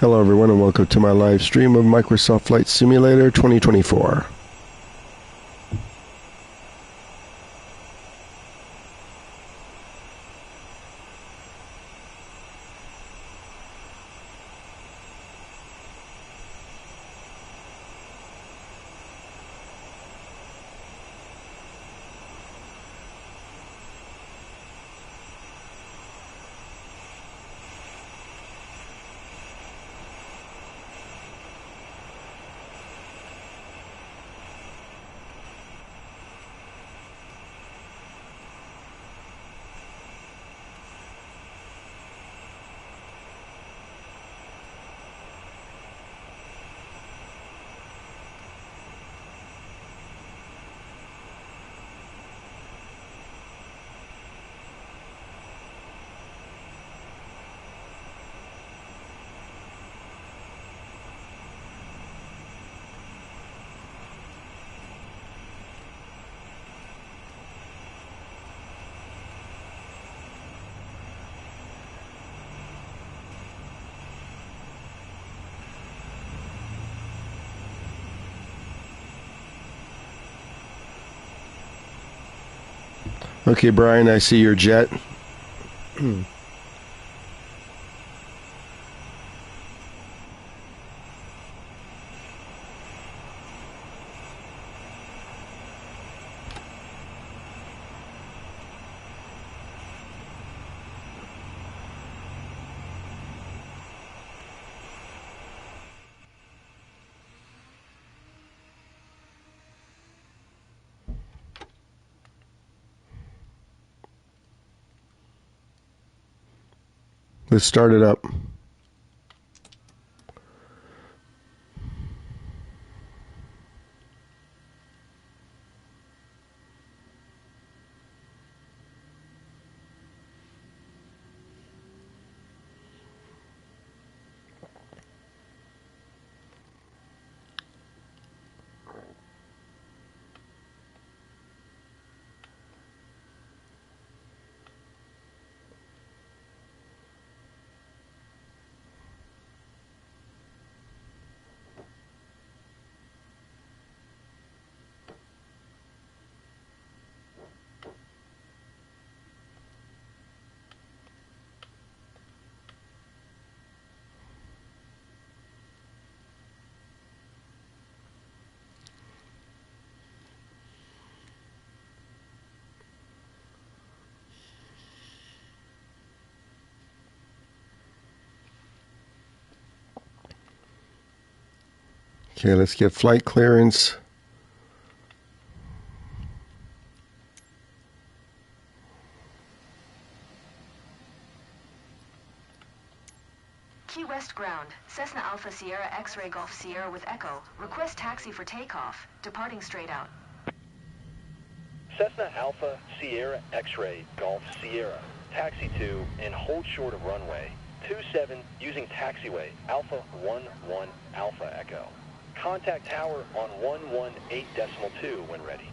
Hello everyone and welcome to my live stream of Microsoft Flight Simulator 2024. Okay, Brian, I see your jet. Let's start it up. Okay, let's get flight clearance. Key West ground, Cessna Alpha Sierra X-Ray Golf Sierra with Echo. Request taxi for takeoff. Departing straight out. Cessna Alpha Sierra X-Ray Golf Sierra. Taxi to and hold short of runway 27 using taxiway Alpha 11 Alpha Echo. Contact tower on 118.2 when ready.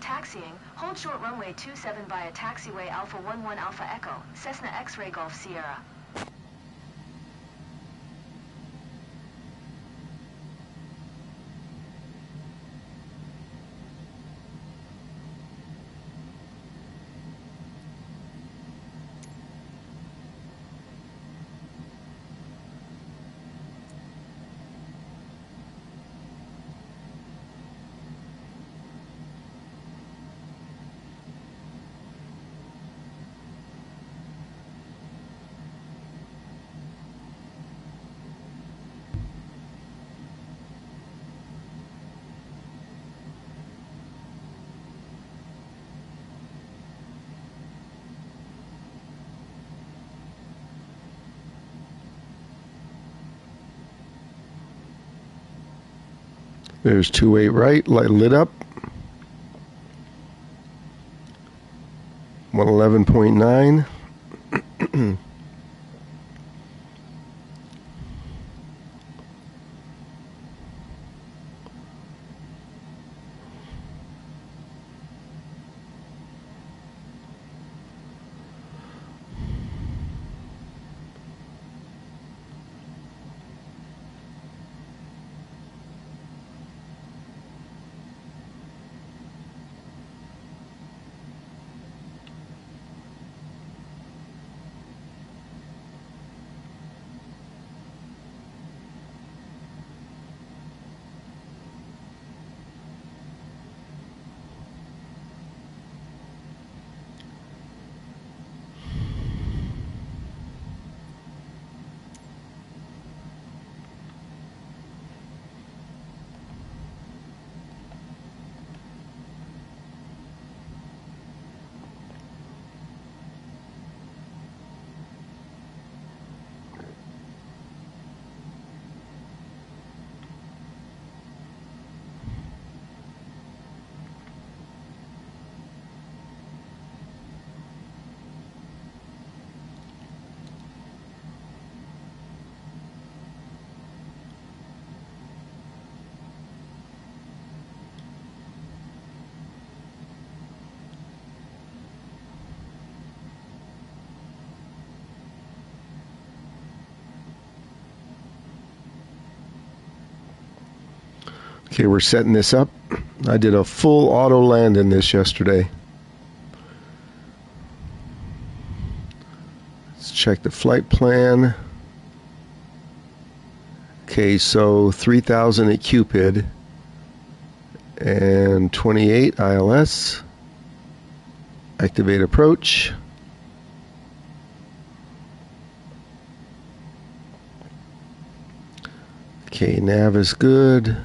Taxiing, hold short runway 27 via taxiway Alpha 11 Alpha Echo, Cessna X-Ray Golf Sierra. There's 28 right, light lit up. 111.9. Okay, we're setting this up. I did a full auto land in this yesterday. Let's check the flight plan. Okay, so 3,000 at Cupid and 28 ILS. Activate approach. Okay, nav is good.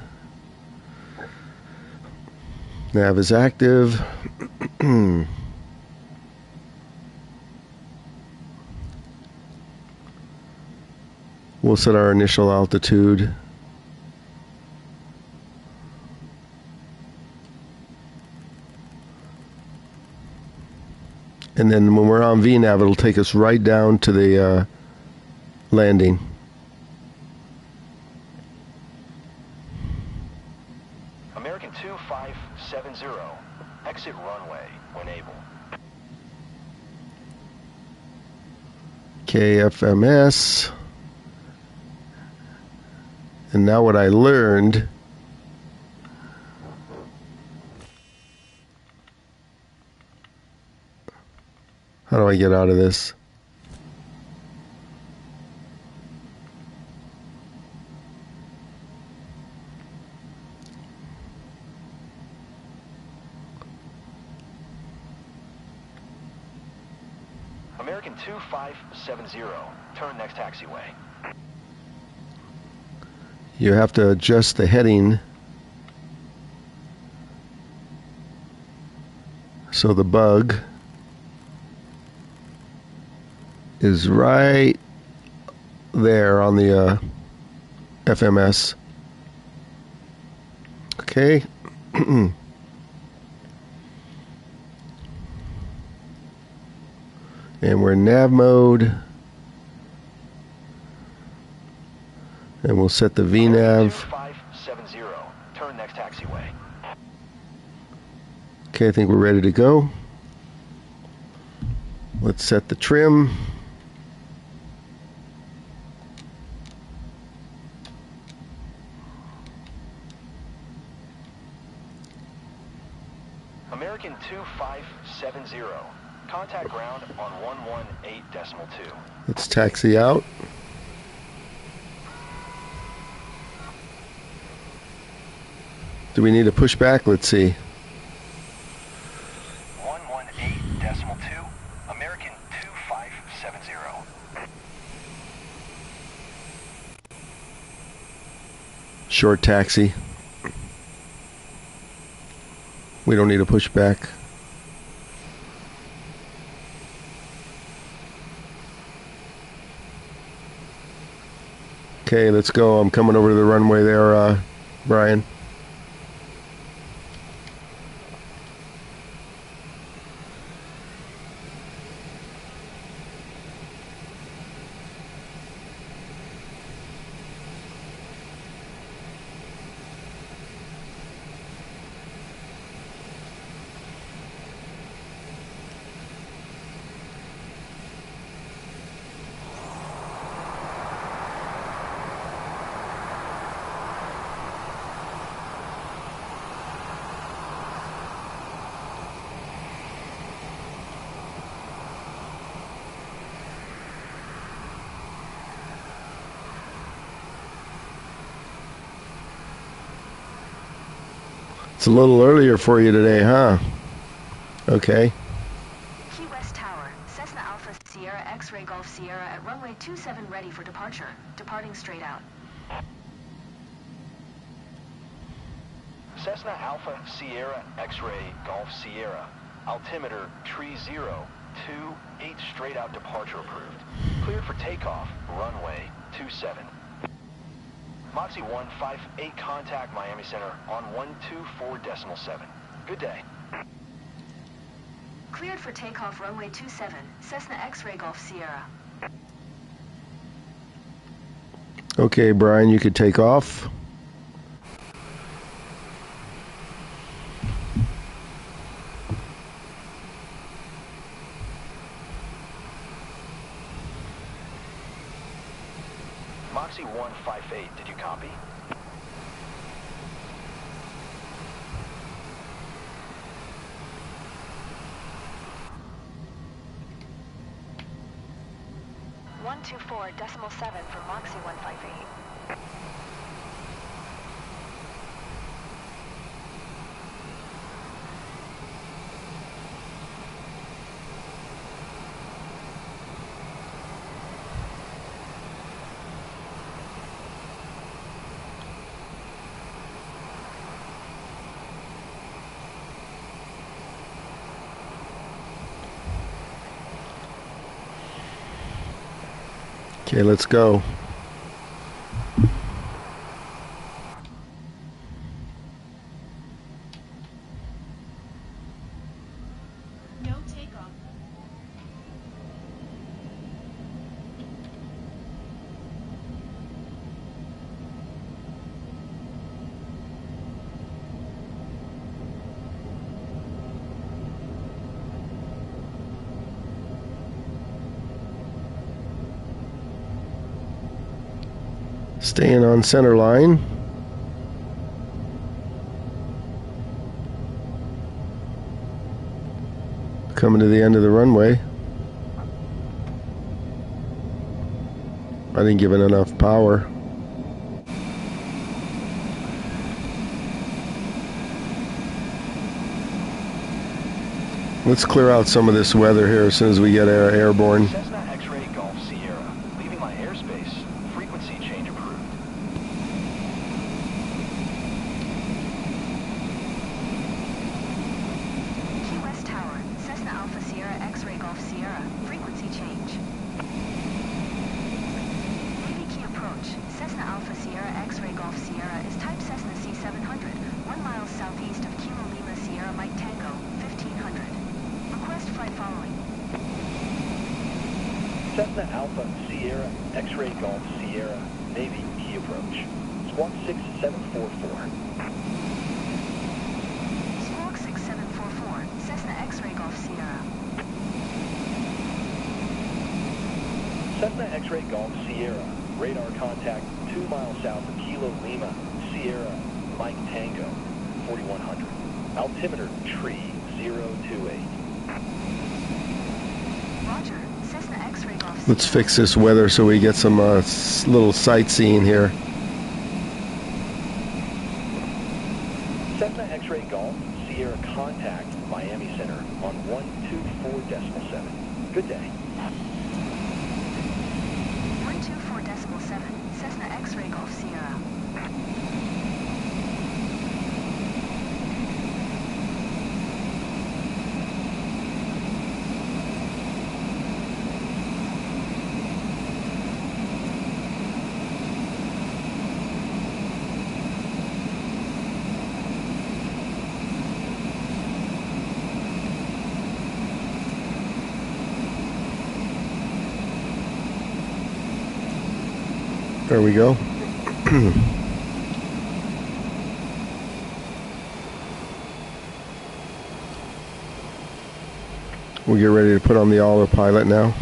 Nav is active. We'll set our initial altitude. And then when we're on VNAV, it'll take us right down to the landing. American 2570, exit runway when able. KFMS. And now what I learned, how do I get out of this? American 2570, turn next taxiway. You have to adjust the heading so the bug is right there on the FMS. Okay. And we're in nav mode. And we'll set the VNAV. 2570, turn next taxiway. Okay, I think we're ready to go. Let's set the trim. American 2570, contact ground on 118.2. Let's taxi out. Do we need to push back? Let's see. 118.2, American 2570. Short taxi. We don't need to push back. Okay, let's go. I'm coming over to the runway there, Brian. It's a little earlier for you today, huh? Okay. Key West Tower, Cessna Alpha Sierra X-Ray Golf Sierra at runway 27 ready for departure. Departing straight out. Cessna Alpha Sierra X-Ray Golf Sierra, altimeter tree 028 straight out departure approved. Cleared for takeoff, runway 27. Moxie 158, contact Miami Center on 124.7. Good day. Cleared for takeoff, runway 27, Cessna X-Ray Golf Sierra. Okay, Brian, you could take off. Moxie 158, did you copy? 124.7 for Moxie 158. Okay, let's go. No takeoff. Staying on center line. Coming to the end of the runway. I didn't give it enough power. Let's clear out some of this weather here as soon as we get airborne. Cessna X-Ray Golf Sierra, leaving my airspace. Frequency change approved. Key West Tower, Cessna Alpha Sierra X-Ray Golf Sierra, frequency change. Navy Key approach, Cessna Alpha Sierra X-Ray Golf Sierra is type Cessna C700, 1 mile southeast of Kilo Lima Sierra Mike Tango, 1500. Request flight following. Cessna Alpha Sierra X-Ray Golf Sierra, Navy Key approach. Squawk 6744. Squawk 6744, Cessna X-Ray Golf Sierra. Cessna X-Ray Golf Sierra, radar contact 2 miles south of Kilo Lima Sierra Mike Tango, 4100. Altimeter tree 028. Roger, Cessna X-Ray Golf Sierra. Let's fix this weather so we get some little sightseeing here. Cessna X-Ray Golf Sierra contact Miami Center on 124.7. Good day. 124.7, Cessna X-Ray Golf Sierra. There we go. We'll get ready to put on the autopilot now.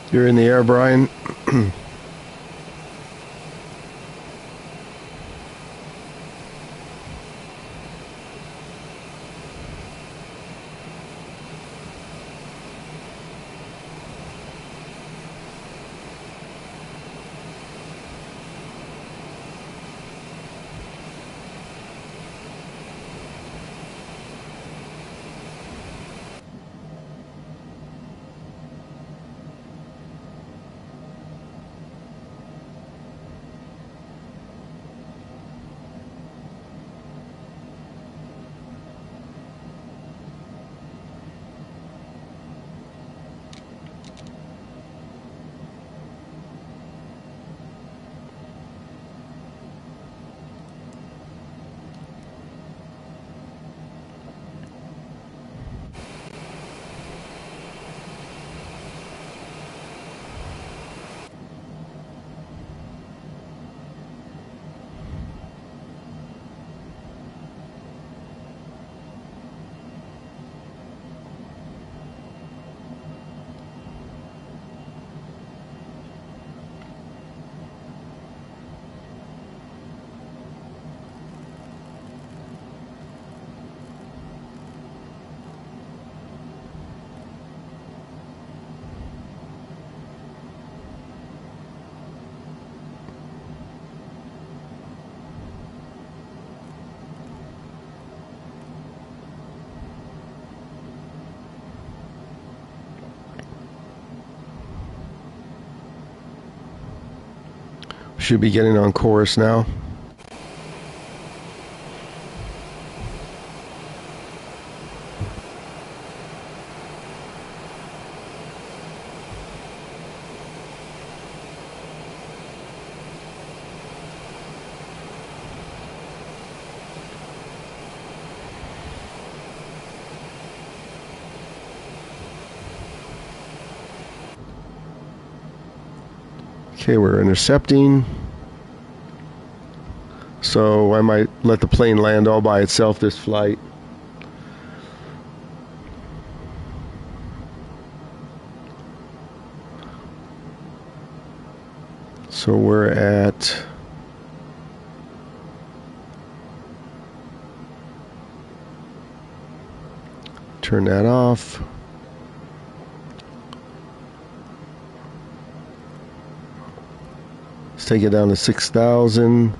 You're in the air, Brian. Should be getting on course now. Okay, we're intercepting. So I might let the plane land all by itself this flight. So we're at turn that off. Let's take it down to 6,000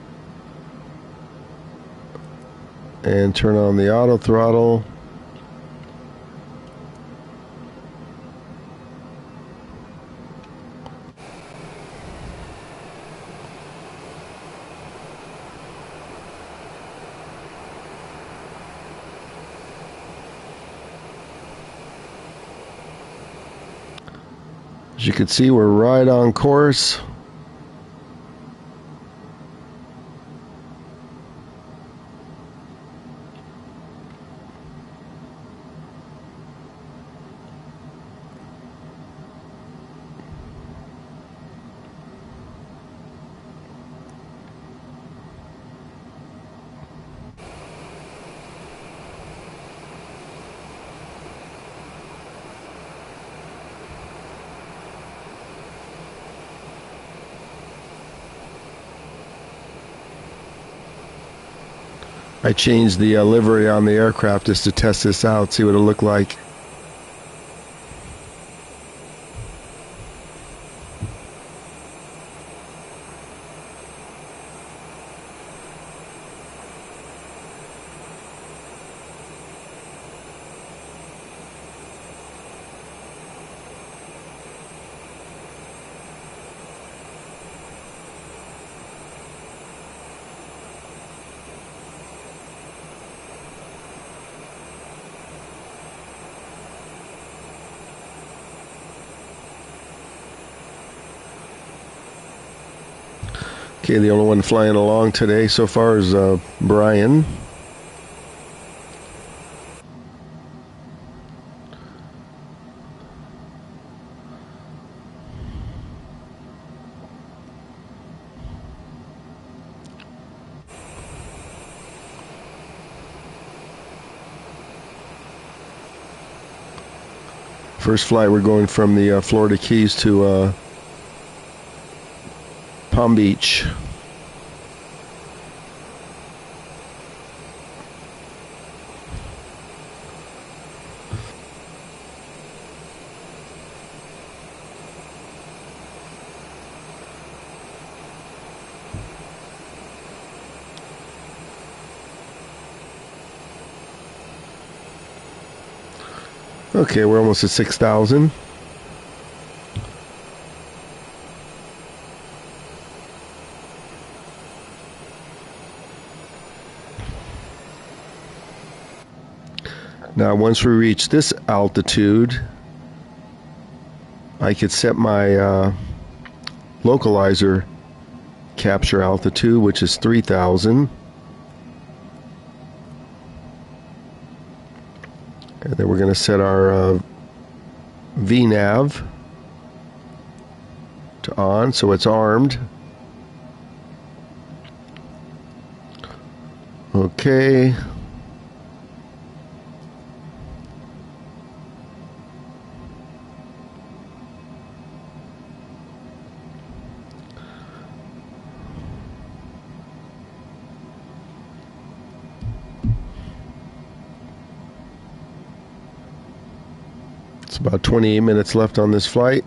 and turn on the auto throttle. As you can see, we're right on course. I changed the livery on the aircraft just to test this out, see what it looked like. Okay, the only one flying along today so far is Brian. First flight, we're going from the Florida Keys to Palm Beach. Okay, we're almost at 6,000. Now, once we reach this altitude, I could set my localizer capture altitude, which is 3,000. And then we're going to set our VNAV to on, so it's armed. Okay. It's about 28 minutes left on this flight.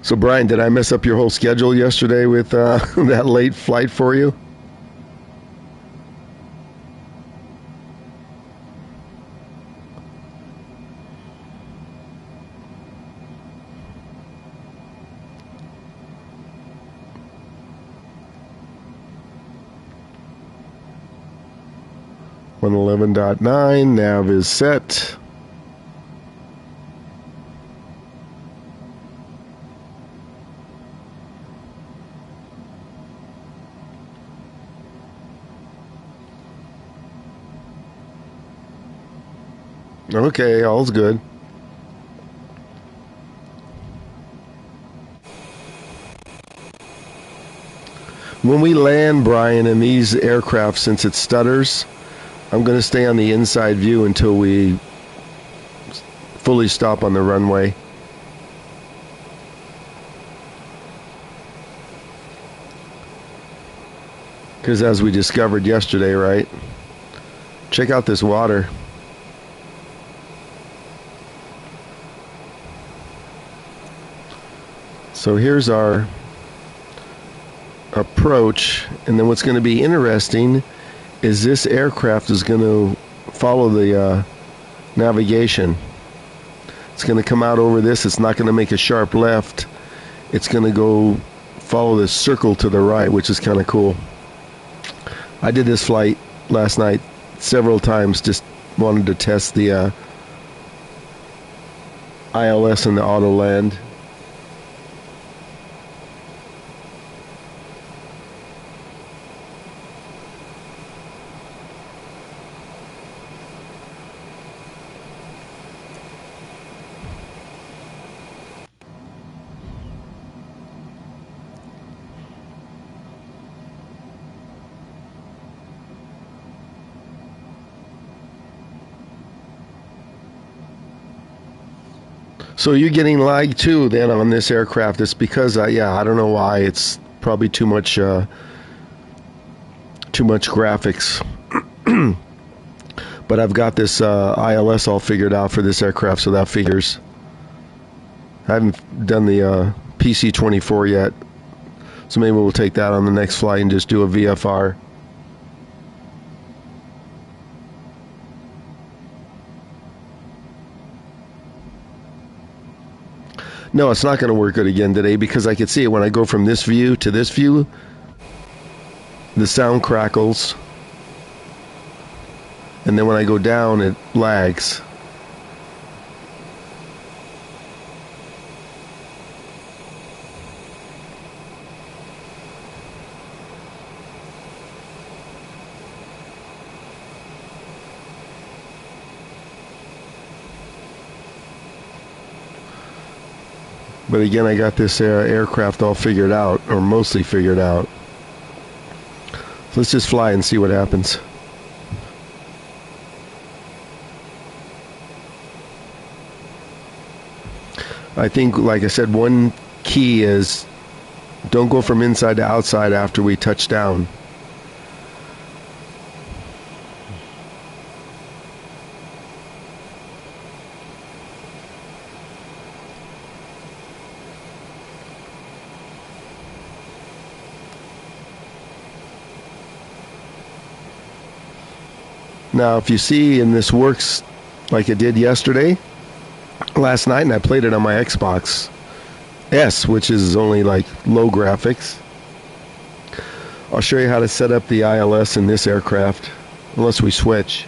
So Brian, did I mess up your whole schedule yesterday with that late flight for you? 111.9, nav is set. Okay, all's good. When we land, Brian, in these aircraft, since it stutters, I'm going to stay on the inside view until we fully stop on the runway. Because as we discovered yesterday, right? Check out this water. So here's our approach, and then what's going to be interesting is this aircraft is going to follow the navigation. It's going to come out over this. It's not going to make a sharp left. It's going to go follow this circle to the right, which is kind of cool. I did this flight last night several times, just wanted to test the ILS and the auto land. So you're getting lag too then on this aircraft. It's because I don't know why. It's probably too much graphics. But I've got this ILS all figured out for this aircraft, so that figures. I haven't done the PC-24 yet, so maybe we'll take that on the next flight and just do a VFR. No, it's not going to work good again today because I could see it when I go from this view to this view. The sound crackles. And then when I go down, it lags. But again, I got this aircraft all figured out, or mostly figured out. So let's just fly and see what happens. I think, like I said, one key is don't go from inside to outside after we touch down. Now, if you see, and this works like it did yesterday, last night, and I played it on my Xbox S, which is only like low graphics. I'll show you how to set up the ILS in this aircraft, unless we switch.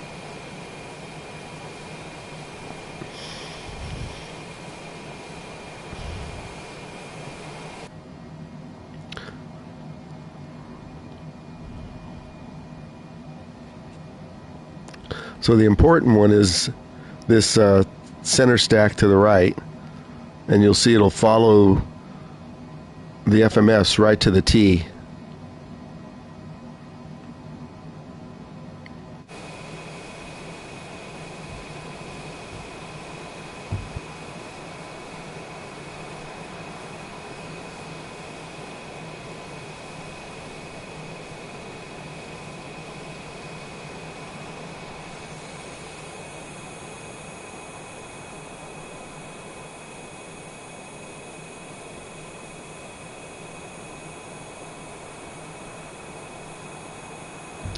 So the important one is this center stack to the right, and you'll see it'll follow the FMS right to the T.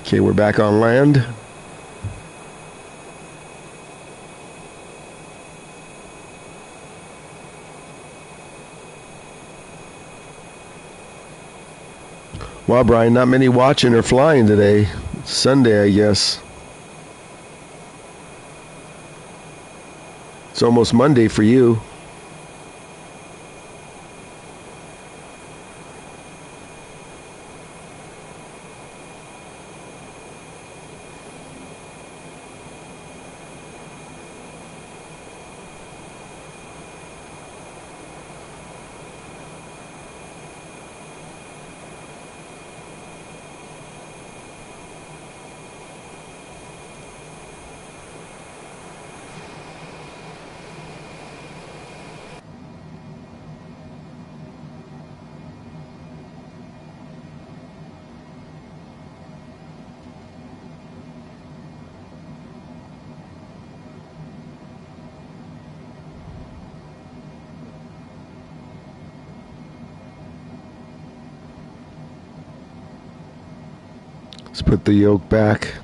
Okay, we're back on land. Wow, Brian, not many watching or flying today. It's Sunday, I guess. It's almost Monday for you. Let's put the yoke back.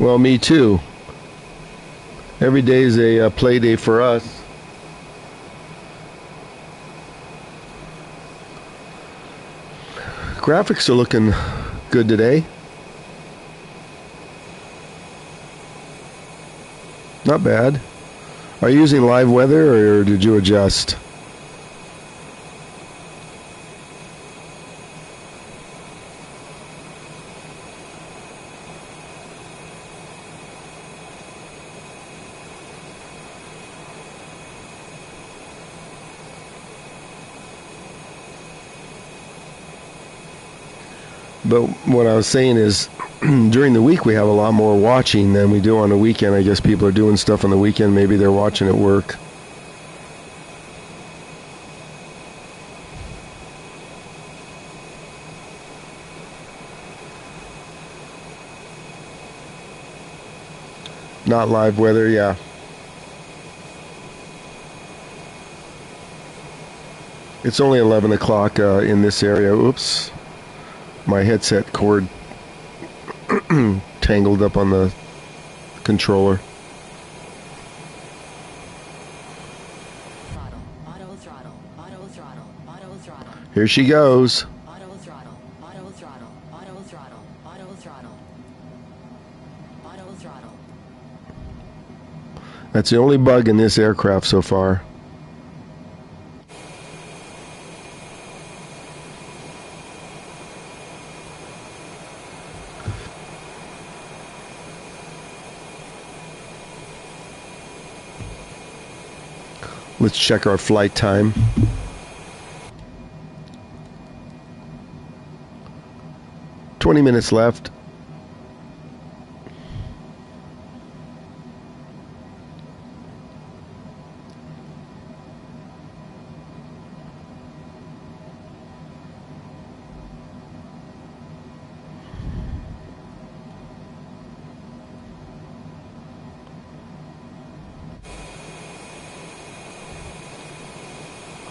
Well, me too. Every day is a play day for us. Graphics are looking good today. Not bad. Are you using live weather or did you adjust? But what I was saying is, during the week we have a lot more watching than we do on the weekend. I guess people are doing stuff on the weekend. Maybe they're watching at work. Not live weather, yeah. It's only 11 o'clock in this area. Oops. My headset cord tangled up on the controller. Throttle, auto throttle, auto throttle, auto throttle. Here she goes. Auto throttle, auto throttle, auto throttle, auto throttle. Auto throttle. That's the only bug in this aircraft so far. Let's check our flight time. "20 minutes left."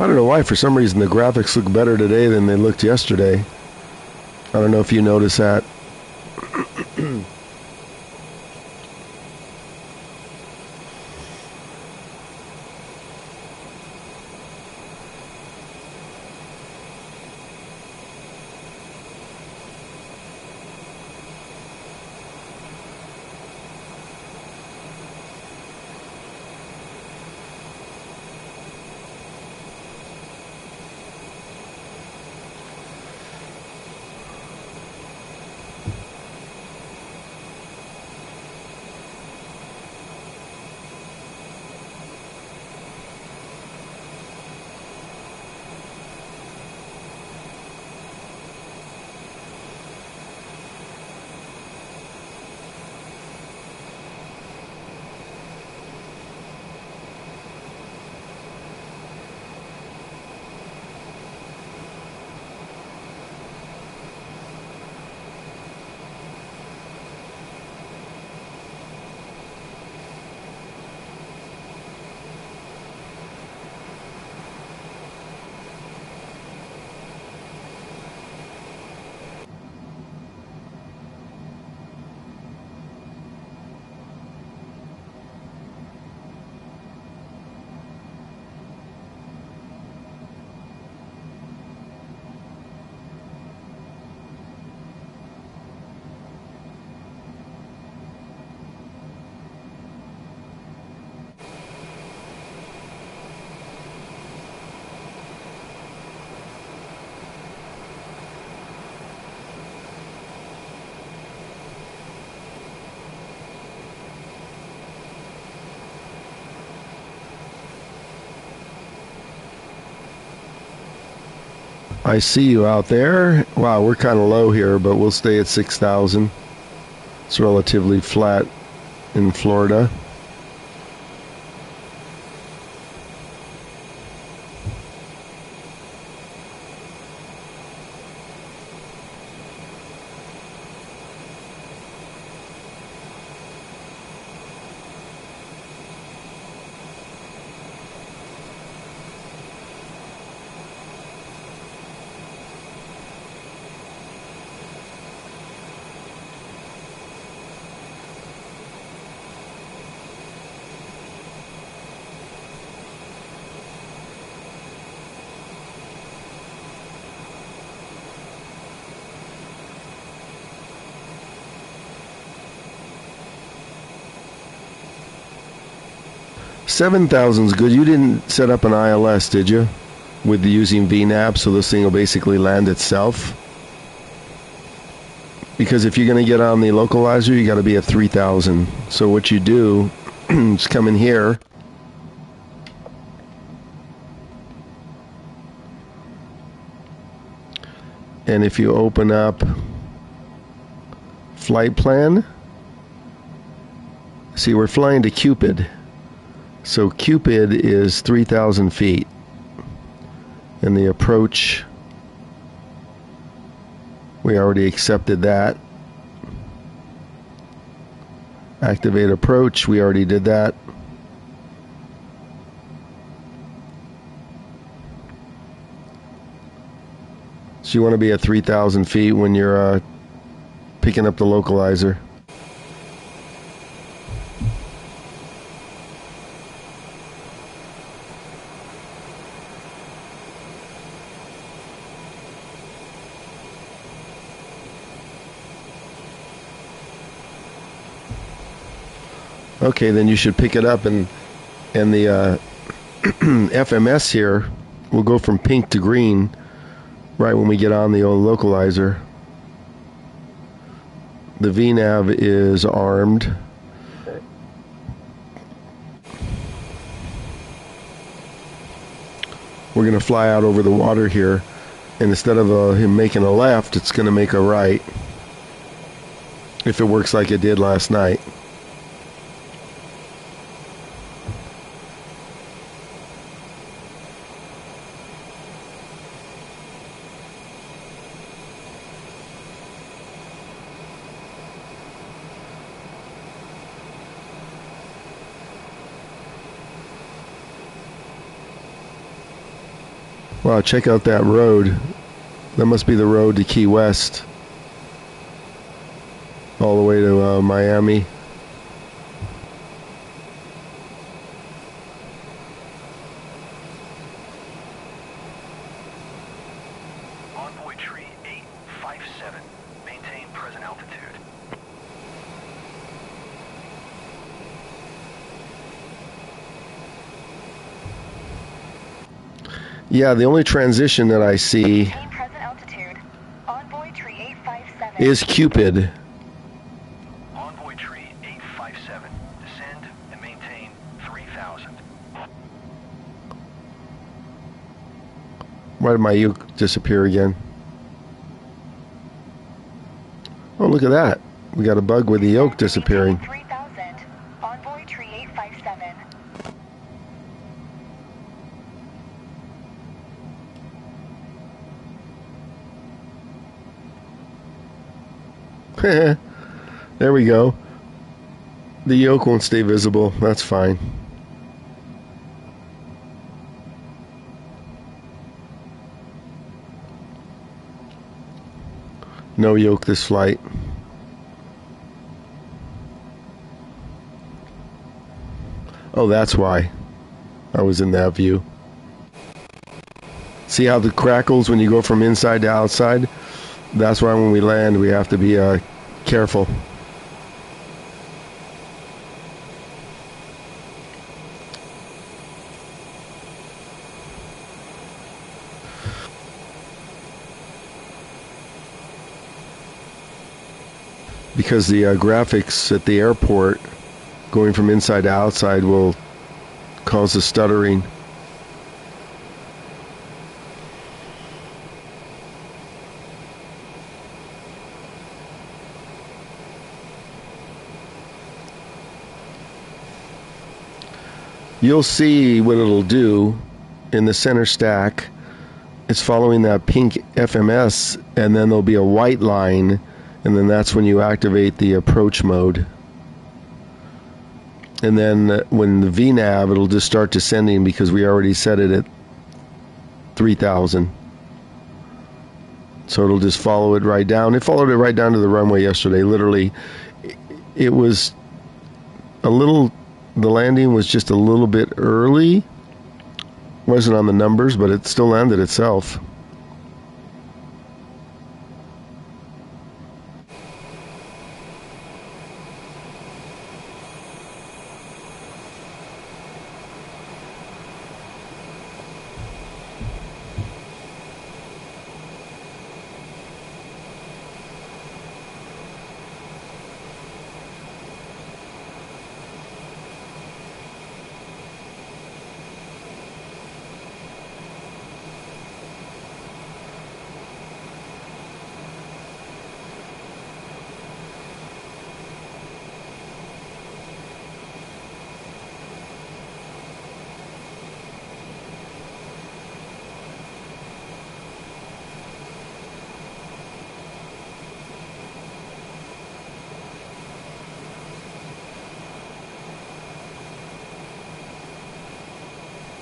I don't know why, for some reason the graphics look better today than they looked yesterday. I don't know if you noticed that. I see you out there. Wow, we're kind of low here, but we'll stay at 6,000. It's relatively flat in Florida. $7,000's good. You didn't set up an ILS, did you? With using VNAV, so this thing will basically land itself. Because if you're going to get on the localizer, you got to be at 3,000. So what you do is come in here. And if you open up flight plan, see, we're flying to Cupid. So Cupid is 3,000 feet. And the approach, we already accepted that. Activate approach, we already did that. So you want to be at 3,000 feet when you're picking up the localizer. Okay, then you should pick it up, and the FMS here will go from pink to green right when we get on the old localizer. The VNAV is armed. We're going to fly out over the water here, and instead of him making a left, it's going to make a right, if it works like it did last night. Wow, check out that road. That must be the road to Key West. All the way to Miami. Envoy tree 857. Maintain present altitude. Yeah, the only transition that I see Maintain present altitude. Envoy tree 857. is Cupid. Envoy tree 857. Descend and maintain 3,000. Why did my yoke disappear again? Oh, look at that. We got a bug with the yoke disappearing. 3,000. Envoy tree 857. There we go. The yoke won't stay visible. That's fine. No yoke this flight. Oh, that's why I was in that view. See how the crackles when you go from inside to outside? That's why when we land, we have to be careful. Because the graphics at the airport going from inside to outside will cause the stuttering. you'll see what it'll do in the center stack. It's following that pink FMS, and then there'll be a white line, and then that's when you activate the approach mode. And then when the VNAV, it'll just start descending because we already set it at 3,000. So it'll just follow it right down. It followed it right down to the runway yesterday. Literally, it was a little, the landing was just a little bit early. Wasn't on the numbers, but it still landed itself.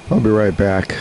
I'll be right back.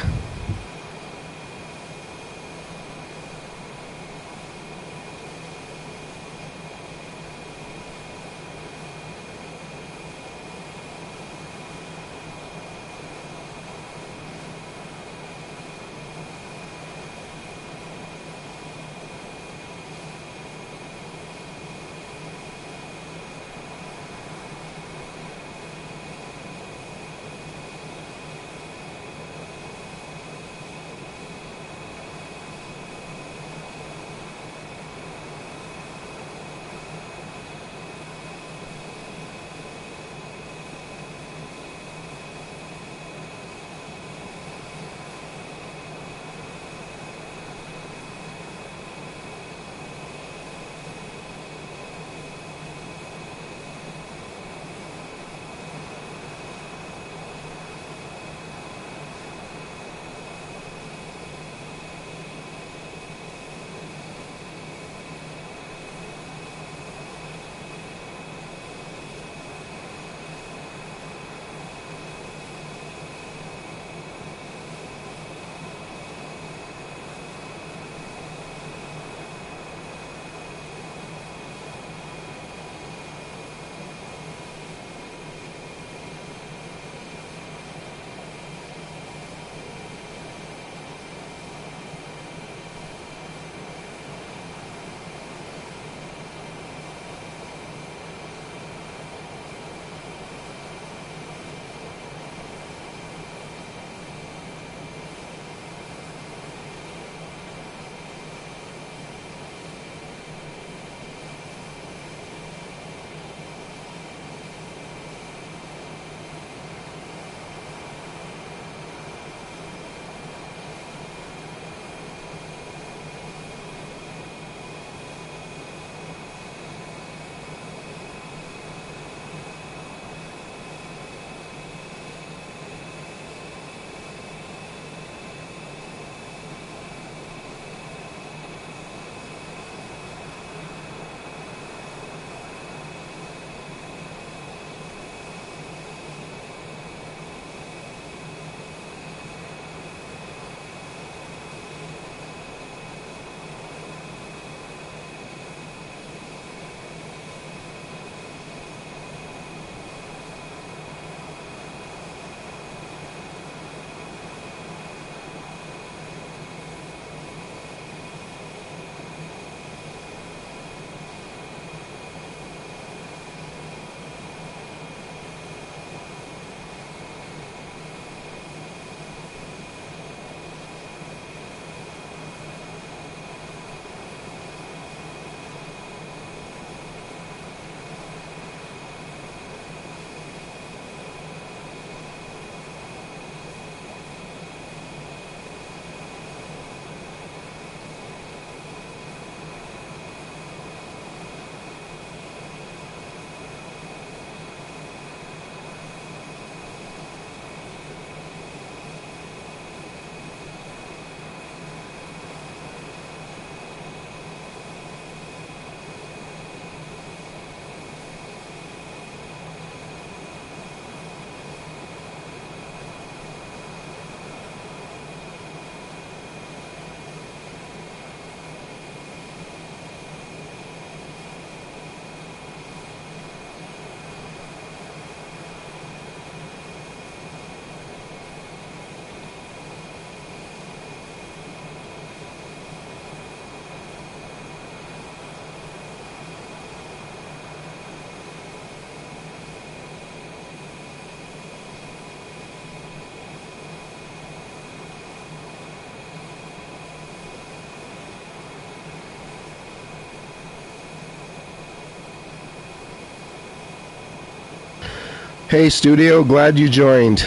Hey studio, glad you joined.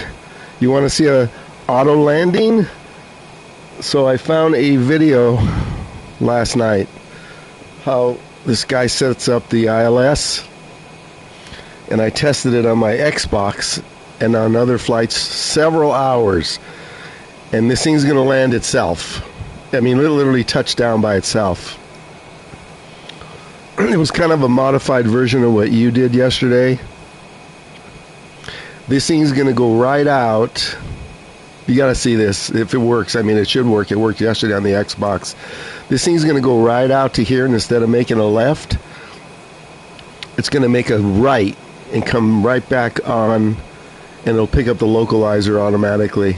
You want to see a auto landing? So I found a video last night how this guy sets up the ILS, and I tested it on my Xbox and on other flights several hours, and this thing's going to land itself. I mean, it literally touched down by itself. It was kind of a modified version of what you did yesterday. This thing's going to go right out. You got to see this if it works. I mean, it should work. It worked yesterday on the Xbox. This thing's going to go right out to here, and instead of making a left, it's going to make a right and come right back on, and it'll pick up the localizer automatically.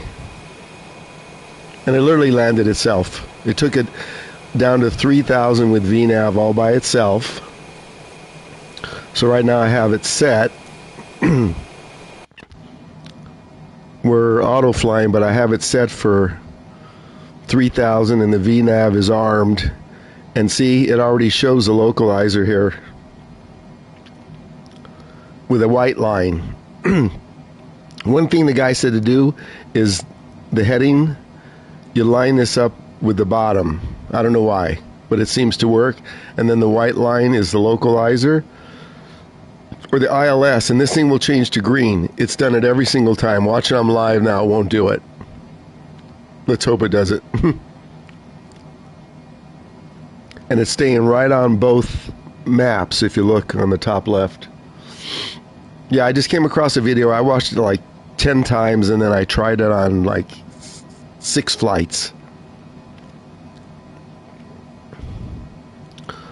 And it literally landed itself. It took it down to 3,000 with VNAV all by itself. So right now I have it set. We're auto flying, but I have it set for 3,000, and the VNAV is armed. And see, it already shows the localizer here with a white line. One thing the guy said to do is the heading, you line this up with the bottom. I don't know why, but it seems to work. And then the white line is the localizer, or the ILS, and this thing will change to green. It's done it every single time. Watch it, I'm live now. It won't do it. Let's hope it does it. And it's staying right on both maps if you look on the top left. Yeah, I just came across a video. I watched it like 10 times, and then I tried it on like 6 flights.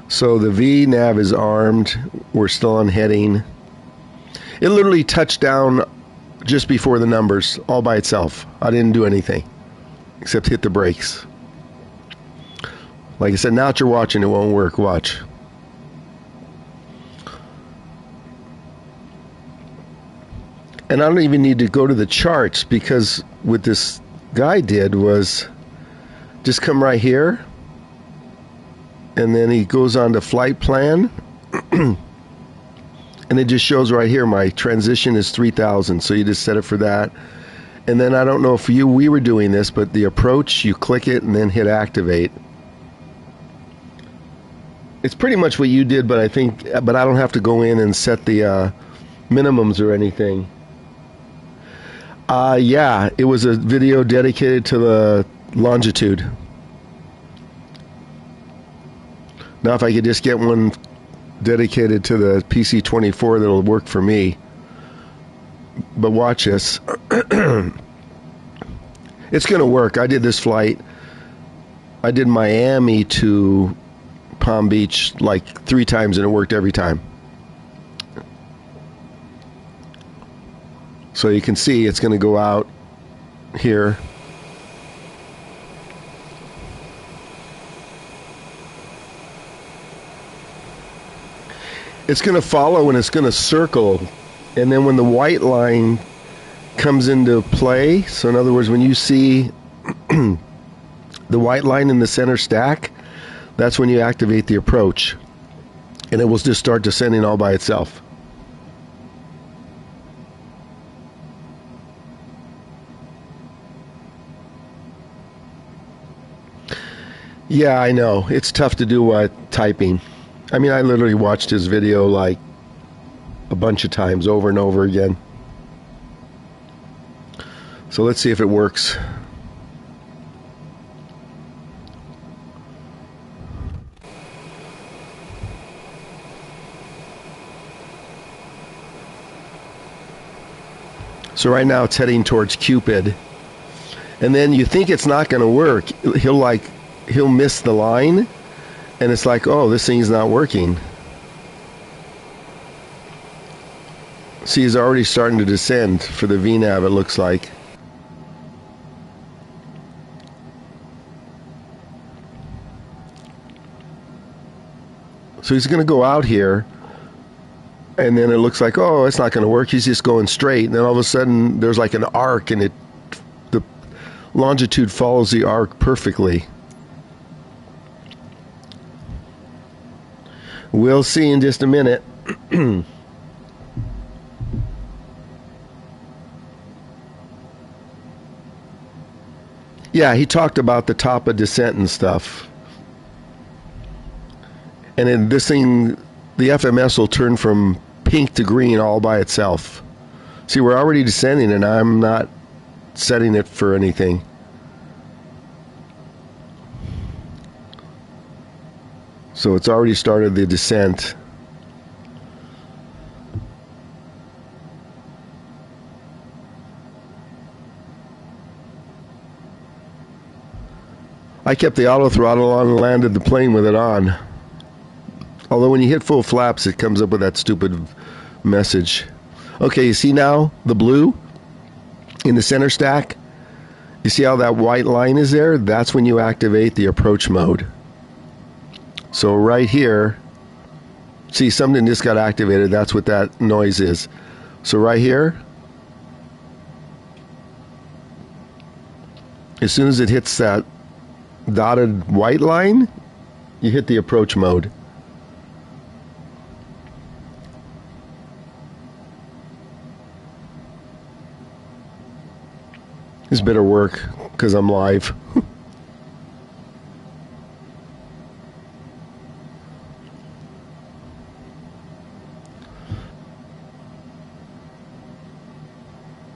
So the VNAV is armed. We're still on heading. It literally touched down just before the numbers, all by itself. I didn't do anything except hit the brakes. Like I said, now that you're watching, it won't work. Watch. And I don't even need to go to the charts, because what this guy did was just come right here, and then he goes on to flight plan, and it just shows right here my transition is 3,000, so you just set it for that. And then I don't know if we were doing this, but the approach, you click it and then hit activate. It's pretty much what you did, but I don't have to go in and set the minimums or anything. Yeah, it was a video dedicated to the longitude. Now if I could just get one dedicated to the PC-24, that'll work for me. But watch this. It's going to work. I did this flight. I did Miami to Palm Beach like 3 times, and it worked every time. So you can see it's going to go out here. It's going to follow, and it's going to circle. And then when the white line comes into play, so in other words, when you see the white line in the center stack, that's when you activate the approach. And it will just start descending all by itself. Yeah, I know. It's tough to do typing. I mean, I literally watched his video like a bunch of times over and over again. So let's see if it works. So right now it's heading towards Cupid. And then you think it's not going to work. He'll miss the line, and it's like, oh, this thing's not working. See, he's already starting to descend for the VNAV, it looks like. So he's going to go out here, and then it looks like, oh, it's not going to work. He's just going straight, and then all of a sudden there's like an arc, and the longitude follows the arc perfectly. We'll see in just a minute. Yeah, he talked about the top of descent and stuff. And then this thing, the FMS will turn from pink to green all by itself. See, we're already descending and I'm not setting it for anything. So it's already started the descent. I kept the auto throttle on and landed the plane with it on. Although when you hit full flaps, it comes up with that stupid message. Okay, you see now the blue in the center stack? You see how that white line is there? That's when you activate the approach mode. So right here, see, something just got activated. That's what that noise is. So right here, as soon as it hits that dotted white line, you hit the approach mode. This better work because I'm live.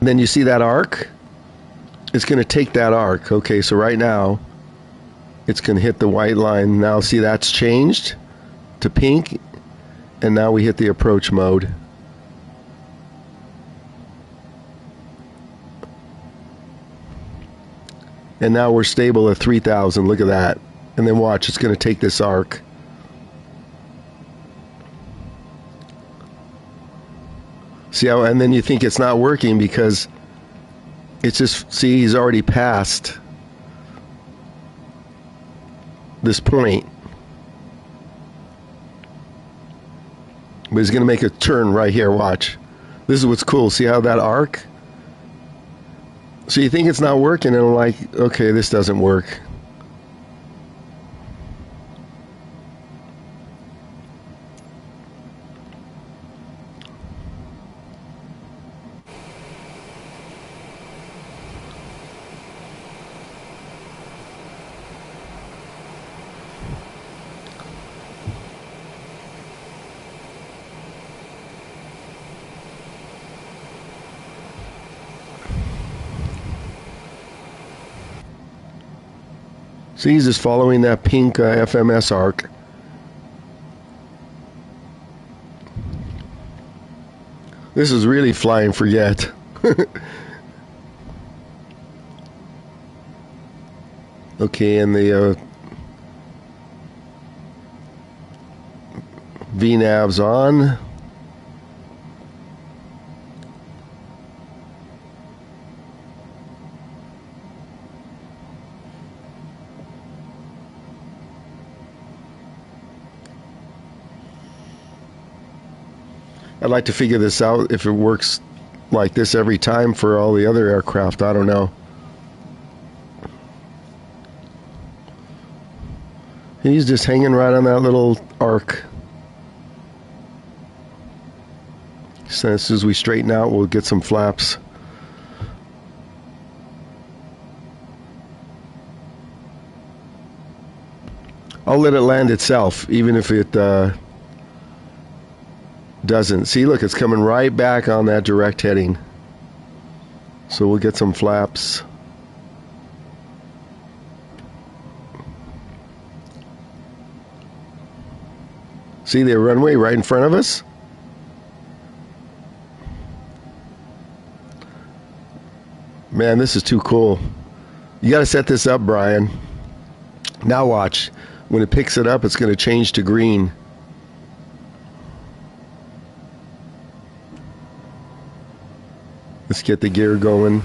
Then you see that arc? It's going to take that arc. Okay, so right now, it's going to hit the white line. Now see that's changed to pink, and now we hit the approach mode. And now we're stable at 3,000. Look at that. And then watch, it's going to take this arc. See how, and then you think it's not working because it's just, see, he's already passed this point. But he's going to make a turn right here, watch. This is what's cool. See how that arc? So you think it's not working, and I'm like, okay, this doesn't work. See, he's just following that pink FMS arc. This is really fly and forget. Okay, and the VNAV's on. I'd like to figure this out if it works like this every time for all the other aircraft. I don't know. He's just hanging right on that little arc. So as soon as we straighten out, we'll get some flaps. I'll let it land itself, even if it doesn't. See, look, it's coming right back on that direct heading. So we'll get some flaps. See the runway right in front of us? Man, this is too cool. You got to set this up, Brian. Now watch. When it picks it up, it's going to change to green. Let's get the gear going.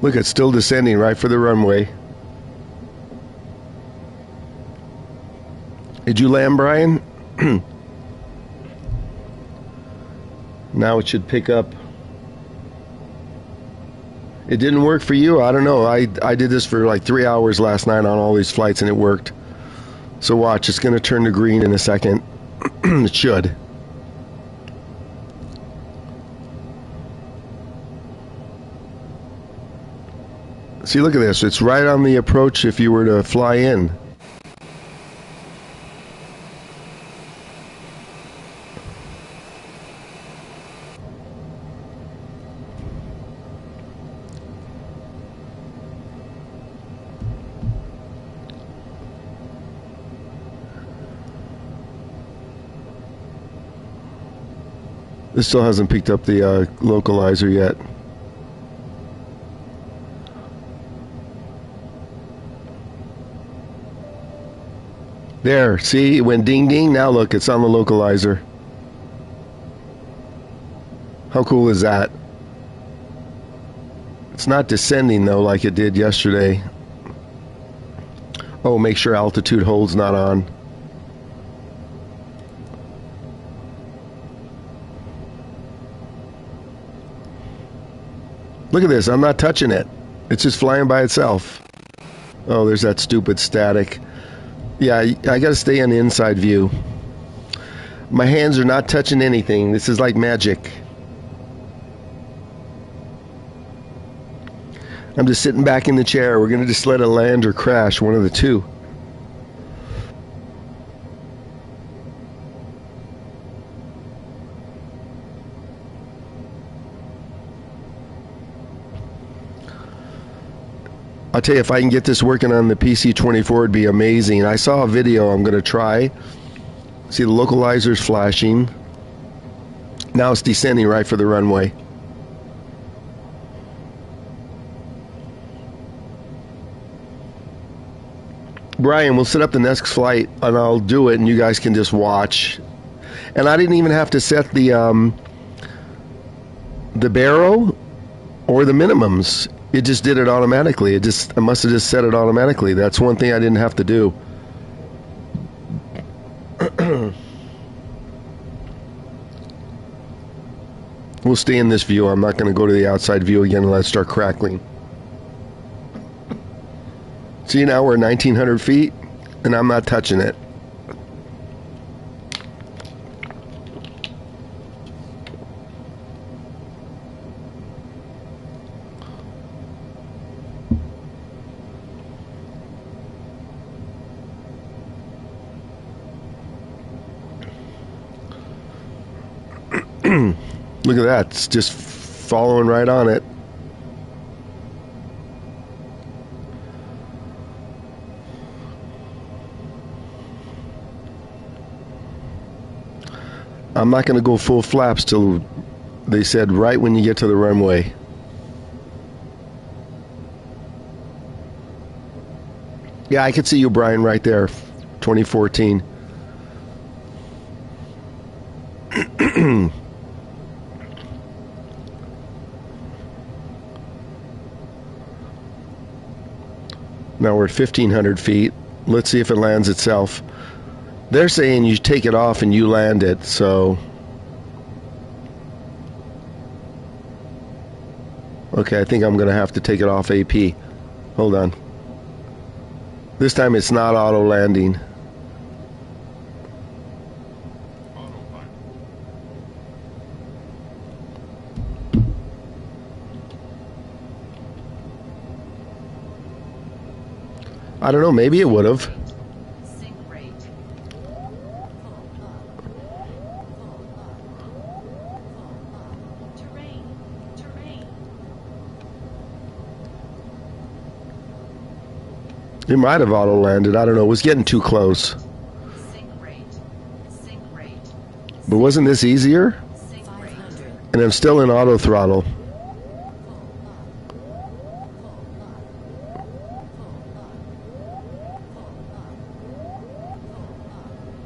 Look, it's still descending right for the runway. Did you land, Brian? Now it should pick up. It didn't work for you? I don't know. I did this for like 3 hours last night on all these flights and it worked. So watch, it's going to turn to green in a second. It should. See, look at this. It's right on the approach if you were to fly in. This still hasn't picked up the localizer yet. There, see, it went ding ding. Now look, it's on the localizer. How cool is that? It's not descending though like it did yesterday. Oh, make sure altitude hold's not on. Look at this, I'm not touching it. It's just flying by itself. Oh, there's that stupid static. Yeah, I gotta stay on the inside view. My hands are not touching anything. This is like magic. I'm just sitting back in the chair. We're gonna just let it land or crash, one of the two. I'll tell you, if I can get this working on the PC-24, it'd be amazing. I saw a video I'm going to try. See, the localizer's flashing. Now it's descending right for the runway. Brian, we'll set up the next flight, and I'll do it, and you guys can just watch. And I didn't even have to set the barrel or the minimums. It just did it automatically. I must have just set it automatically. That's one thing I didn't have to do. We'll stay in this view. I'm not going to go to the outside view again and let it start crackling. See, now we're 1,900 feet, and I'm not touching it. Look at that. It's just following right on it. I'm not going to go full flaps till they said right when you get to the runway. Yeah, I could see you, Brian, right there. 2014. Now we're at 1,500 feet. Let's see if it lands itself. They're saying you take it off and you land it, so... Okay, I think I'm going to have to take it off AP. Hold on. This time it's not auto landing. I don't know, maybe it would have. Sync rate. Terrain. It might have auto landed. I don't know. It was getting too close. Sync rate. But wasn't this easier? 500. And I'm still in auto throttle.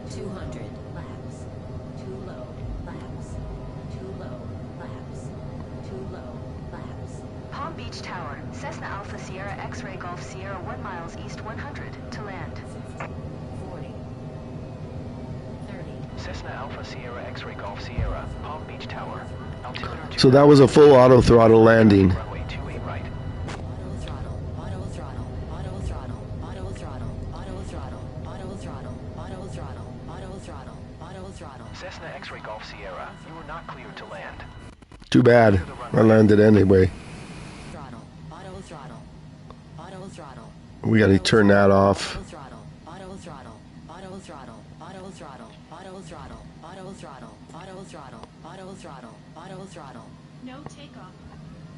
200 laps. Too low laps. Too low laps. Too low laps. Palm Beach Tower, Cessna Alpha Sierra X-Ray Golf Sierra 1 miles east 100 to land. 40. 30. Cessna Alpha Sierra X-Ray Golf Sierra, Palm Beach Tower. Altimeter So that was a full auto throttle landing. runway 28 right. throttle. Auto throttle. Auto throttle. Cessna X-Ray Golf Sierra, you are not cleared to land. Too bad. I landed anyway. Throttle. Auto throttle. Auto throttle. We got to turn that off. Auto throttle. Auto throttle. Auto throttle. Auto throttle. Auto throttle. Auto throttle. Auto throttle. Auto throttle. Auto throttle. No takeoff.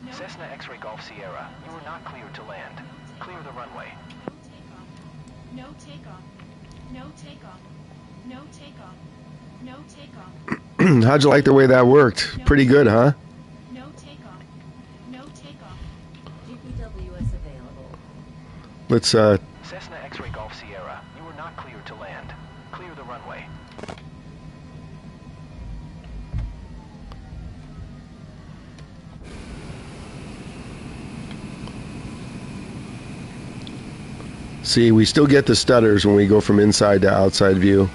No Cessna X-Ray Golf Sierra, you are not cleared to land. Clear the runway. No takeoff. No takeoff. No takeoff. No takeoff. How'd you like the way that worked? Pretty good, huh? No takeoff. No takeoff. GPW is available. Let's Cessna X-Ray Golf Sierra, you are not cleared to land. Clear the runway. see. We still get the stutters when we go from inside to outside view.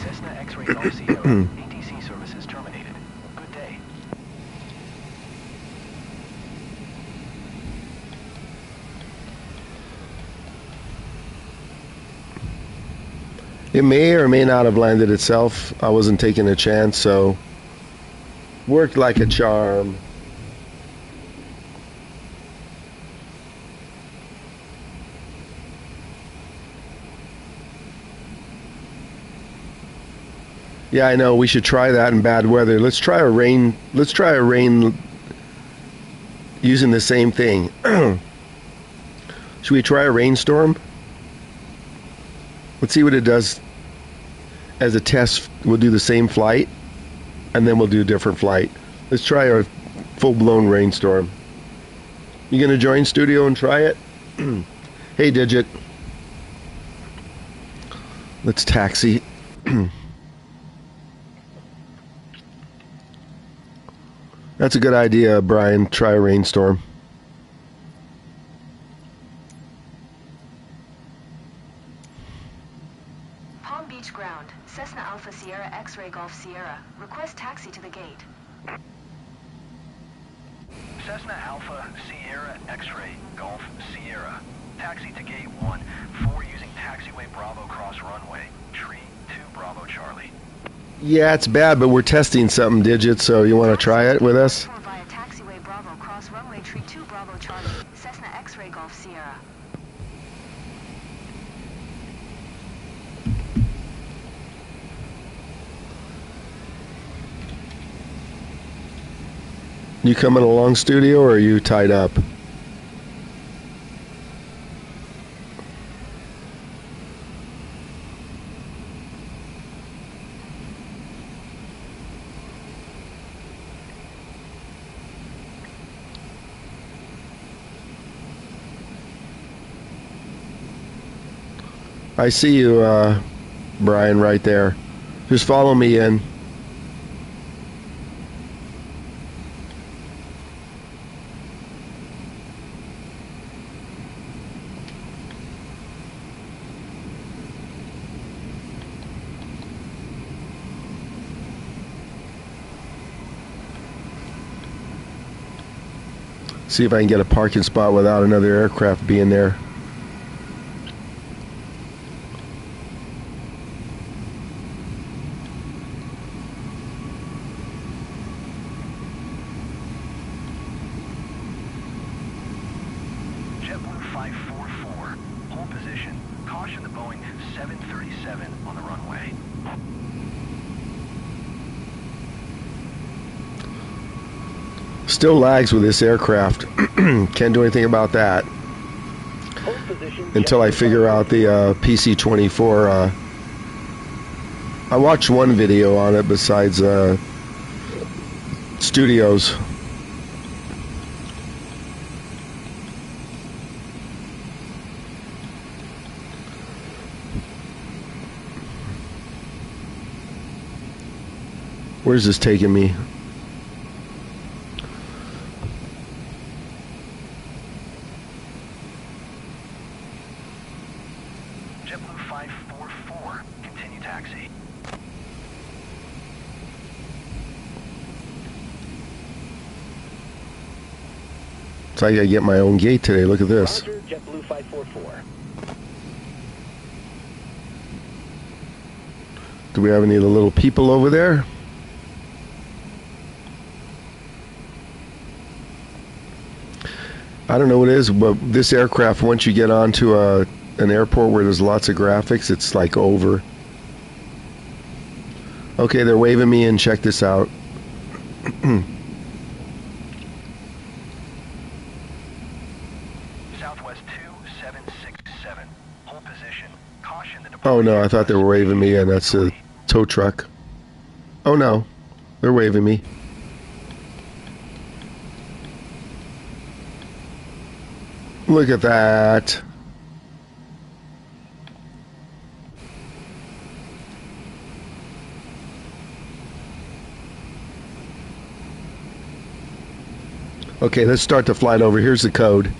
Cessna X-Ray Golf Sierra, ATC services terminated. Good day. It may or may not have landed itself. I wasn't taking a chance, so worked like a charm. Yeah, I know. We should try that in bad weather. Let's try a rain. Let's try a rain using the same thing. Should we try a rainstorm? Let's see what it does as a test. We'll do the same flight, and then we'll do a different flight. Let's try a full-blown rainstorm. You gonna join studio and try it? Hey, Digit. Let's taxi. That's a good idea, Brian. Try a rainstorm. Palm Beach ground. Cessna Alpha Sierra X-Ray Golf Sierra. Request taxi to the gate. Cessna Alpha Sierra X-Ray Golf Sierra. Taxi to gate 1, 4 using taxiway Bravo cross runway. Tree 2 Bravo Charlie. Yeah, it's bad, but we're testing something, Digit, so you want to try it with us? Via taxiway Bravo cross runway tree 2 Bravo Charlie. Cessna X-Ray Golf Sierra. You coming along, studio, or are you tied up? I see you, Brian, right there. Just follow me in. See if I can get a parking spot without another aircraft being there. JetBlue 544, hold position. Caution the Boeing 737 on the runway. Still lags with this aircraft. Can't do anything about that Hold position. until I figure out the PC-24. I watched one video on it besides Studios. Where's this taking me? JetBlue 544, continue taxi. So I gotta get my own gate today. Look at this. Roger, JetBlue 544. Do we have any of the little people over there? I don't know what it is, but this aircraft, once you get onto an airport where there's lots of graphics, it's like over. Okay, they're waving me in. Check this out. Southwest 2767. Hold position. Caution the Oh no, I thought they were waving me in. That's a tow truck. Oh no, they're waving me. Look at that. Okay, let's start the flight over. Here's the code.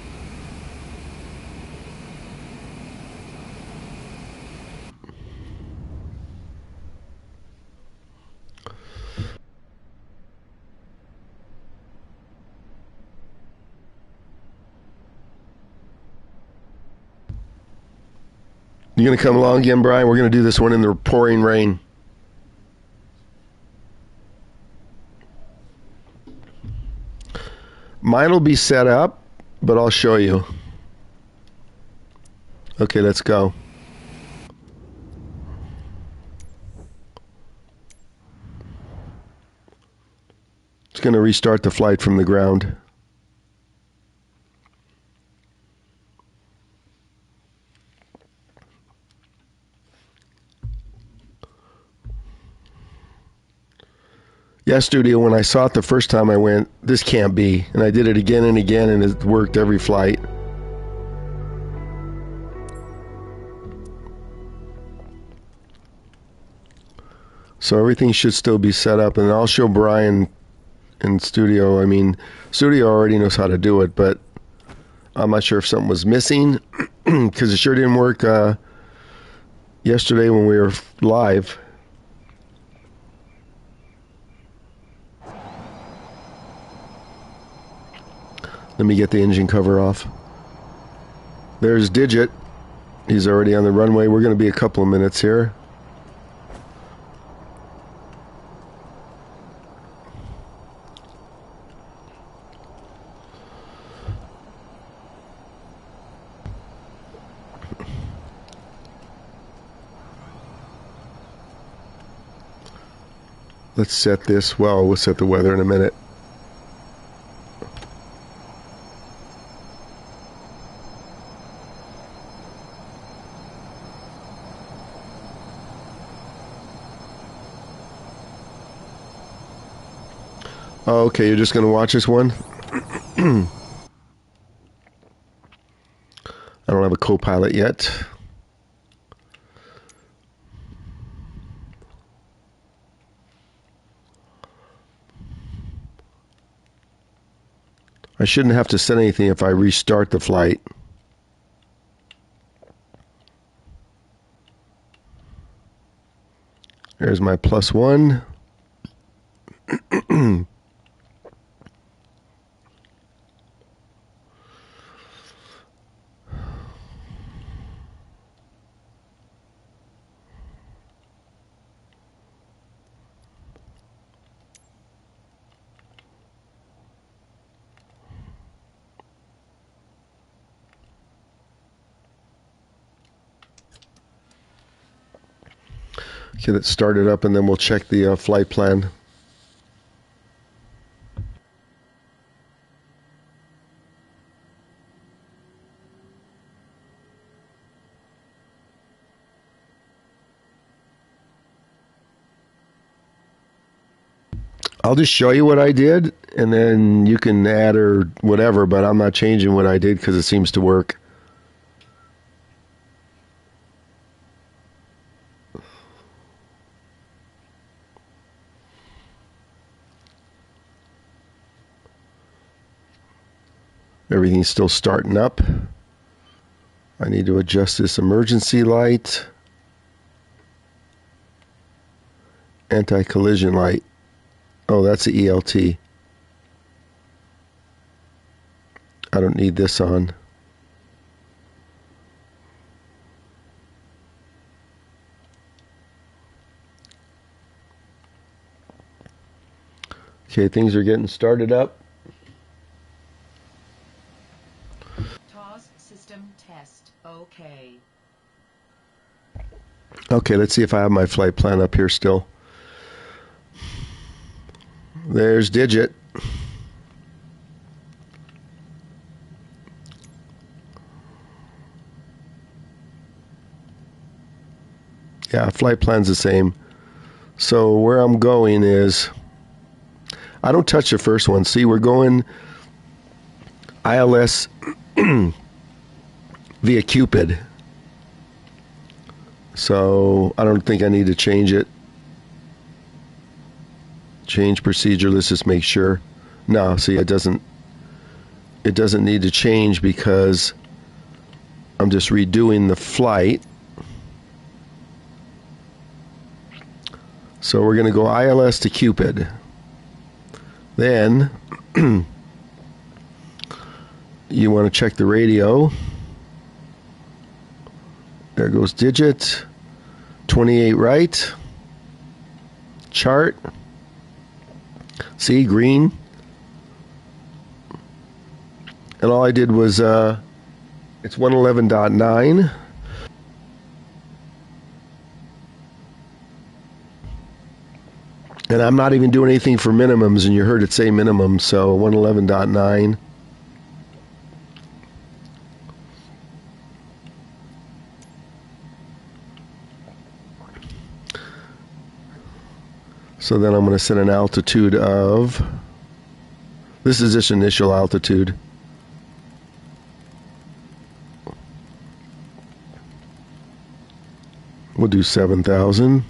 You gonna come along again, Brian? We're gonna do this one in the pouring rain. Mine will be set up, but I'll show you. Okay, let's go. It's gonna restart the flight from the ground. Yeah, studio, when I saw it the first time I went, this can't be. And I did it again and again, and it worked every flight. So everything should still be set up, and I'll show Brian in studio. I mean, studio already knows how to do it, but I'm not sure if something was missing, because it sure didn't work yesterday when we were live. Let me get the engine cover off. There's Digit. He's already on the runway. We're going to be a couple of minutes here. Let's set this. Well, we'll set the weather in a minute. Oh, okay, you're just going to watch this one? I don't have a co-pilot yet. I shouldn't have to set anything if I restart the flight. There's my +1. Okay, let's start it up and then we'll check the flight plan. I'll just show you what I did and then you can add or whatever, but I'm not changing what I did because it seems to work. Everything's still starting up. I need to adjust this emergency light. Anti-collision light. Oh, that's the ELT. I don't need this on. Okay, things are getting started up. TOS system test. Okay. Okay, let's see if I have my flight plan up here still. There's Digit. Yeah, flight plan's the same. So where I'm going is, I don't touch the first one. See, we're going ILS via Cupid. So I don't think I need to change it. Change procedure. Let's just make sure. No, see, it doesn't need to change because I'm just redoing the flight. So we're going to go ILS to Cupid. Then you want to check the radio. There goes Digit. 28 right. Chart. See, green. And all I did was, it's 111.9. And I'm not even doing anything for minimums, and you heard it say minimum, so 111.9. So then I'm going to set an altitude of, this is just initial altitude. We'll do 7,000.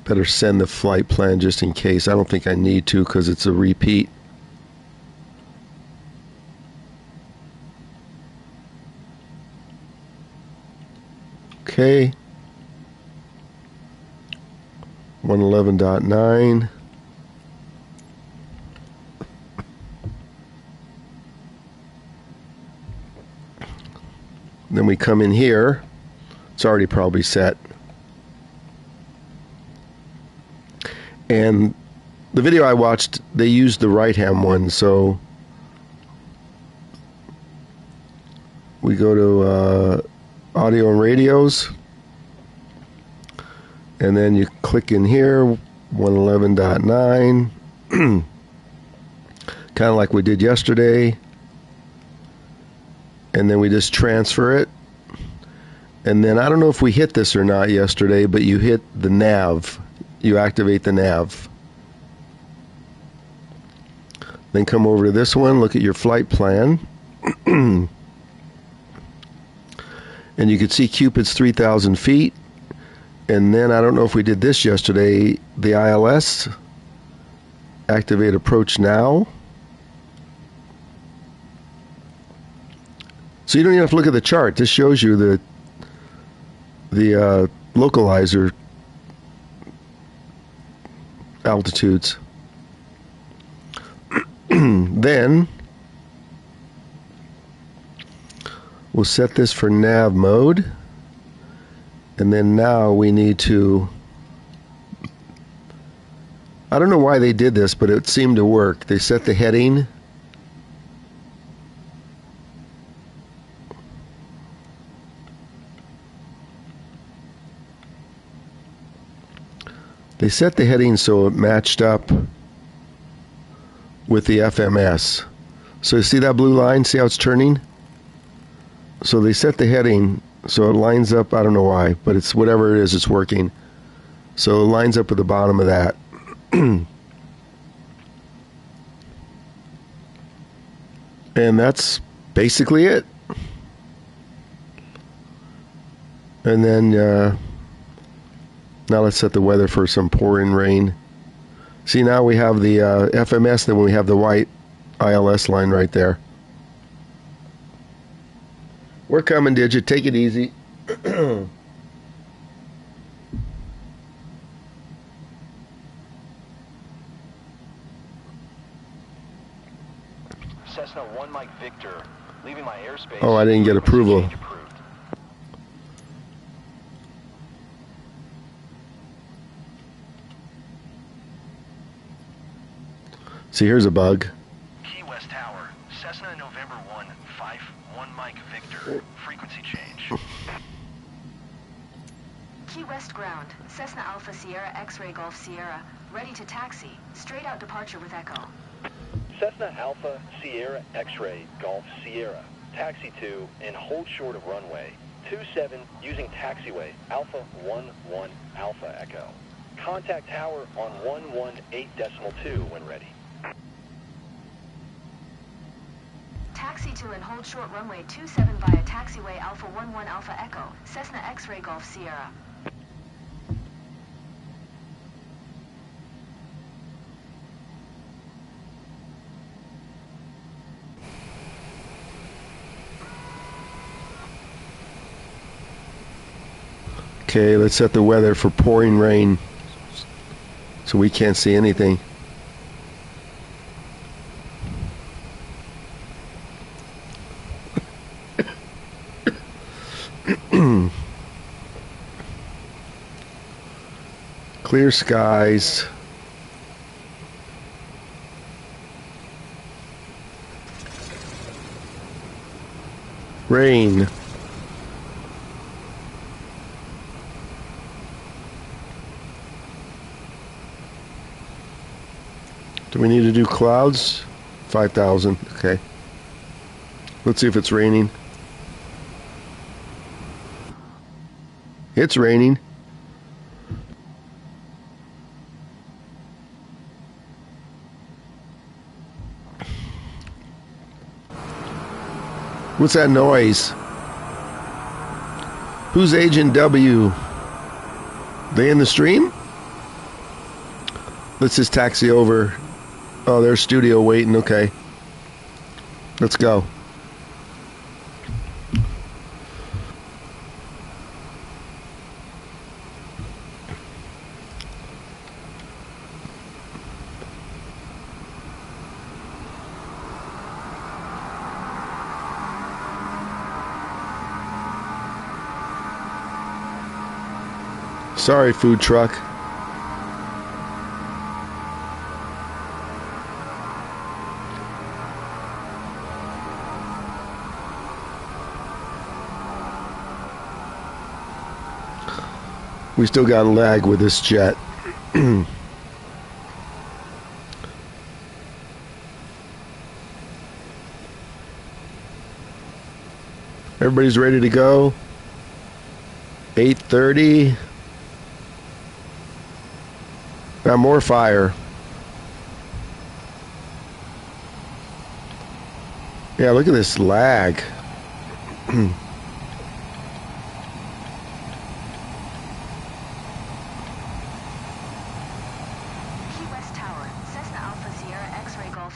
Better send the flight plan just in case. I don't think I need to because it's a repeat. Okay. 111.9. Then we come in here. It's already probably set. And the video I watched, they used the right-hand one, so we go to audio and radios, and then you click in here, 111.9, kind of like we did yesterday, and then we just transfer it. And then I don't know if we hit this or not yesterday, but you hit the nav. You activate the nav. Then come over to this one, look at your flight plan. And you can see Cupid's 3,000 feet. And then I don't know if we did this yesterday, the ILS. Activate approach now. So you don't even have to look at the chart. This shows you the localizer altitudes. Then we'll set this for nav mode, and then now we need to, I don't know why they did this, but it seemed to work. They set the heading. They set the heading so it matched up with the FMS. So you see that blue line? See how it's turning? So they set the heading so it lines up. I don't know why, but it's whatever it is, it's working. So it lines up with the bottom of that. And that's basically it. And then now let's set the weather for some pouring rain. See, now we have the FMS, then we have the white ILS line right there. We're coming, Digit. Take it easy. Cessna 1 Mike Victor, leaving my airspace. Oh, I didn't get approval. See, here's a bug. Key West Tower, Cessna November 1, 5-1 Mike Victor. Frequency change. Key West ground, Cessna Alpha Sierra X-Ray Golf Sierra, ready to taxi. Straight out departure with Echo. Cessna Alpha Sierra X-Ray Golf Sierra. Taxi 2 and hold short of runway 27 using taxiway Alpha 11 Alpha Echo. Contact tower on 118.2 when ready. Taxi 2 and hold short runway 27 via taxiway Alpha 11 Alpha Echo, Cessna X-Ray Golf Sierra. Okay, let's set the weather for pouring rain so we can't see anything. Clear skies. Rain. Do we need to do clouds? 5,000. Okay. Let's see if it's raining. It's raining. What's that noise? Who's Agent W? They in the stream? Let's just taxi over. Oh, there's studio waiting. Okay. Let's go. Sorry, food truck. We still got lag with this jet. Everybody's ready to go. 8:30. Got more fire. Yeah, look at this lag.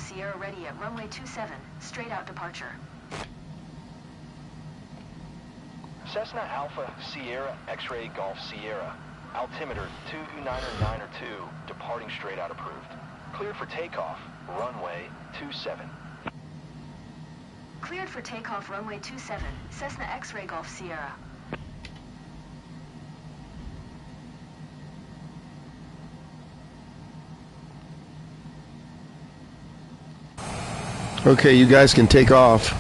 Sierra ready at runway 27, straight out departure. Cessna Alpha Sierra X-Ray Golf Sierra. Altimeter 29902, departing straight out approved. Cleared for takeoff, runway 27. Cleared for takeoff, runway 27, Cessna X-Ray Golf Sierra. Okay, you guys can take off.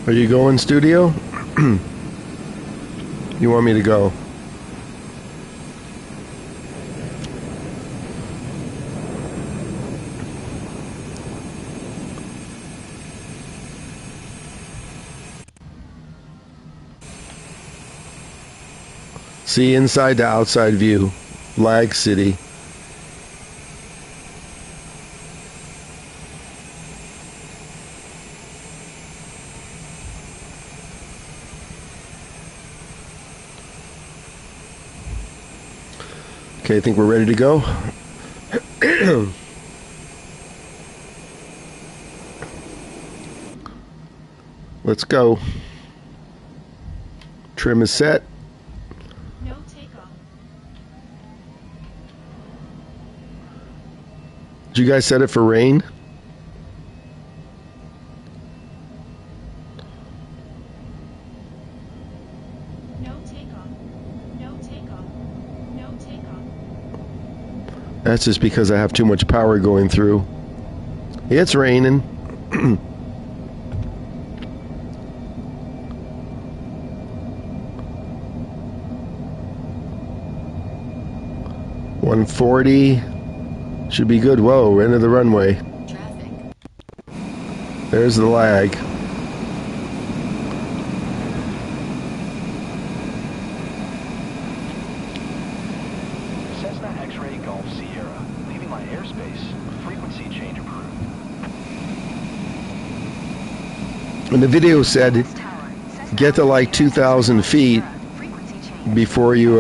Are you going, studio? You want me to go? See, inside to outside view. Lag City. Okay, I think we're ready to go. Let's go. Trim is set. No takeoff. Did you guys set it for rain? No takeoff. No takeoff. No takeoff. That's just because I have too much power going through. It's raining. 140 should be good. Whoa, we're into the runway. Traffic. There's the lag. Cessna X-Ray Golf Sierra, leaving my airspace. Frequency change approved. And the video said West Tower, Cessna get to like Alpha 2,000 feet Sierra, frequency change. before you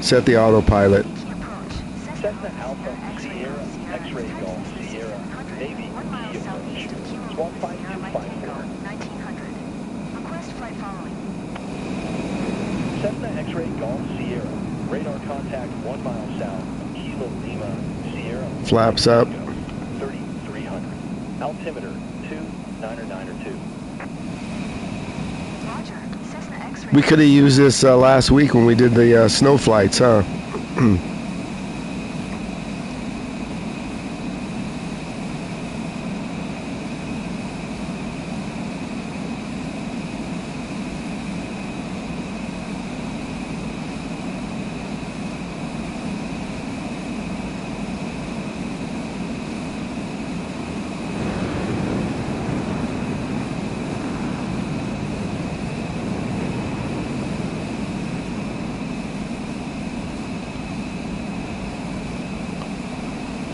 set the autopilot. Key approach, Cessna Alpha Sierra X-Ray Golf Sierra, Navy 1 mile Key approach. southeast of Kilo Squawk Lima Sierra, Mike Tango, 5254. 1900. Request flight following. Cessna X-Ray Golf Sierra, radar contact 1 mile south of Kilo Lima Sierra. Flaps up. 3300. Altimeter 29902. Roger. Cessna X-ray. We could have used this last week when we did the snow flights, huh?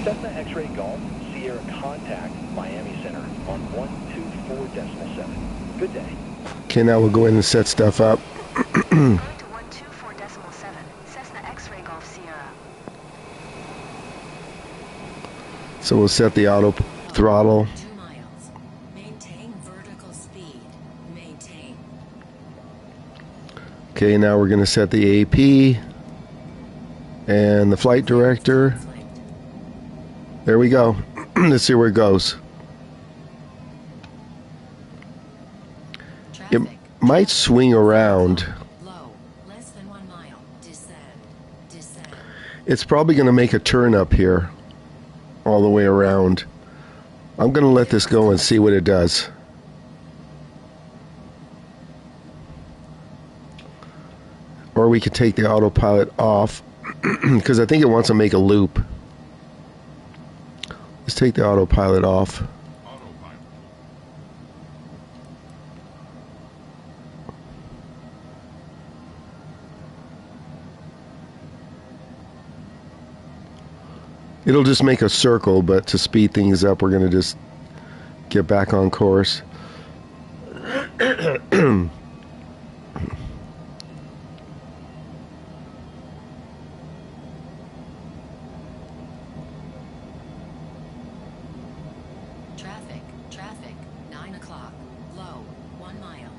Cessna X-Ray Golf Sierra contact Miami Center on 124.7. Good day. Okay, now we'll go in and set stuff up. Going to 124.7. Cessna X-ray Golf Sierra. So we'll set the auto throttle. 2 miles. Maintain vertical speed. Maintain. Okay, now we're going to set the AP and the flight director. Conflict. There we go. Let's see where it goes. It Traffic. might swing around. Low. Less than 1 mile. Descend. Descend. It's probably going to make a turn up here all the way around. I'm going to let this go and see what it does. Or we could take the autopilot off because I think it wants to make a loop. Let's take the autopilot off. It'll just make a circle, but to speed things up, we're going to just get back on course. Traffic. Traffic. 9 o'clock. Low. 1 mile.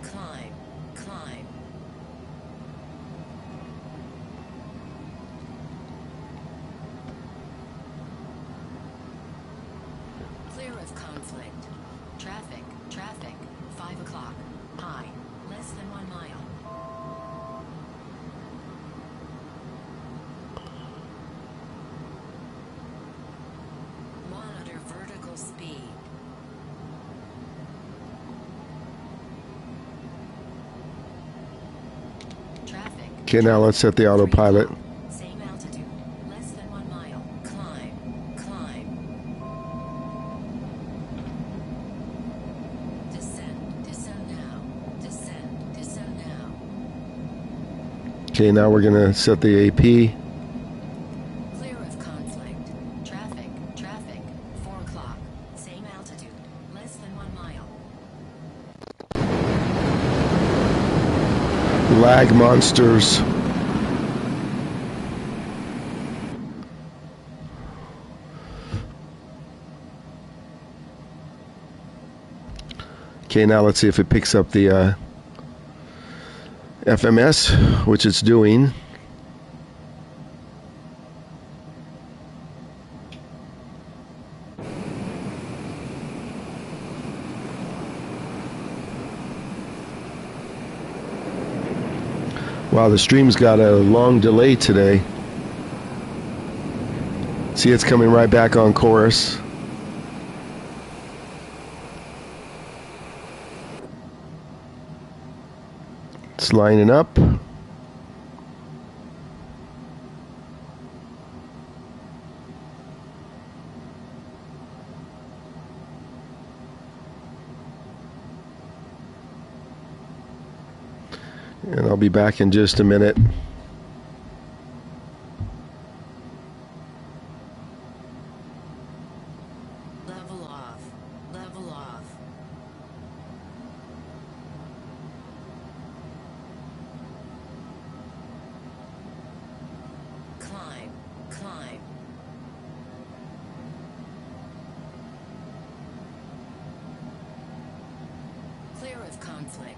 Climb. Climb. Clear of conflict. Traffic. Traffic. 5 o'clock. High. Less than 1 mile. Monitor vertical speed. Traffic. Okay, now let's set the autopilot. Same altitude. Less than 1 mile. Climb. Climb. Descend. Descend now. Descend. Descend now. Okay, now we're going to set the AP. Clear of conflict. Traffic. Traffic. 4 o'clock. Same altitude. Less than 1 mile. Lag monsters. Okay, now let's see if it picks up the FMS, which it's doing. Wow, the stream's got a long delay today. See, it's coming right back on course. It's lining up. And I'll be back in just a minute. Level off. Level off. Climb. Climb. Clear of conflict.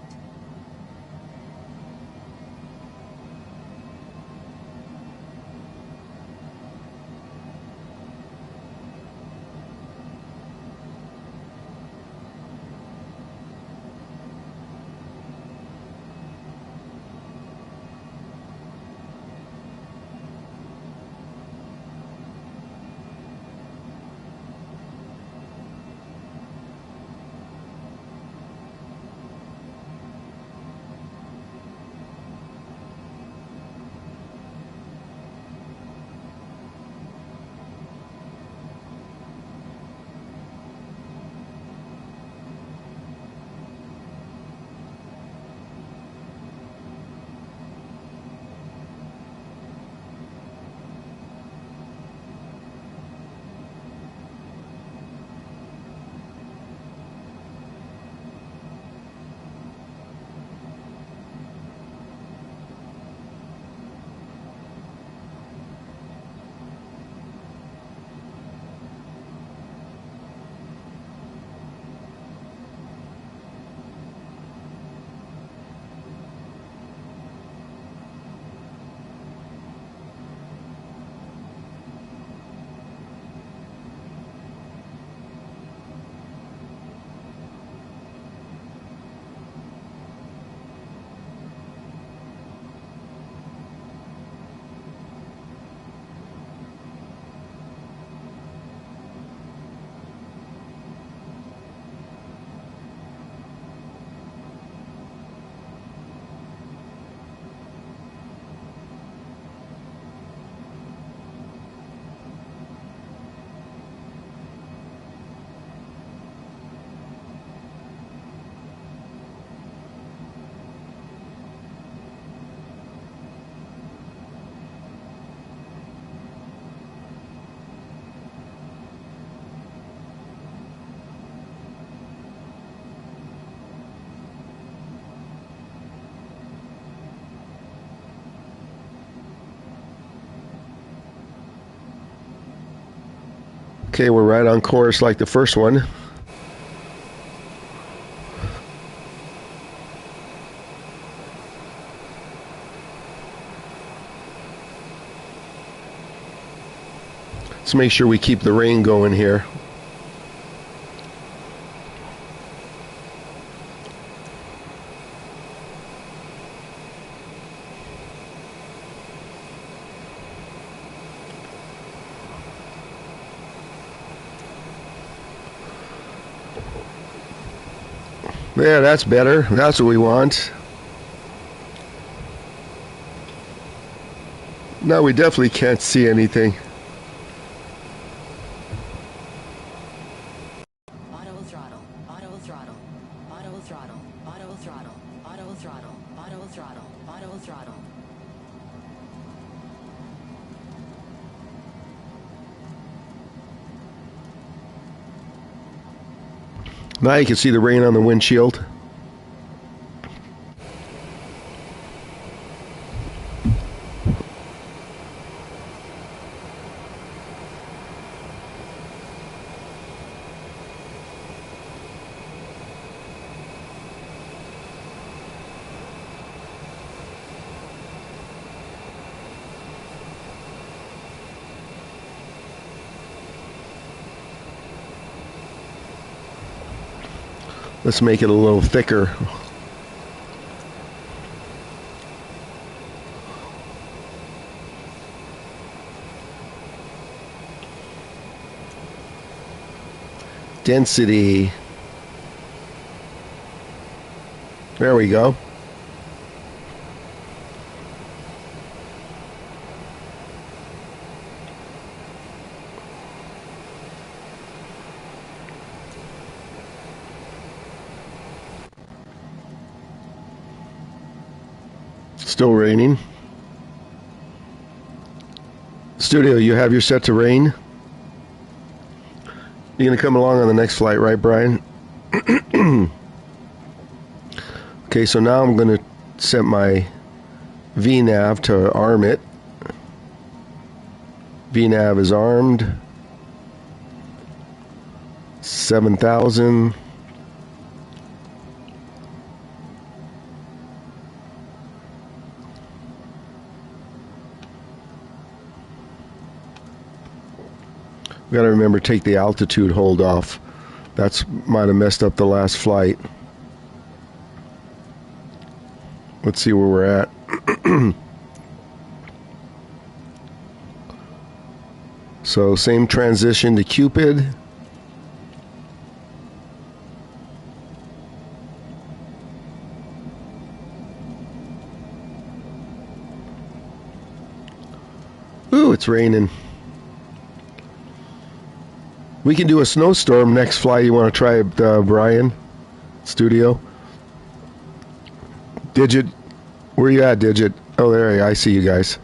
Okay, we're right on course like the first one. Let's make sure we keep the rain going here. Yeah, that's better. That's what we want. No, we definitely can't see anything. Auto throttle. Auto throttle. Auto throttle. Auto throttle. Auto throttle. Auto throttle. Auto throttle. Now you can see the rain on the windshield. Let's make it a little thicker. Density. There we go. Still raining. Studio, you have your set to rain? You're going to come along on the next flight, right, Brian? Okay, so now I'm going to set my VNAV to arm it. VNAV is armed. 7,000. We gotta remember take the altitude hold off. That's might have messed up the last flight. Let's see where we're at. So same transition to Cupid. Ooh, it's raining. We can do a snowstorm next flight. You want to try it, Brian? Studio? Digit? Where you at, Digit? Oh, there you are. I see you guys.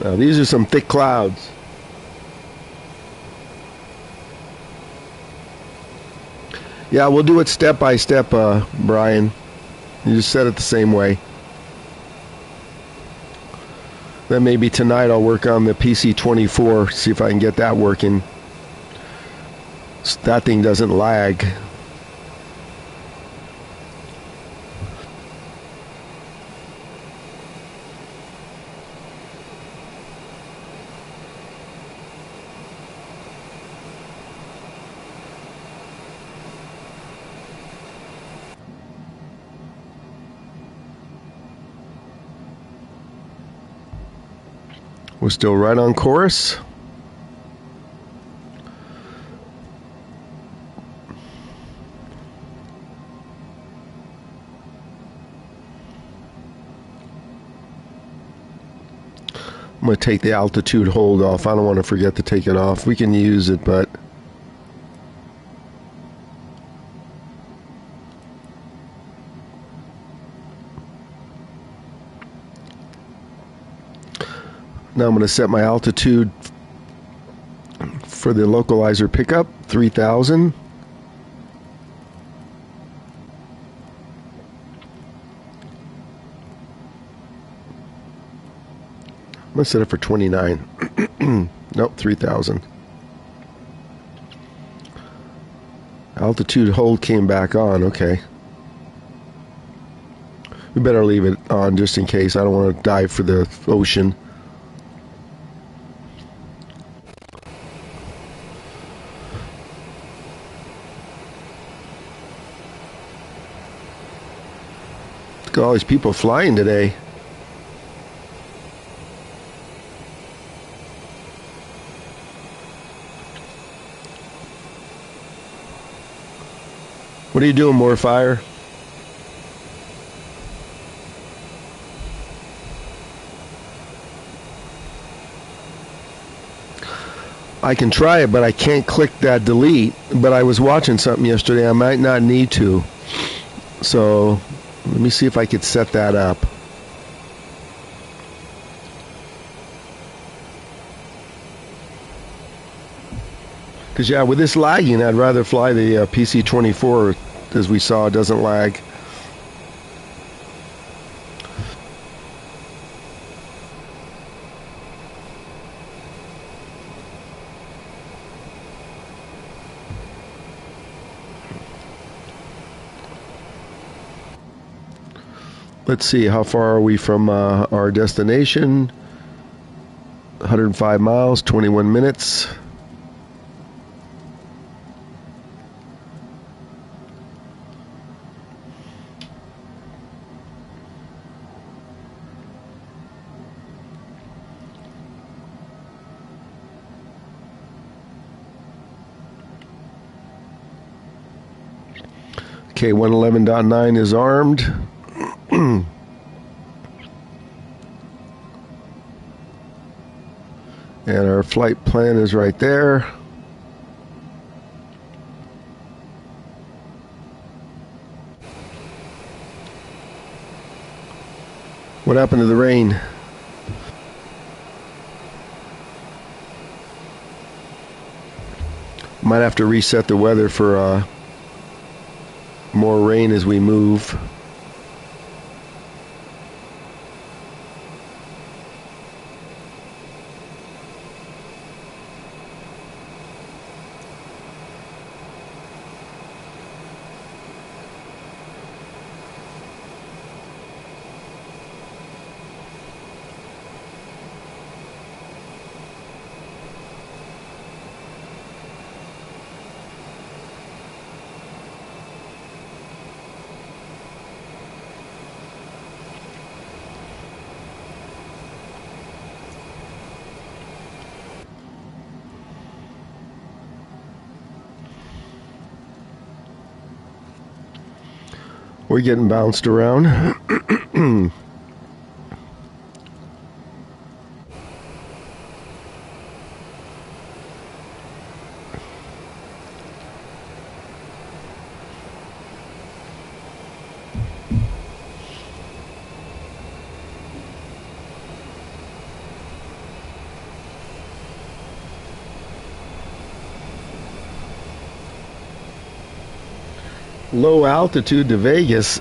Now, these are some thick clouds. Yeah, we'll do it step by step, Brian. You just said it the same way. Then maybe tonight I'll work on the PC24, see if I can get that working. That thing doesn't lag. We're still right on course. I'm going to take the altitude hold off. I don't want to forget to take it off. We can use it, but now I'm going to set my altitude for the localizer pickup, 3,000. I'm going to set it for 29. Nope, 3,000. Altitude hold came back on, okay. We better leave it on just in case. I don't want to dive for the ocean. Look at all these people flying today. What are you doing, more fire? I can try it, but I can't click that delete. But I was watching something yesterday. I might not need to. So Let me see if I could set that up. Because, yeah, with this lagging, I'd rather fly the PC-24. As we saw, it doesn't lag. Let's see, how far are we from our destination? 105 miles, 21 minutes. Okay, 111.9 is armed. And our flight plan is right there. What happened to the rain? Might have to reset the weather for more rain as we move. We're getting bounced around. Low altitude to Vegas.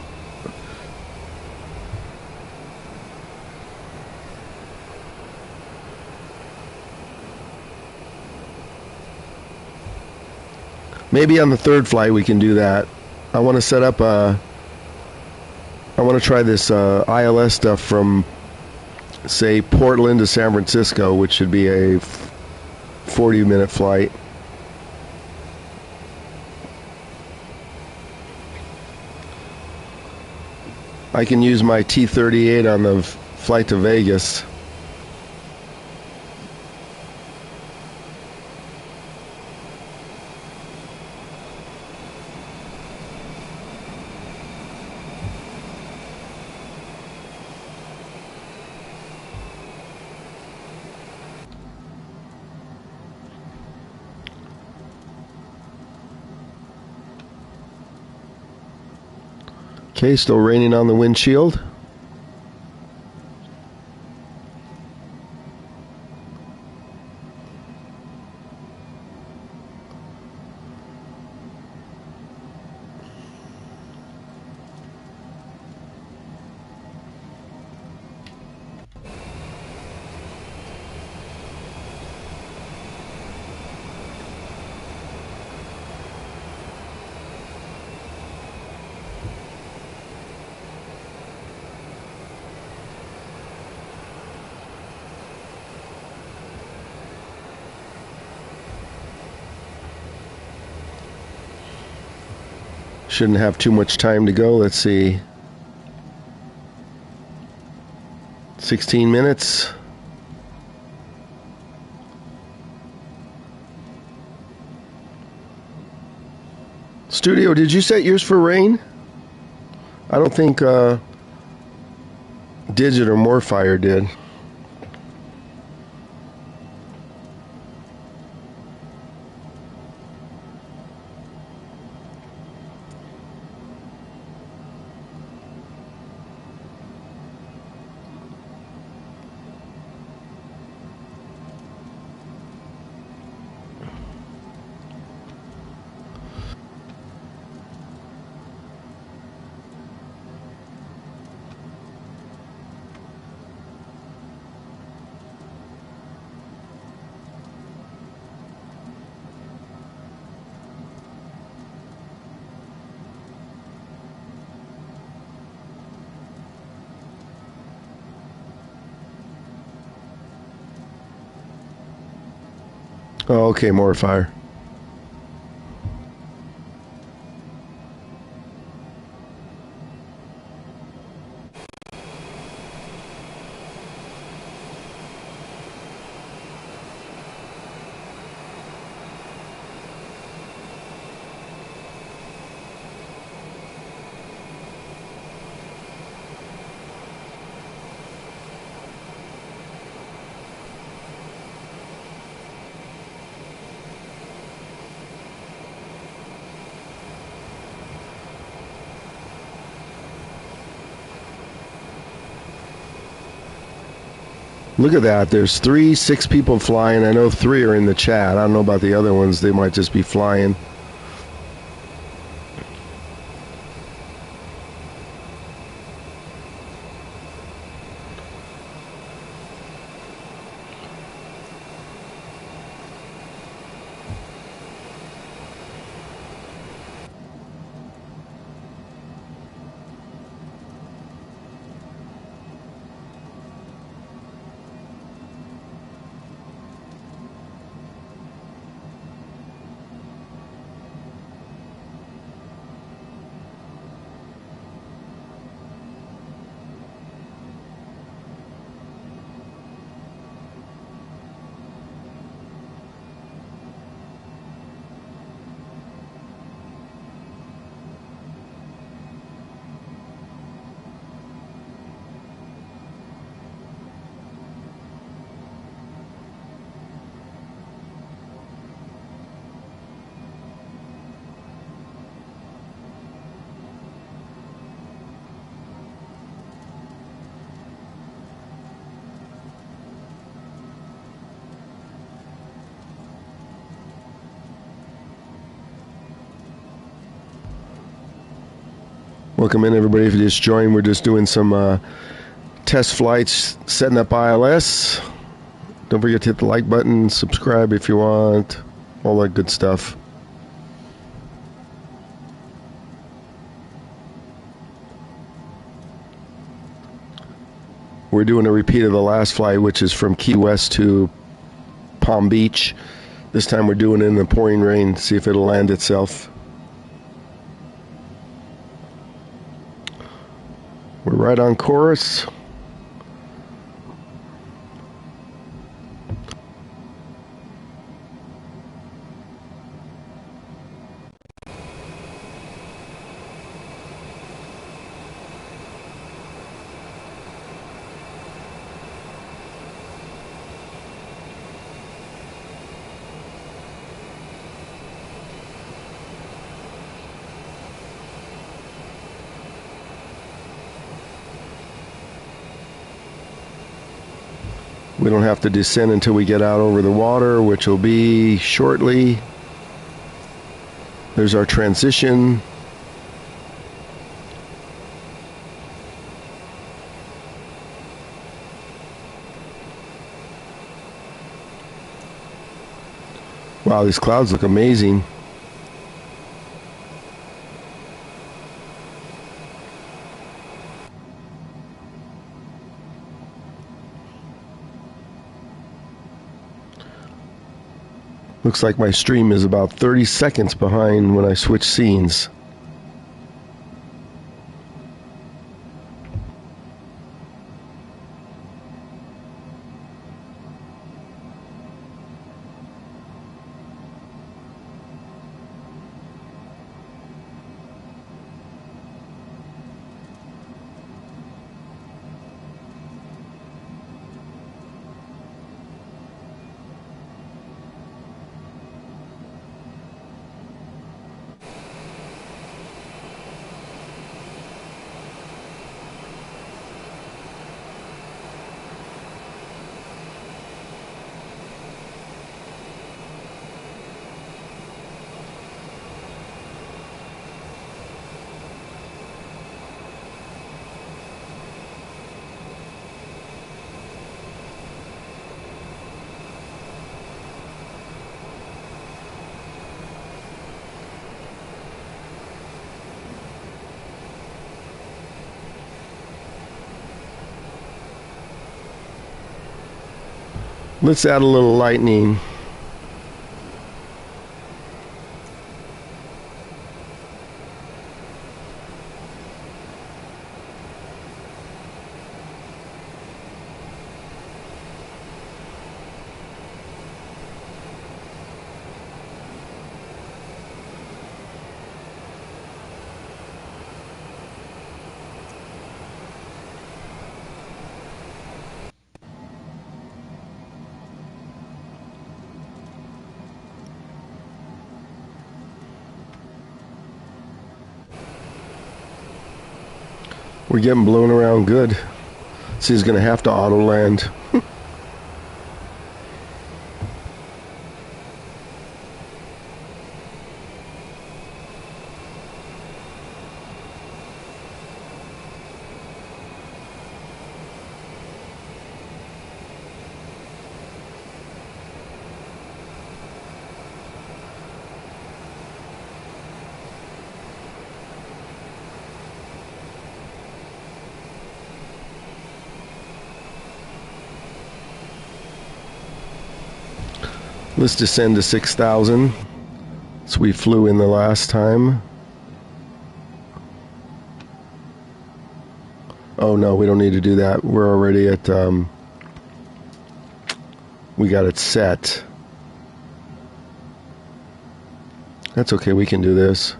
Maybe on the third flight we can do that. I want to set up I want to try this ILS stuff from, say, Portland to San Francisco, which should be a 40-minute flight. I can use my T-38 on the flight to Vegas. Okay, still raining on the windshield. Shouldn't have too much time to go. Let's see. 16 minutes. Studio, did you set yours for rain? I don't think Digit or Morfire did. Oh, okay, more fire. Look at that. There's 6 people flying. I know 3 are in the chat. I don't know about the other ones. They might just be flying. Welcome in, everybody. If you just joined, we're just doing some test flights, setting up ILS. Don't forget to hit the like button, subscribe if you want, all that good stuff. We're doing a repeat of the last flight, which is from Key West to Palm Beach. This time we're doing it in the pouring rain, see if it'll land itself. We're right on course. We don't have to descend until we get out over the water, which will be shortly. There's our transition. Wow, these clouds look amazing. Looks like my stream is about 30 seconds behind when I switch scenes. Let's add a little lightning. We're getting blown around good. So he's going to have to auto land. Let's descend to 6,000. So we flew in the last time. Oh no, we don't need to do that. We're already at, we got it set. That's okay, we can do this.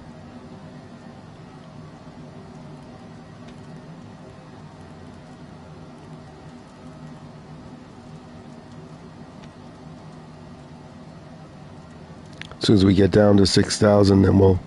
As soon as we get down to 6,000, then we'll...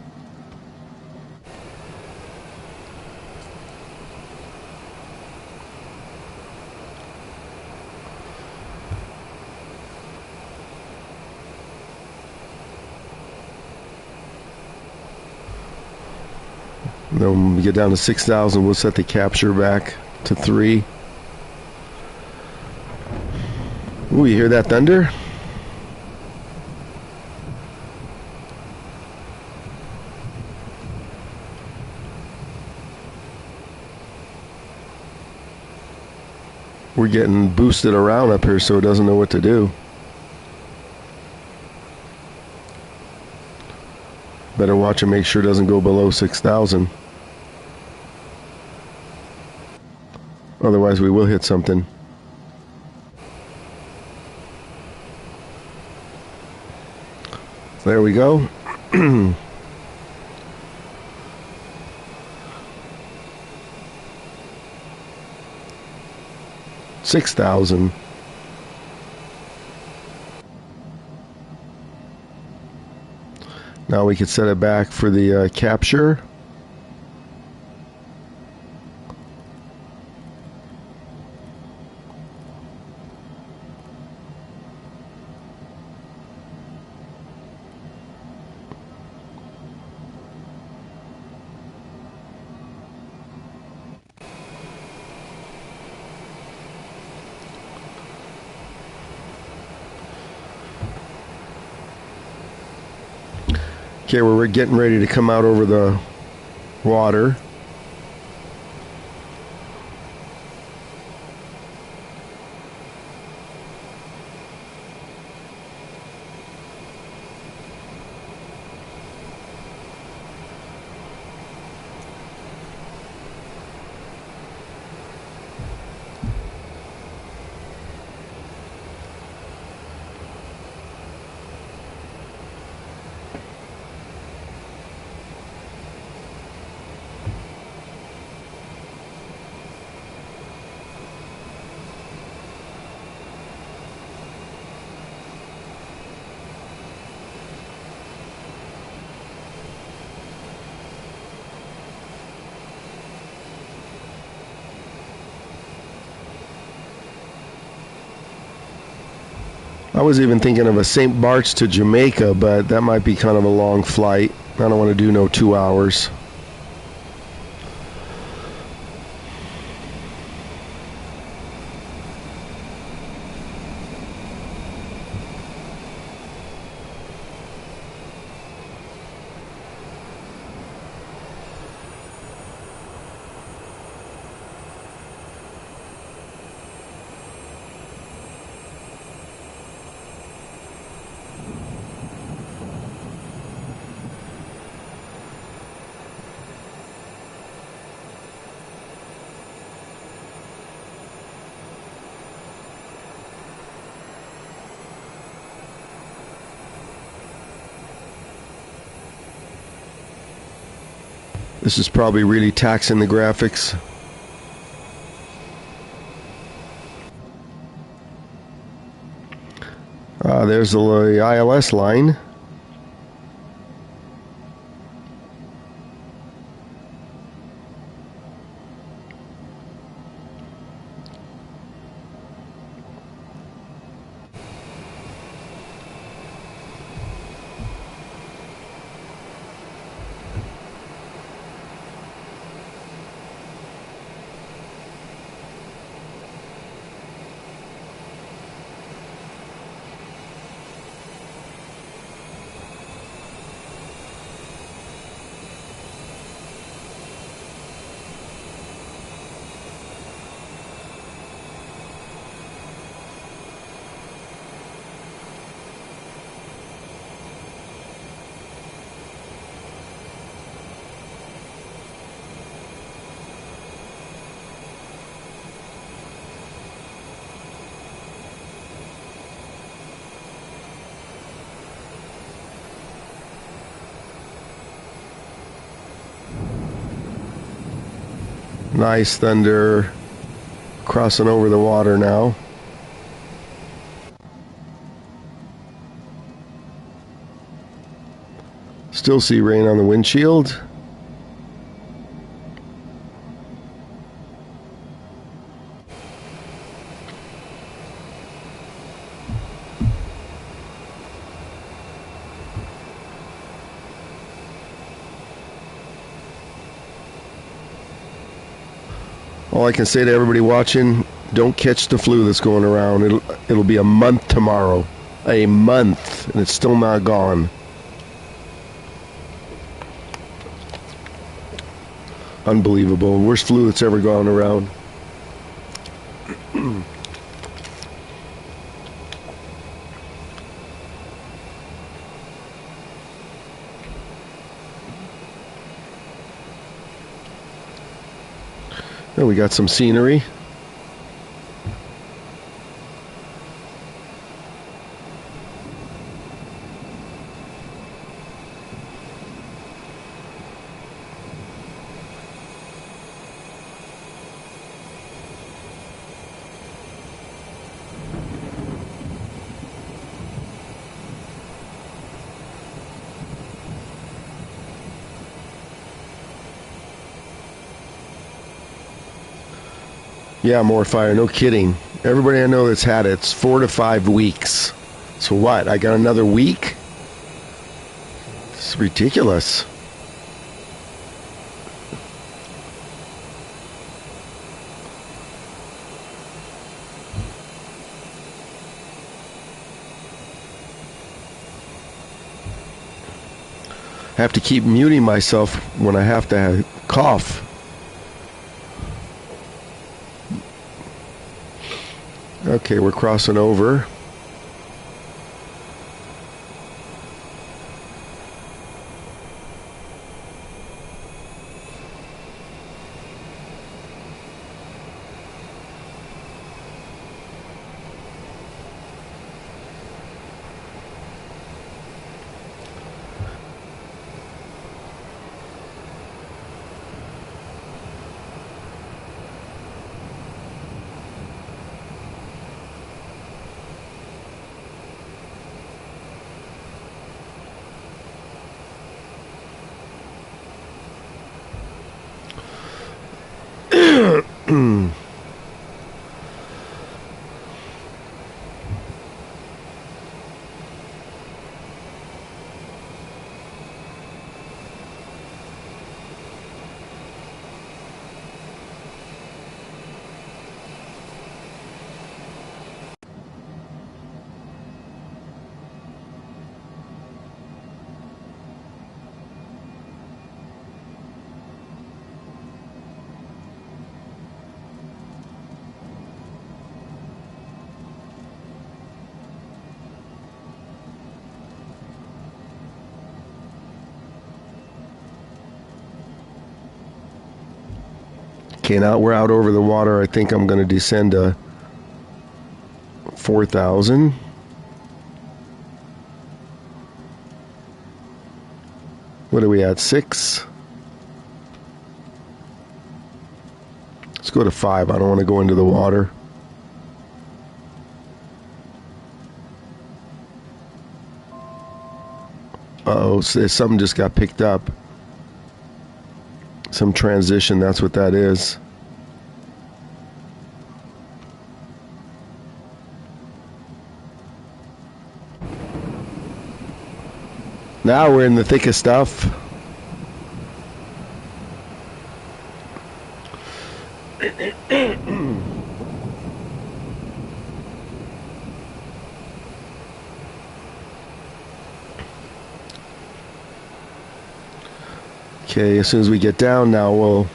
Then when we get down to 6,000, we'll set the capture back to 3. Ooh, you hear that thunder? We're getting boosted around up here, so it doesn't know what to do. Better watch and make sure it doesn't go below 6,000. Otherwise, we will hit something. There we go. 6,000. Now we could set it back for the capture. Okay, we're getting ready to come out over the water. I was even thinking of a St. Bart's to Jamaica, but that might be kind of a long flight. I don't want to do no 2 hours. This is probably really taxing the graphics. There's the ILS line. Nice thunder. Crossing over the water now. Still see rain on the windshield. All I can say to everybody watching, don't catch the flu that's going around. It'll be a month tomorrow. A month, and it's still not gone. Unbelievable. Worst flu that's ever gone around. Oh, we got some scenery. Yeah, more fire. No kidding. Everybody I know that's had it's 4 to 5 weeks. So what? I got another week? It's ridiculous. I have to keep muting myself when I have to cough. Okay, we're crossing over. Okay, now we're out over the water. I think I'm going to descend to 4,000. What are we at? 6? Let's go to 5. I don't want to go into the water. Uh-oh, something just got picked up. Some transition, that's what that is. Now we're in the thick of stuff. Okay, as soon as we get down now we'll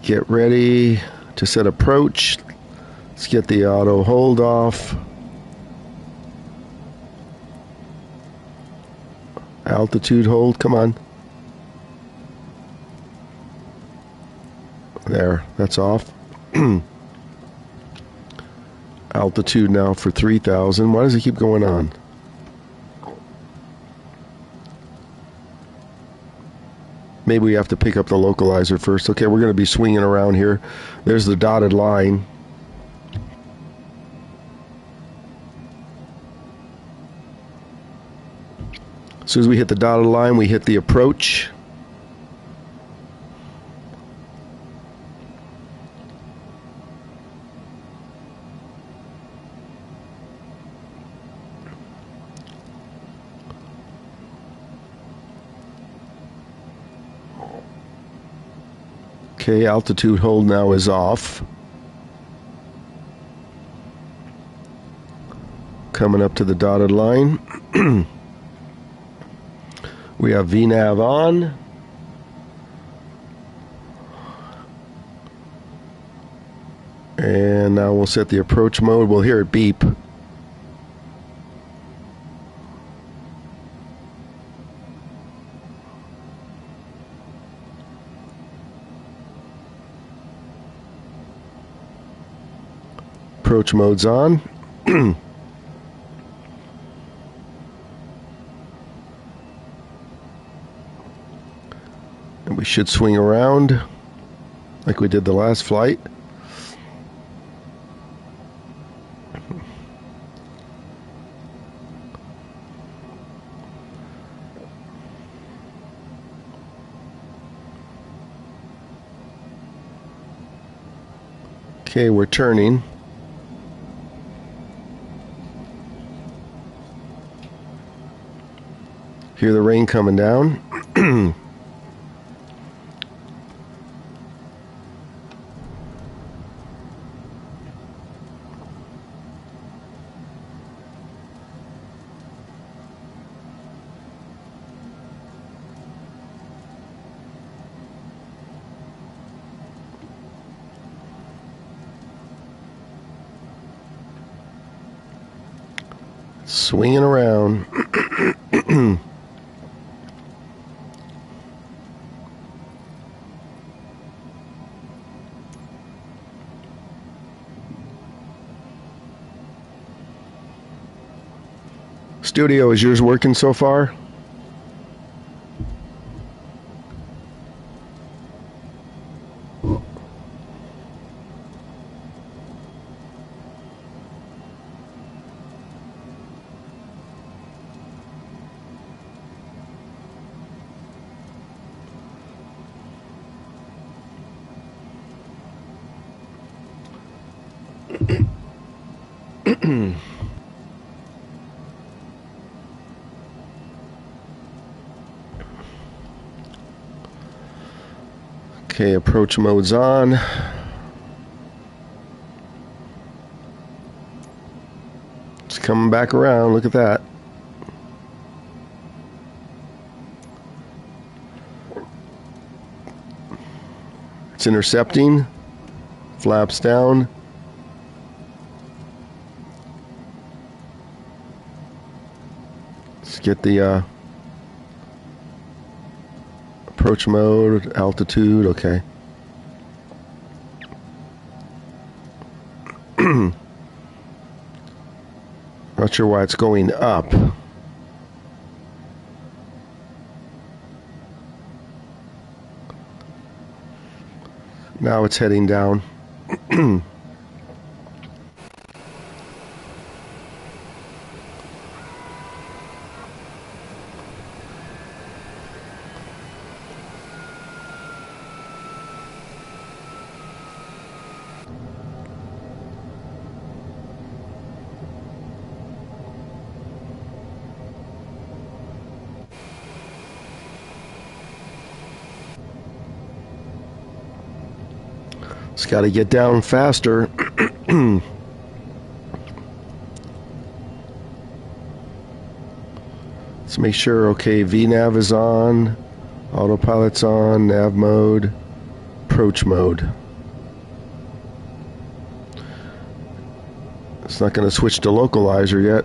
get ready to set approach. Let's get the auto hold off. Altitude hold, come on. There, that's off. Altitude now for 3,000. Why does it keep going on? Maybe we have to pick up the localizer first. Okay, we're going to be swinging around here. There's the dotted line. As soon as we hit the dotted line, we hit the approach. Okay, altitude hold now is off. Coming up to the dotted line. We have VNAV on. And now we'll set the approach mode. We'll hear it beep. Approach mode's on. And we should swing around like we did the last flight. Okay, we're turning. Hear the rain coming down. Swinging around. Studio, is yours working so far? Okay, approach mode's on. It's coming back around. Look at that. It's intercepting. Flaps down. Let's get the approach mode, altitude, okay. Not sure why it's going up. Now it's heading down. It's got to get down faster. Let's make sure, okay, VNAV is on, autopilot's on, nav mode, approach mode. It's not going to switch to localizer yet,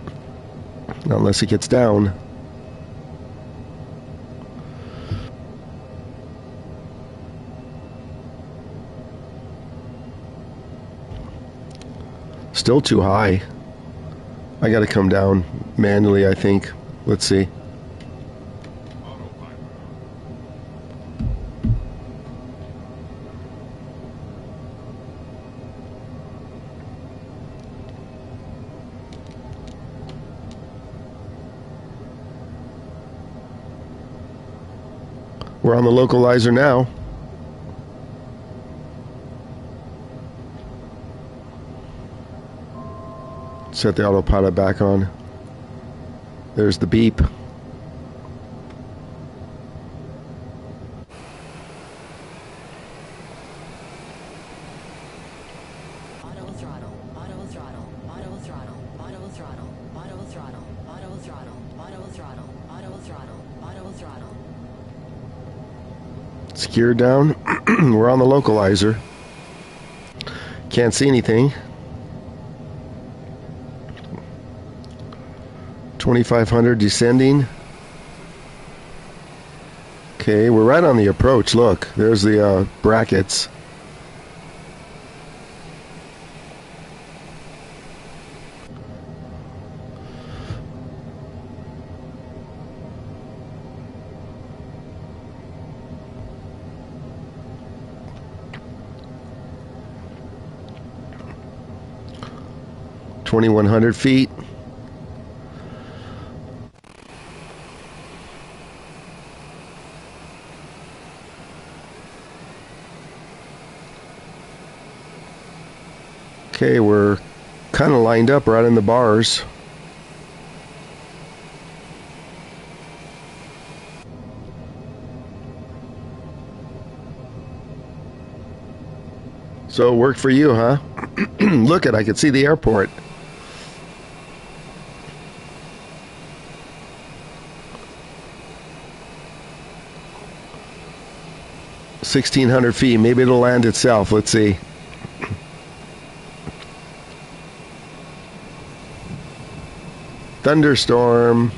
not unless it gets down. Still too high. I got to come down manually, I think. Let's see. We're on the localizer now. Set the autopilot back on. There's the beep. Auto throttle, auto throttle, auto throttle, auto throttle, auto throttle, auto throttle, auto throttle, auto throttle, auto throttle. It's geared down. We're on the localizer. Can't see anything. 2500 descending. Okay, we're right on the approach. Look, there's the brackets. $2,100 feet. Okay, we're kind of lined up right in the bars. So it worked for you, huh? Look it, I could see the airport. $1,600 feet. Maybe it'll land itself. Let's see. Thunderstorm.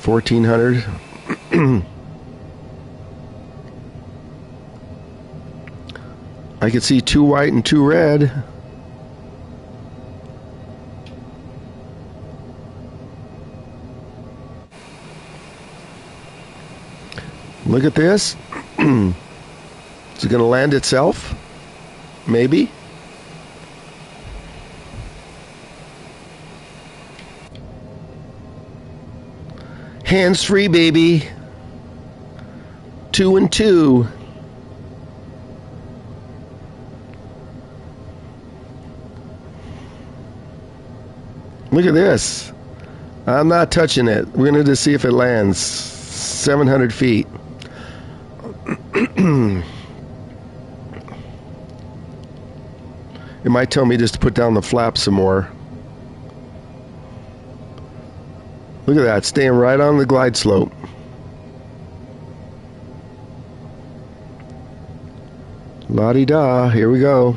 $1,400. I could see 2 white and 2 red. Look at this. Is it going to land itself? Maybe. Hands free, baby. 2 and 2. Look at this. I'm not touching it. We're going to just see if it lands. 700 feet. It might tell me just to put down the flap some more. Look at that, staying right on the glide slope. La-di-da, here we go.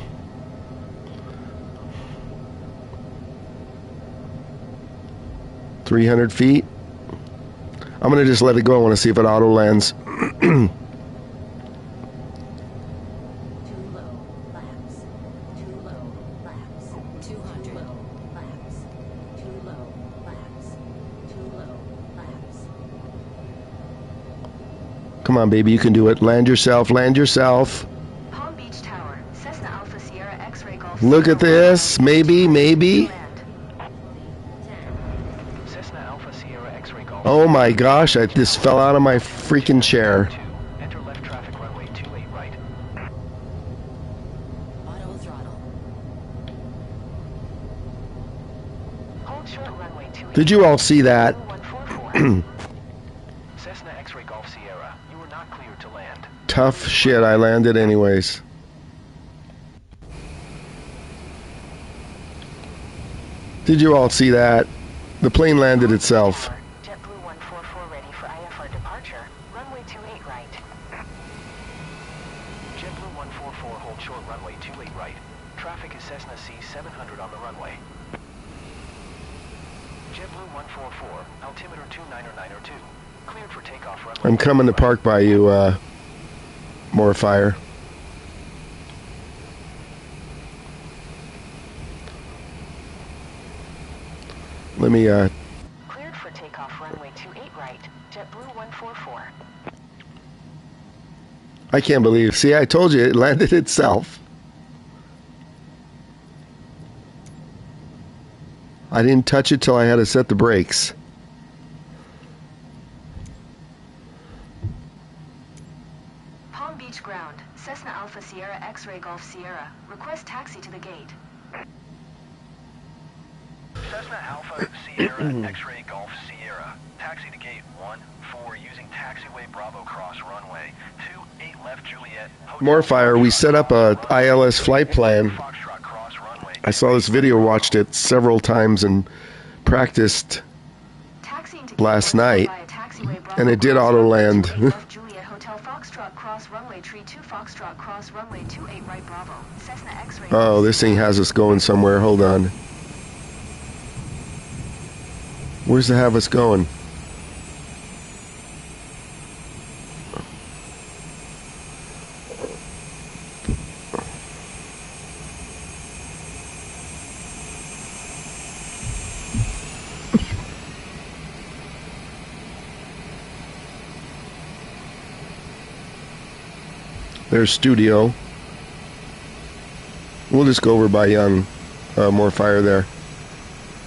$300 feet. I'm going to just let it go. I want to see if it auto lands. Come on, baby, you can do it. Land yourself, land yourself. Palm Beach Tower, Cessna Alpha Sierra X-ray Golf. Look at this. Maybe, maybe. Cessna Alpha Sierra X-ray Golf. Oh my gosh, I just fell out of my freaking chair. Enter left traffic runway 28 right. Auto throttle. Hold short runway 28. Did you all see that? 144. Cessna X-ray Golf Sierra, you are not cleared to land. Tough shit, I landed anyways. Did you all see that? The plane landed itself. JetBlue 144 ready for IFR departure. Runway 28 right. JetBlue 144, hold short runway 28 right. Traffic is Cessna C700 on the runway. JetBlue 144, altimeter 29902. Cleared for takeoff runway. I'm coming to park by you, more fire. Let me, Cleared for takeoff runway 28 right. JetBlue 144. I can't believe. See, I told you it landed itself. I didn't touch it till I had to set the brakes. Palm Beach ground. Cessna Alpha Sierra X-Ray Golf Sierra. Request taxi to the gate. Cessna Alpha Sierra X-Ray Golf Sierra. Taxi to gate 1-4 using taxiway Bravo Cross runway. 28 left Juliet. Morfire, we set up a ILS flight plan. Foxtrot Cross runway. I saw this video, watched it several times, and practiced Taxiing to last gate night, via taxiway Bravo and it did Cross auto runway land. 28 left Juliet Hotel Foxtrot Cross runway tree 2 Foxtrot Cross runway 28 right Bravo. Cessna X-Ray. Oh, this thing has us going somewhere. Hold on. Where's it have us going? There's studio. We'll just go over by Young. More fire there.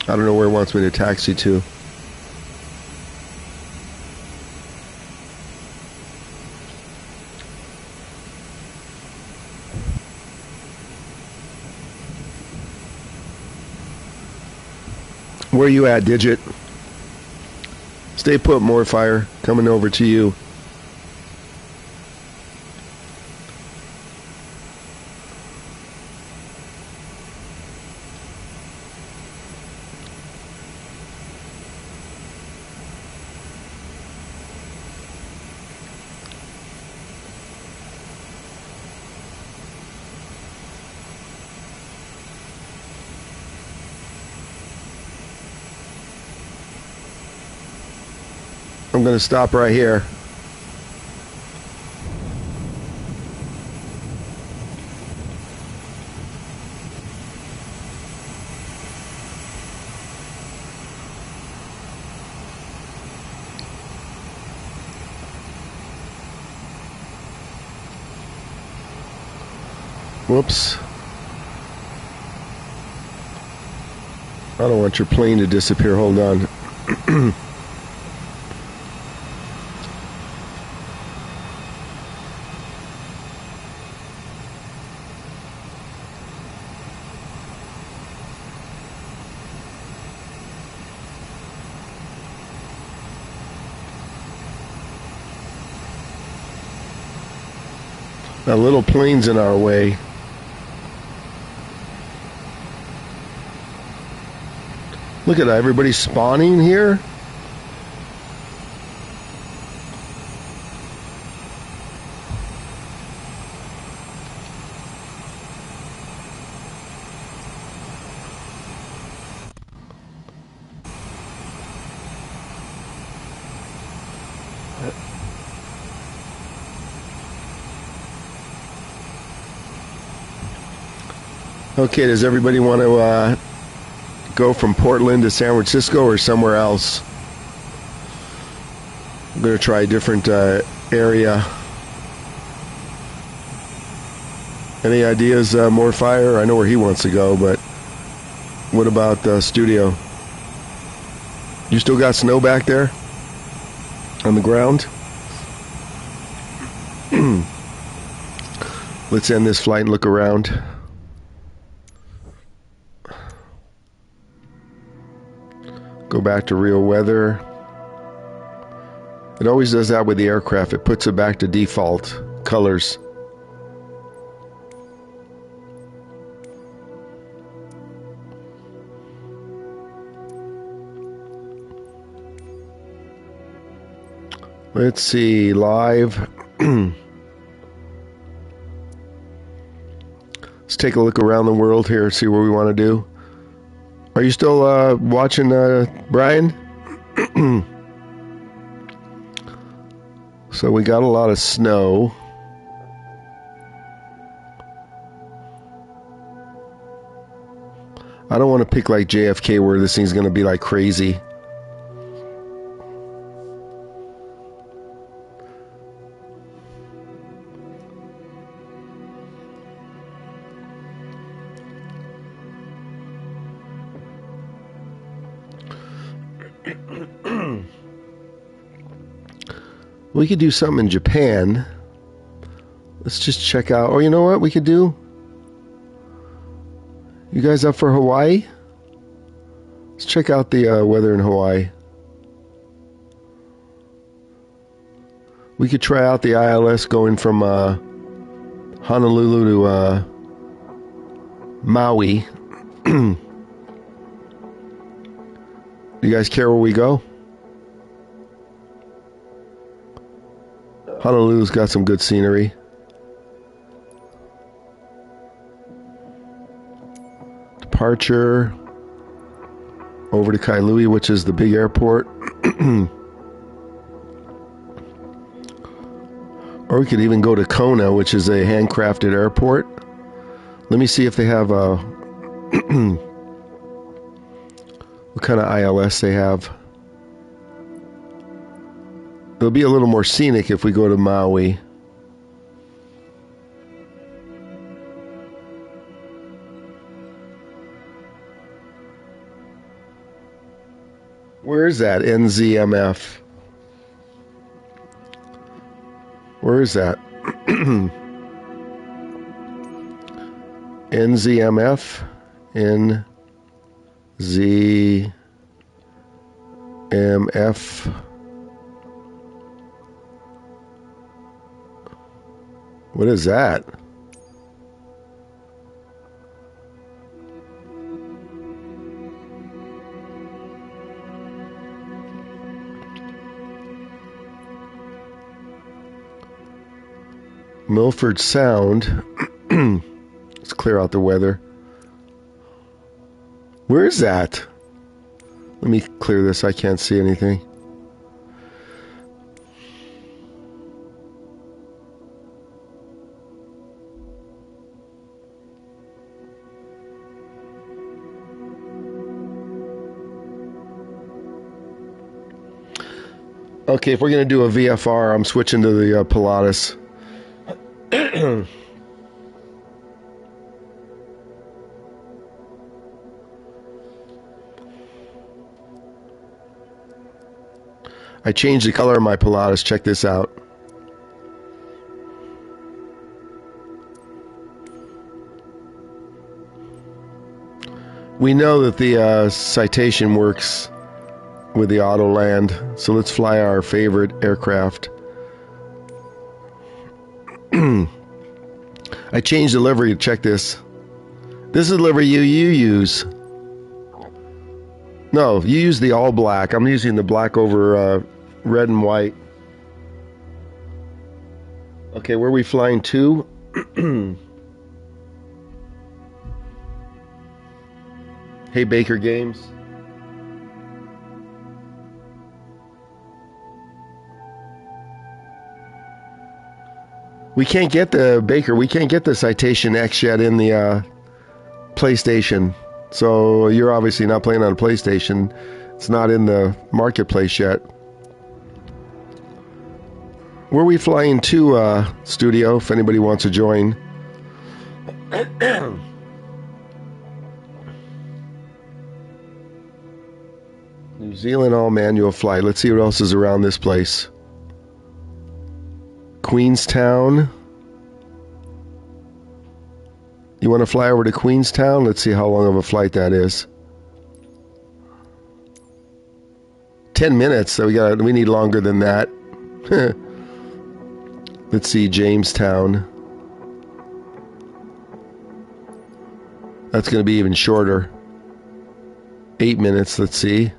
I don't know where it wants me to taxi to. Where you at, Digit? Stay put, more fire. Coming over to you. I'm going to stop right here. Whoops. I don't want your plane to disappear. Hold on. A little plane's in our way. Look at that, everybody spawning here. Okay, does everybody want to go from Portland to San Francisco or somewhere else? I'm going to try a different area. Any ideas, more fire? I know where he wants to go, but what about the studio? You still got snow back there on the ground? Let's end this flight and look around. Go back to real weather. It always does that with the aircraft. It puts it back to default colors. Let's see, live. Let's take a look around the world here, see what we want to do. Are you still watching, Brian? So we got a lot of snow. I don't want to pick like JFK where this thing's going to be like crazy. We could do something in Japan. Let's just check out. Oh, you know what we could do? You guys up for Hawaii? Let's check out the weather in Hawaii. We could try out the ILS going from Honolulu to Maui. Do you guys care where we go? Honolulu's got some good scenery. Departure over to Kailui, which is the big airport. Or we could even go to Kona, which is a handcrafted airport. Let me see if they have what kind of ILS they have. It'll be a little more scenic if we go to Maui. Where is that? NZMF. Where is that? NZMF. NZMF. What is that? Milford Sound. Let's clear out the weather. Where is that? Let me clear this. I can't see anything. Okay, if we're going to do a VFR, I'm switching to the Pilatus. I changed the color of my Pilatus. Check this out. We know that the citation works with the Autoland, so let's fly our favorite aircraft. I changed the livery. Check this. This is the livery you use. No, you use the all black. I'm using the black over red and white. Okay, where are we flying to? Hey, Baker Games. We can't get the Baker. We can't get the Citation X yet in the PlayStation. So you're obviously not playing on a PlayStation. It's not in the marketplace yet. Where are we flying to, studio, if anybody wants to join? New Zealand all manual flight. Let's see what else is around this place. Queenstown. You want to fly over to Queenstown? Let's see how long of a flight that is. 10 minutes, so we need longer than that. Let's see, Jamestown. That's going to be even shorter. 8 minutes, let's see.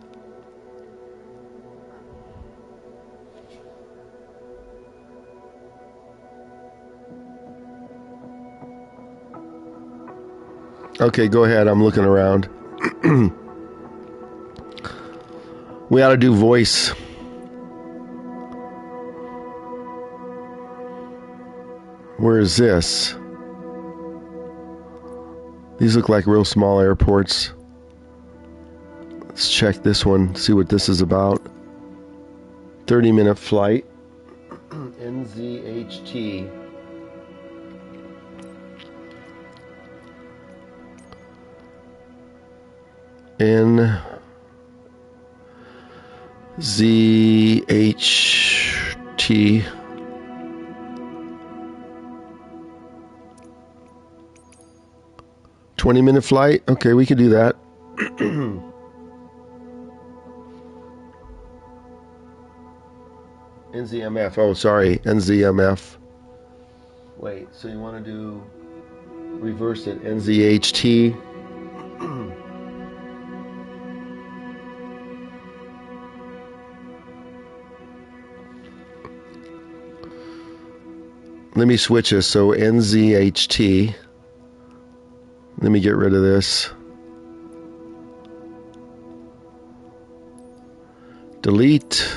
Okay, go ahead. I'm looking around. We ought to do voice. Where is this? These look like real small airports. Let's check this one, see what this is about. 30-minute flight. NZHT. NZHT. NZHT. $20-minute flight? Okay, we could do that. NZMF. Oh, sorry. NZMF. Wait, so you want to do reverse it. NZHT. Let me switch this. So NZHT. Let me get rid of this. Delete.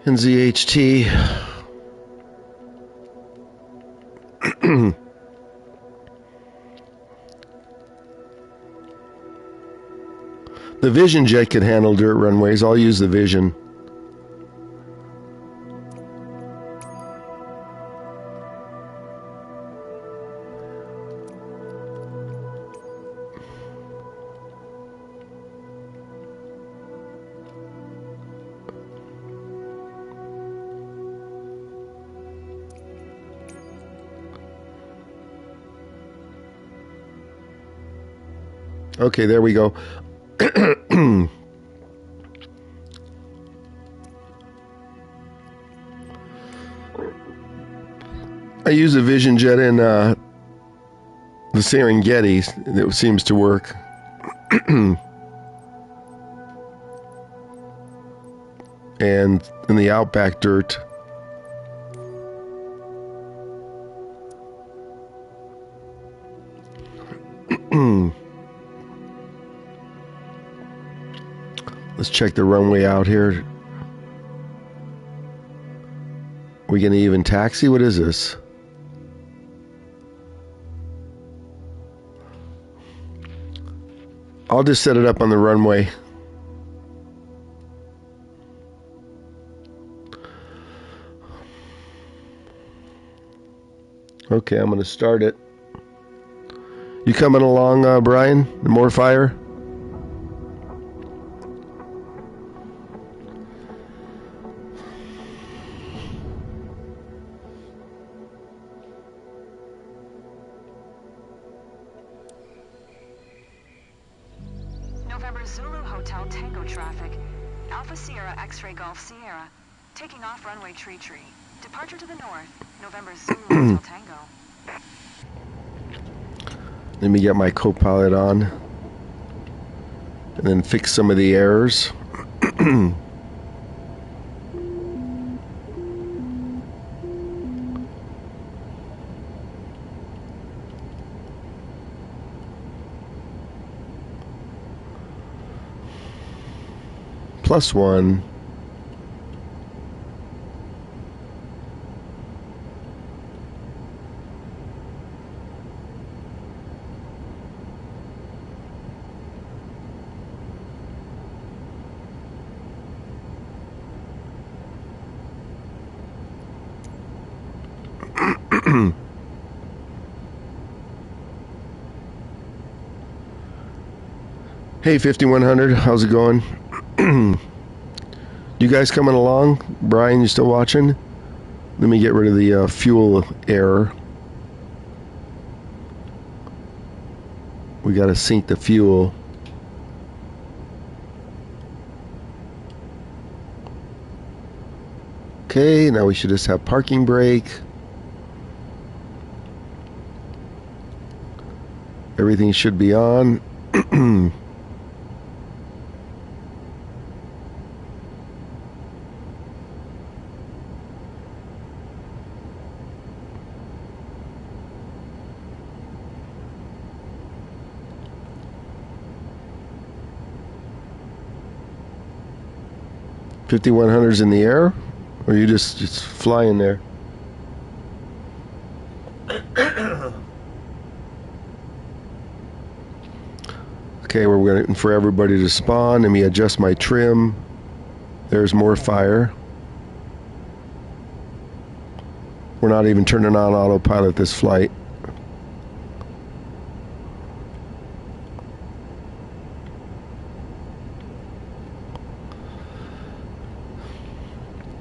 NZHT. The Vision jet can handle dirt runways. I'll use the Vision. Okay, there we go. I use a Vision jet in the Serengeti. It seems to work. And in the outback dirt. Let's check the runway out here. We gonna even taxi? What is this? I'll just set it up on the runway. Okay, I'm gonna start it. You coming along, Brian? More fire? November Zulu Hotel Tango traffic. Alpha Sierra X-Ray Golf Sierra. Taking off runway Tree. Departure to the north. November Zulu Hotel Tango. Let me get my co-pilot on. And then fix some of the errors. +1. Hey 5100, how's it going? You guys coming along? Brian, you still watching? Let me get rid of the fuel error. We gotta sync the fuel. Okay, now we should just have parking brake. Everything should be on. $5,100's in the air, or you just flying there? Okay, we're waiting for everybody to spawn. Let me adjust my trim. There's more fire. We're not even turning on autopilot this flight.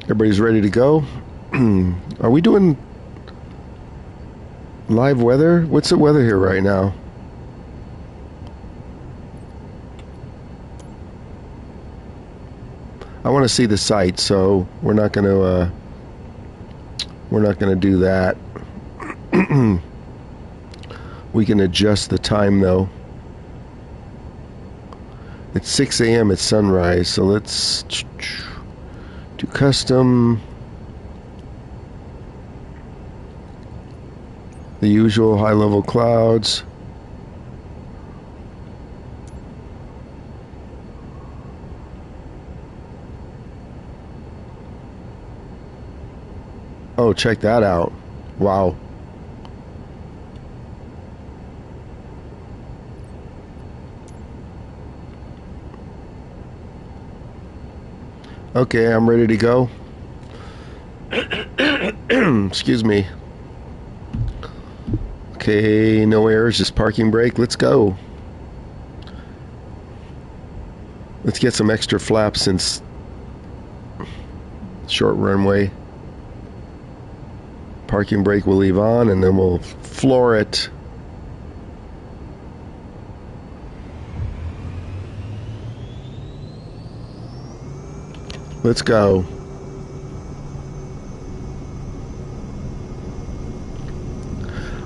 Everybody's ready to go. Are we doing live weather? What's the weather here right now? I want to see the site, so we're not going to do that. We can adjust the time though. It's 6 a.m. at sunrise, so let's do custom. The usual high-level clouds. Oh, check that out. Wow. Okay, I'm ready to go. Excuse me. Okay, no errors, just parking brake. Let's go. Let's get some extra flaps since short runway. Parking brake we'll leave on, and then we'll floor it. Let's go.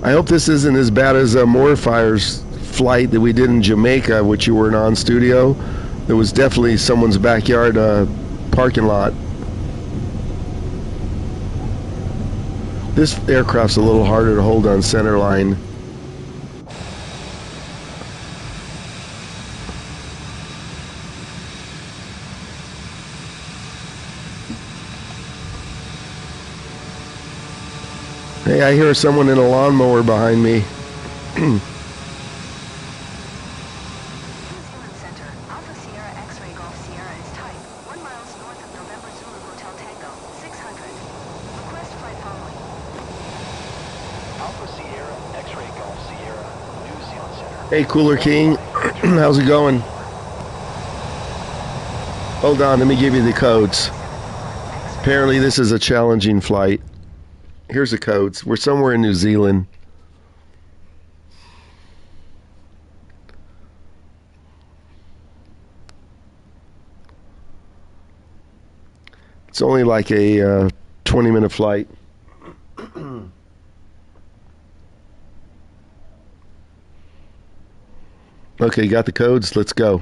I hope this isn't as bad as Moorfire's flight that we did in Jamaica, which you were in on studio. It was definitely someone's backyard parking lot. This aircraft's a little harder to hold on center line. Hey, I hear someone in a lawnmower behind me. New Zealand Center, Alpha Sierra X-ray Golf Sierra is type 1 miles north of November Zulu Hotel Tango, 600. Request flight following. Alpha Sierra X-ray Golf Sierra, New Zealand Center. Hey, Cooler King. How's it going? Hold on, let me give you the codes. Apparently this is a challenging flight. Here's the codes. We're somewhere in New Zealand. It's only like a 20-minute flight. Okay, got the codes. Let's go.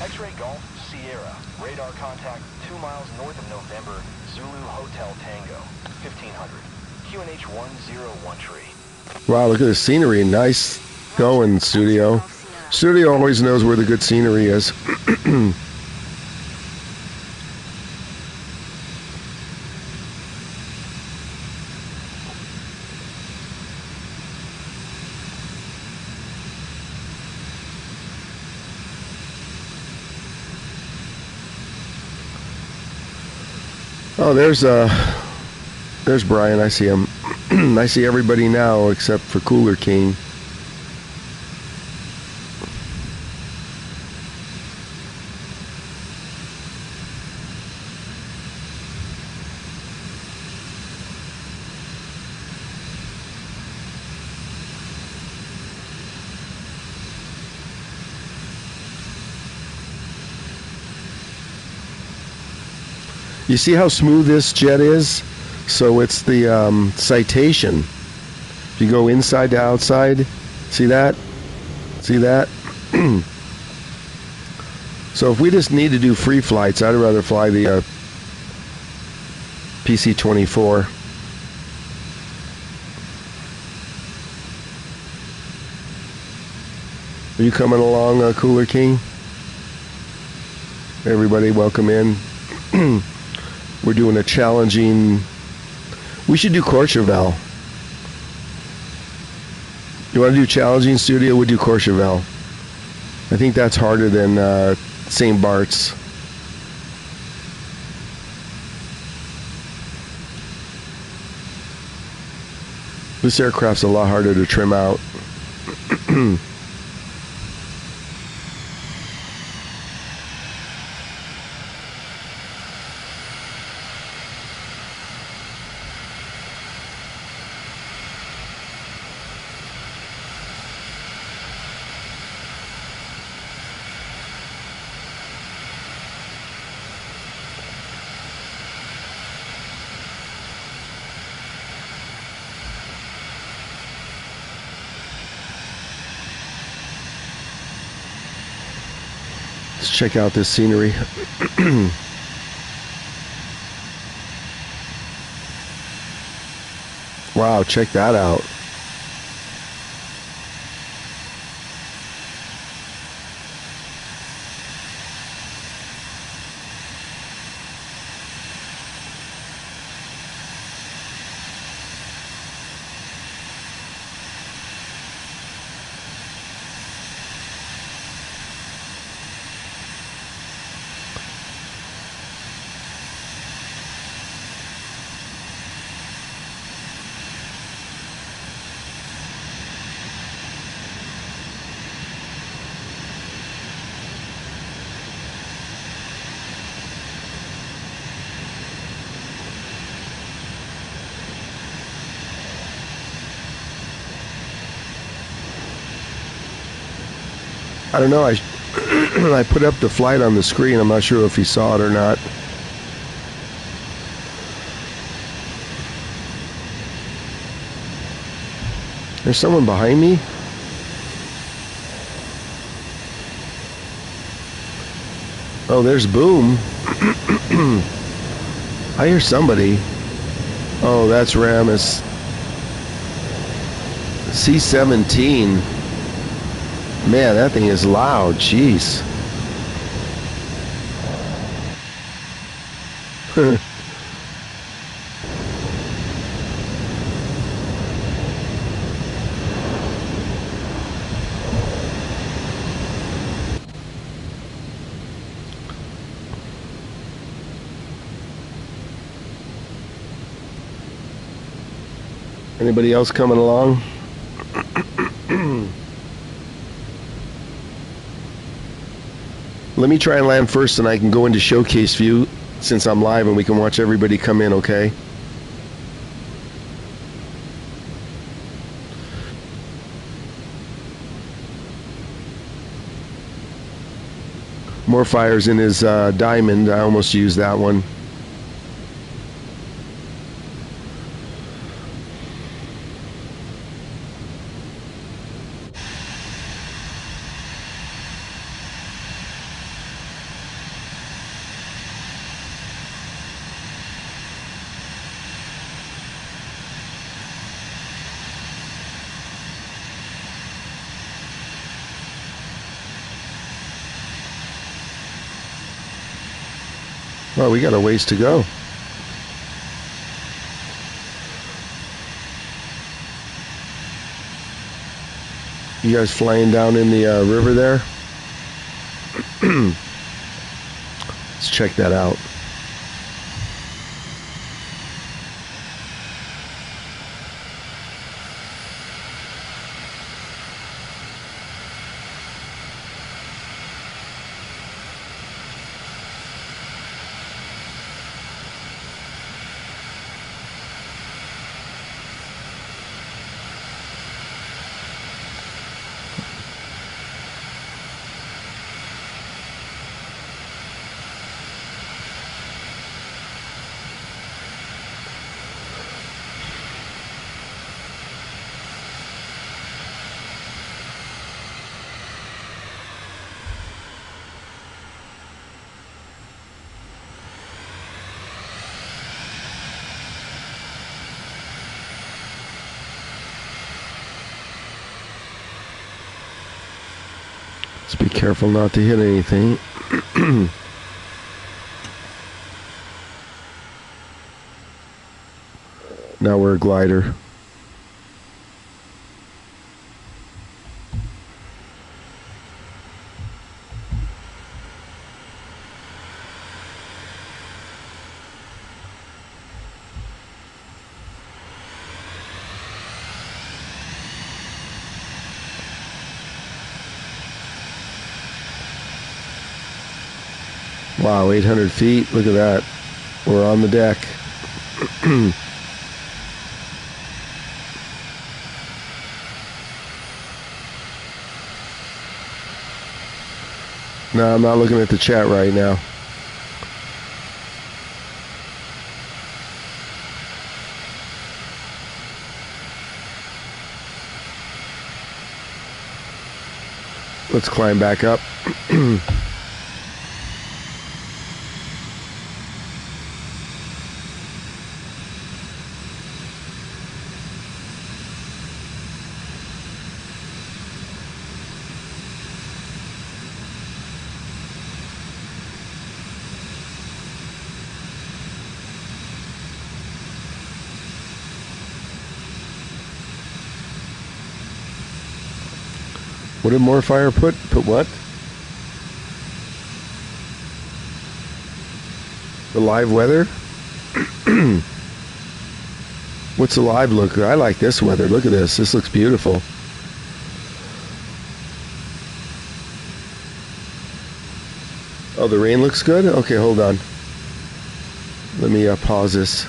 X-ray Golf Sierra, radar contact 2 miles north of November, Zulu Hotel Tango, 1500. QNH 1013. Wow, look at the scenery. Nice going, studio. Studio always knows where the good scenery is. Oh, there's Brian. I see him. I see everybody now except for Cooler King. You see how smooth this jet is? So it's the citation. If you go inside to outside, see that? See that? So if we just need to do free flights, I'd rather fly the PC-24. Are you coming along, Cooler King? Everybody, welcome in. We're doing a challenging We should do Courchevel. You want to do challenging studio? We'll do Courchevel. I think that's harder than St. Bart's. This aircraft's a lot harder to trim out. Let's check out this scenery. Wow, check that out. I don't know, I put up the flight on the screen. I'm not sure if he saw it or not. There's someone behind me? Oh, there's Boom. I hear somebody. Oh, that's Ramus. C-17. Man, that thing is loud. Jeez. Anybody else coming along? Let me try and land first, and I can go into showcase view since I'm live, and we can watch everybody come in, okay? More fires in his diamond. I almost used that one. Well, we got a ways to go. You guys flying down in the river there? Let's check that out. Let's be careful not to hit anything. Now we're a glider. Wow, 800 feet. Look at that. We're on the deck. No, I'm not looking at the chat right now. Let's climb back up. What did Morfire put? Put what? The live weather? What's the live look? I like this weather. Look at this. This looks beautiful. Oh, the rain looks good? Okay, hold on. Let me pause this.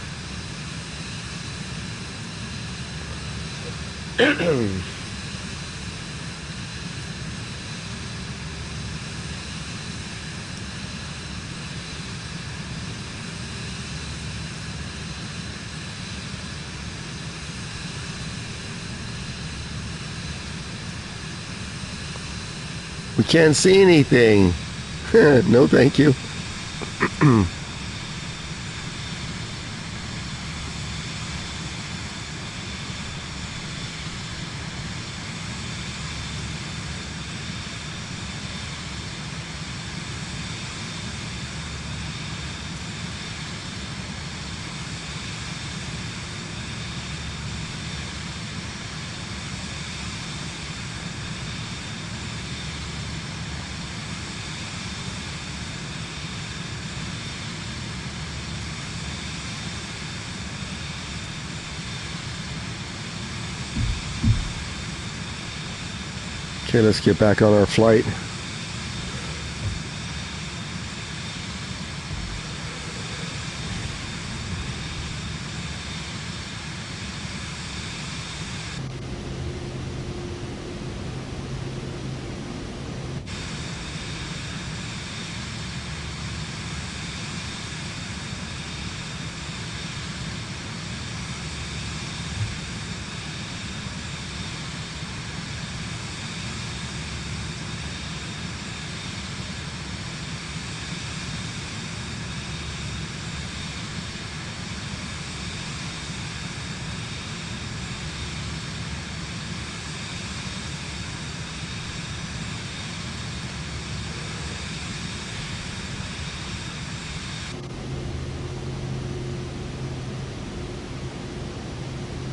We can't see anything. No, thank you. Okay, let's get back on our flight.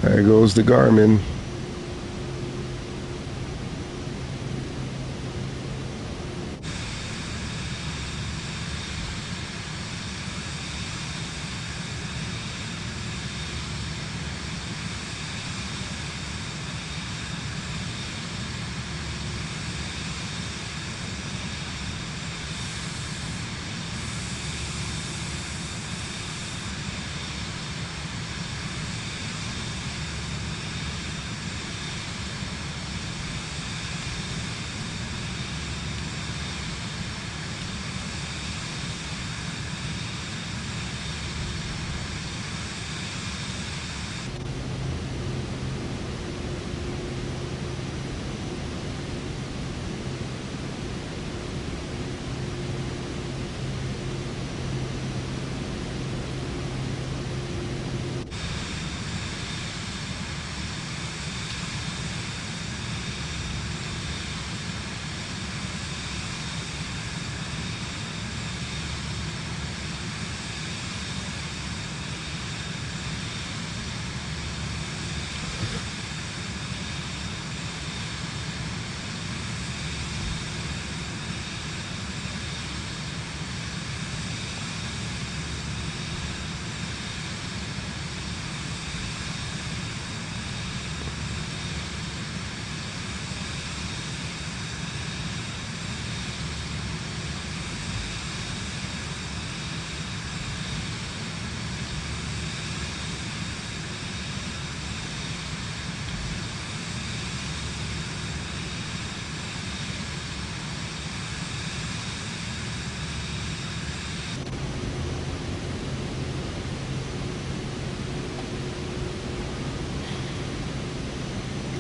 There goes the Garmin.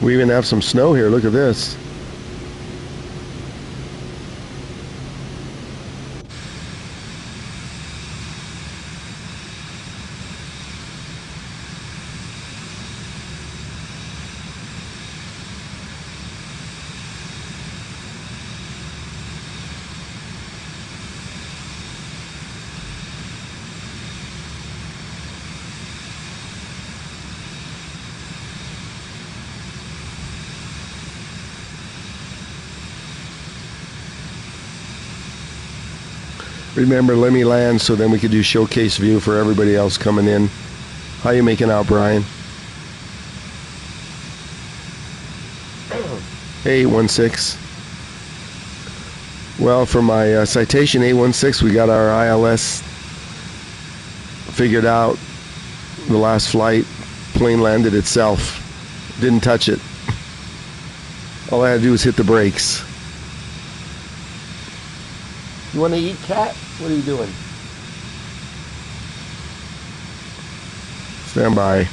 We even have some snow here. Look at this. Remember, let me land so then we could do showcase view for everybody else coming in. How you making out, Brian? Hey, 816. Well, for my citation 816, we got our ILS figured out. The last flight, plane landed itself. Didn't touch it. All I had to do was hit the brakes. You want to eat, cat? What are you doing? Stand by.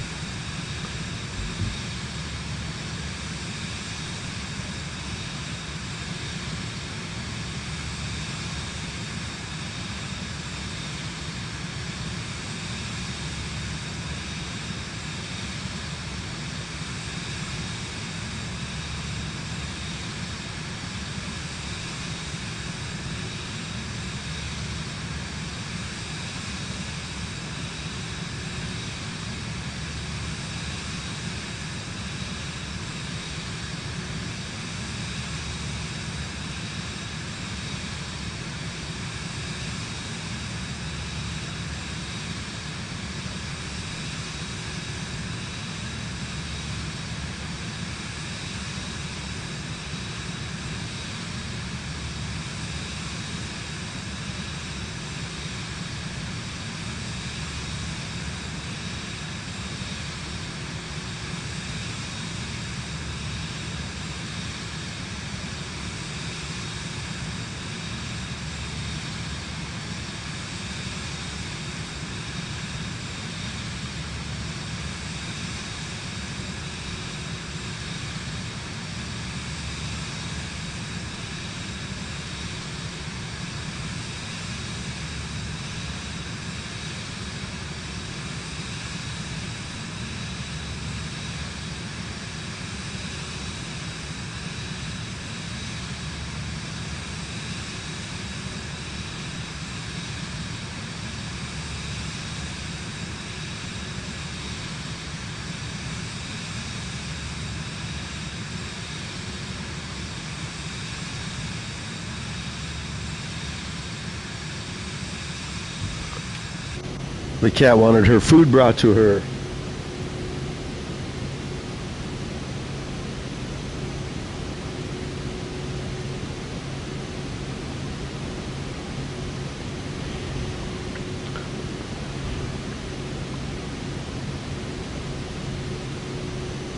The cat wanted her food brought to her.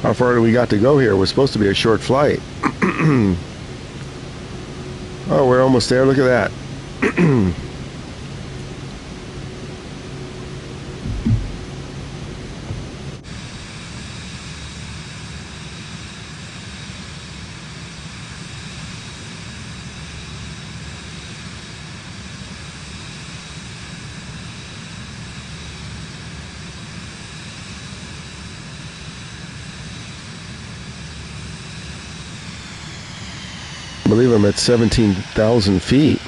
How far do we got to go here? We're supposed to be a short flight. Oh, we're almost there. Look at that. I believe I'm at 17,000 feet.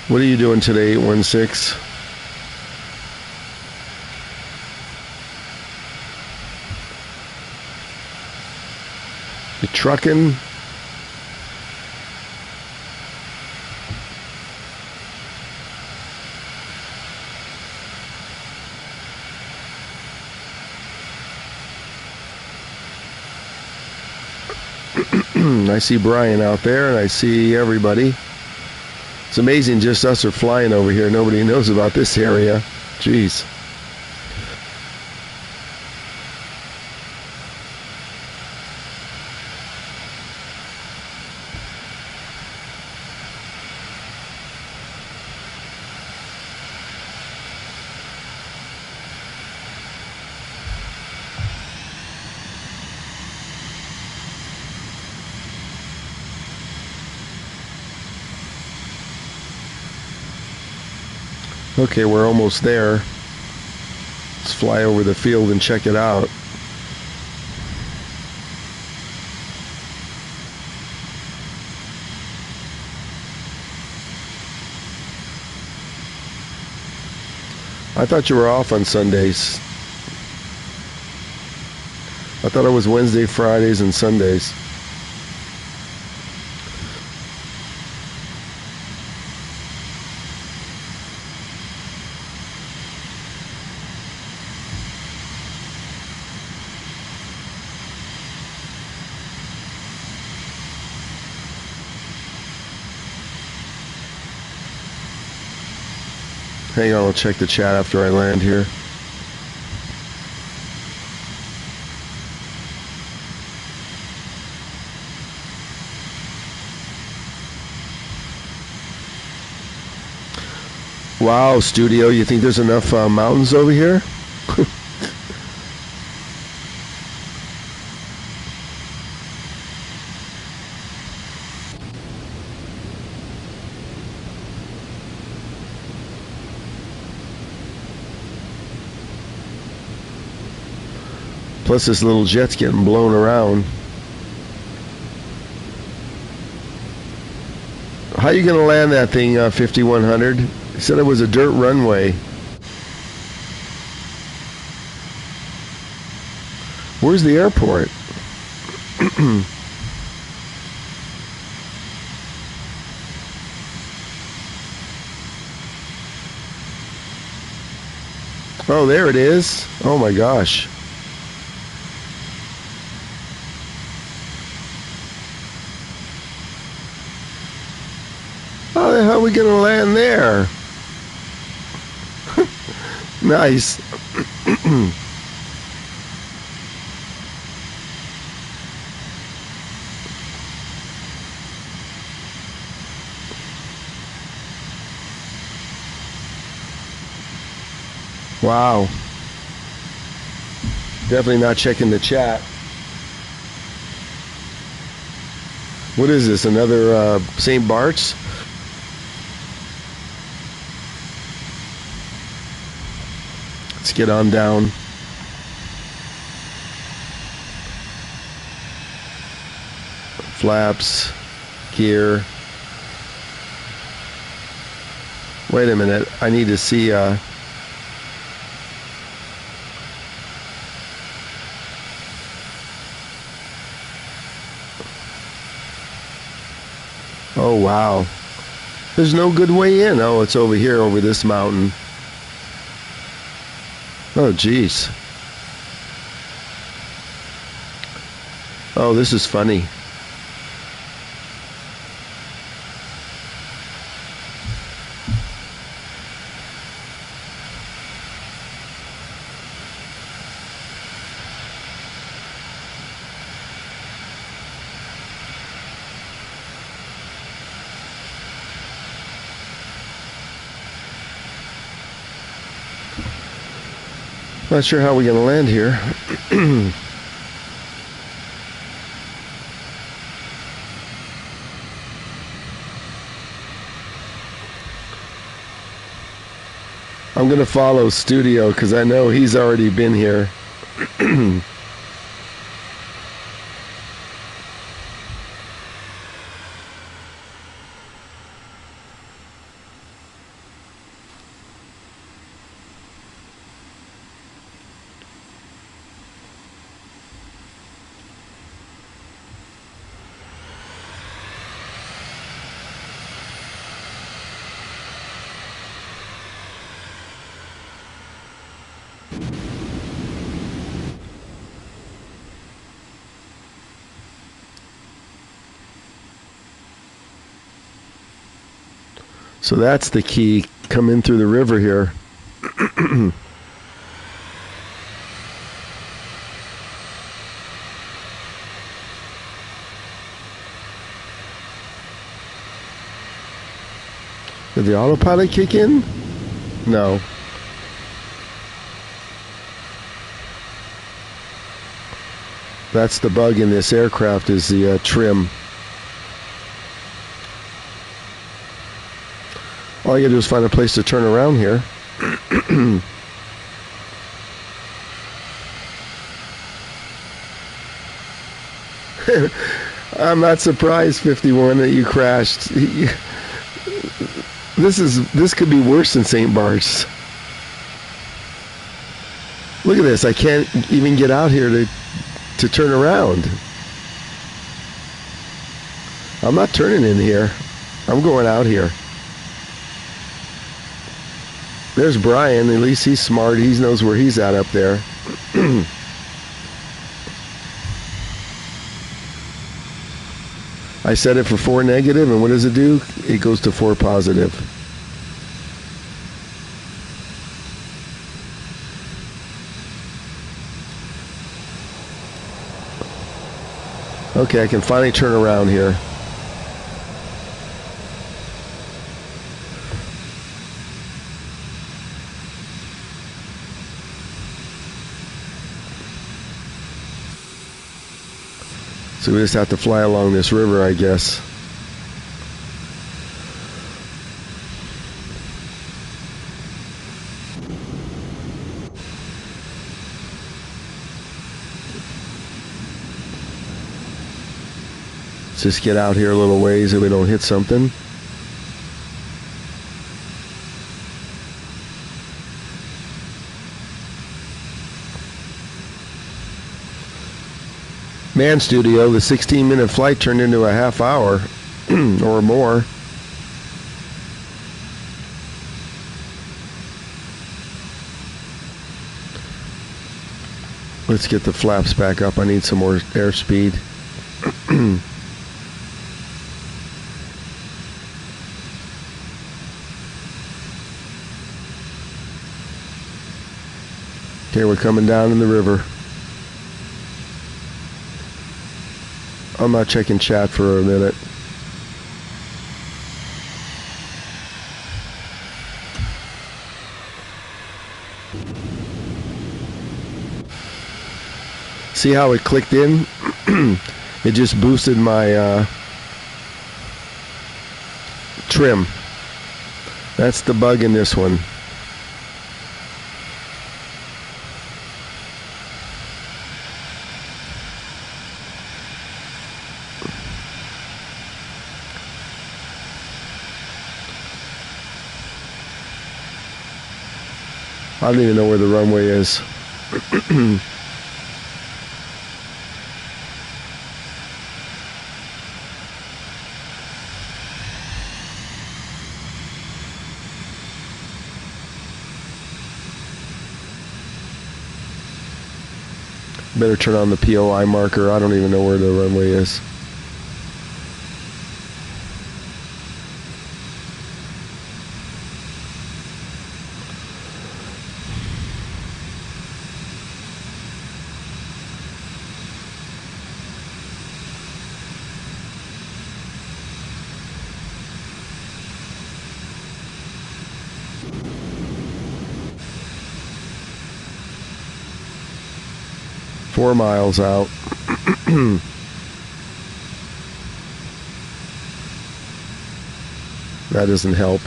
What are you doing today, 816? You trucking? I see Brian out there, and I see everybody. It's amazing, just us are flying over here. Nobody knows about this area. Jeez. Okay, we're almost there. Let's fly over the field and check it out. I thought you were off on Sundays. I thought it was Wednesday, Fridays, and Sundays. Hang on, I'll check the chat after I land here. Wow, studio, you think there's enough mountains over here? Plus this little jet's getting blown around. How you gonna land that thing, 5100? He said it was a dirt runway. Where's the airport? Oh, there it is. Oh my gosh. How the hell are we gonna land there? Nice. Wow. Definitely not checking the chat. What is this? Another St. Bart's? Let's get on down. Flaps, gear. Wait a minute. I need to see oh wow. There's no good way in. Oh, it's over here, over this mountain. Oh, geez. Oh, this is funny. Not sure how we're going to land here. I'm going to follow Studio because I know he's already been here. So that's the key. Come in through the river here. Did the autopilot kick in? No. That's the bug in this aircraft, is the trim. All you gotta do is find a place to turn around here. I'm not surprised, 51, that you crashed. This could be worse than St. Bart's. Look at this. I can't even get out here to turn around. I'm not turning in here. I'm going out here. There's Brian. At least he's smart. He knows where he's at up there. I set it for 4 negative, and what does it do? It goes to 4 positive. Okay, I can finally turn around here. So we just have to fly along this river, I guess. Let's just get out here a little ways so we don't hit something. Man Studio, the 16-minute flight turned into a half hour or more. Let's get the flaps back up. I need some more airspeed. Okay, we're coming down in the river. I'm not checking chat for a minute. See how it clicked in? It just boosted my trim. That's the bug in this one. I don't even know where the runway is. Better turn on the POI marker. I don't even know where the runway is. Four miles out. That doesn't help.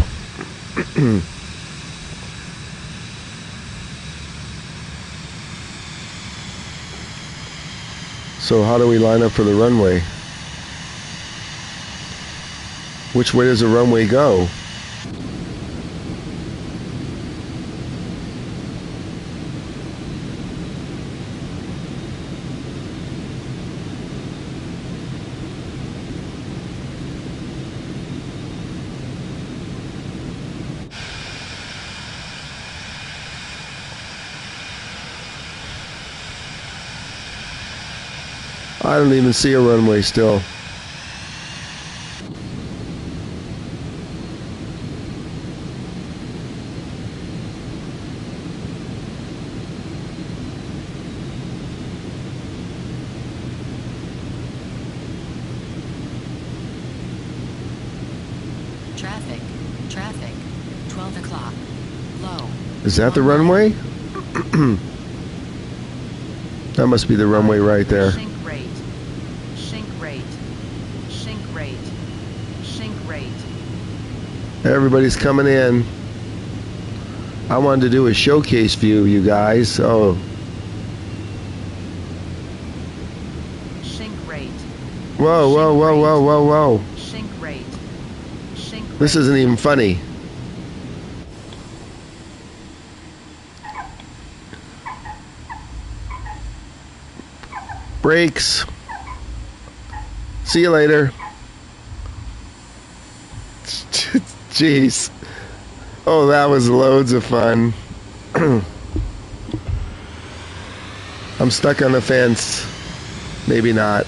So how do we line up for the runway? Which way does the runway go? I don't even see a runway still. Traffic. Traffic. 12 o'clock. Low. Is that the runway? That must be the runway right there. Sink rate. Sink rate. Sink rate. Sink rate. Everybody's coming in. I wanted to do a showcase view, you guys. Oh, Sink rate. whoa, whoa, whoa, whoa, whoa, whoa. Sink rate. Sink rate. This isn't even funny. Brakes. See you later. Jeez. Oh, that was loads of fun. I'm stuck on the fence. Maybe not.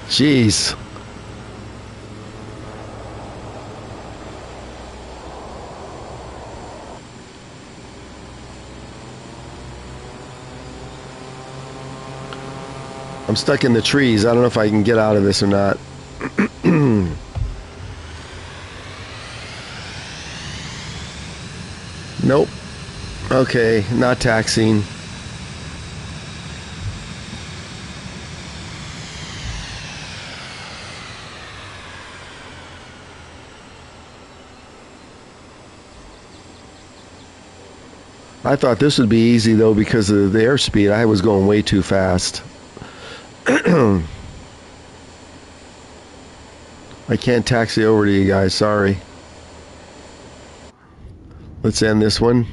Jeez. I'm stuck in the trees. I don't know if I can get out of this or not. Nope. Okay, not taxiing. I thought this would be easy though because of the airspeed. I was going way too fast. I can't taxi over to you guys, sorry. Let's end this one.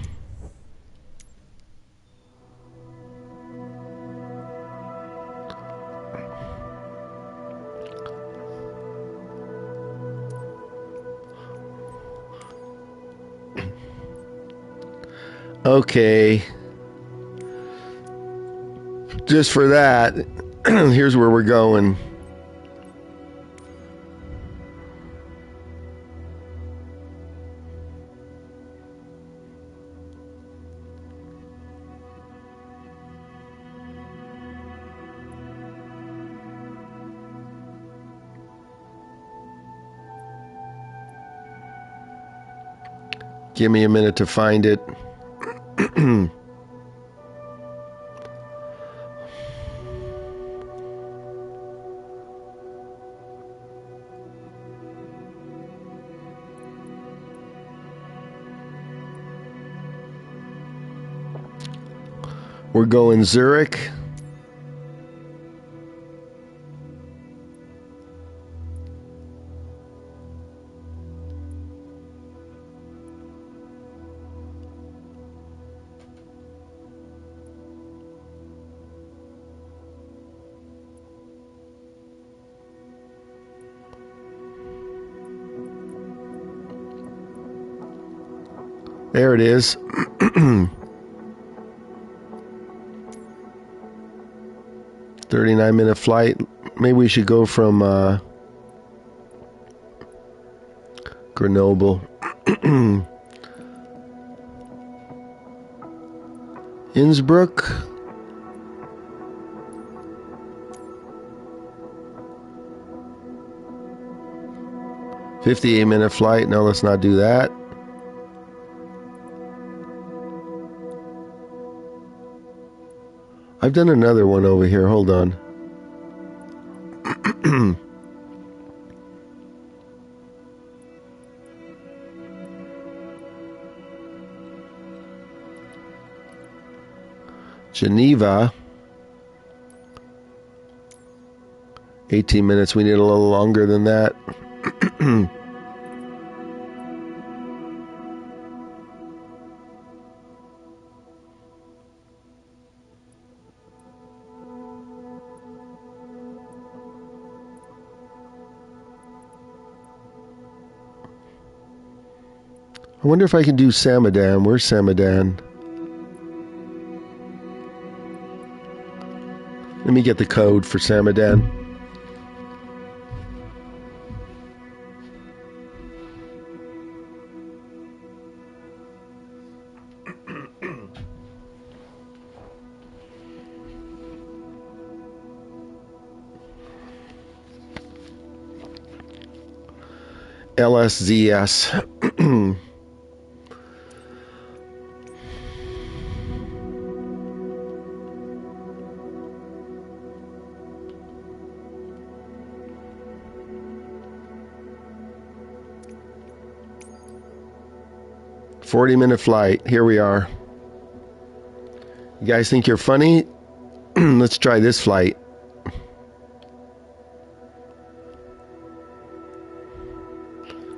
Okay. Just for that, here's where we're going. Give me a minute to find it. We're going Zurich. There it is. 39-minute flight. Maybe we should go from Grenoble. Innsbruck. $58-minute flight. No, let's not do that. I've done another one over here. Hold on. Geneva. 18 minutes. We need a little longer than that. I wonder if I can do Samadan. Where's Samadan? Let me get the code for Samadan. LSZS. 40-minute flight. Here we are. You guys think you're funny? Let's try this flight.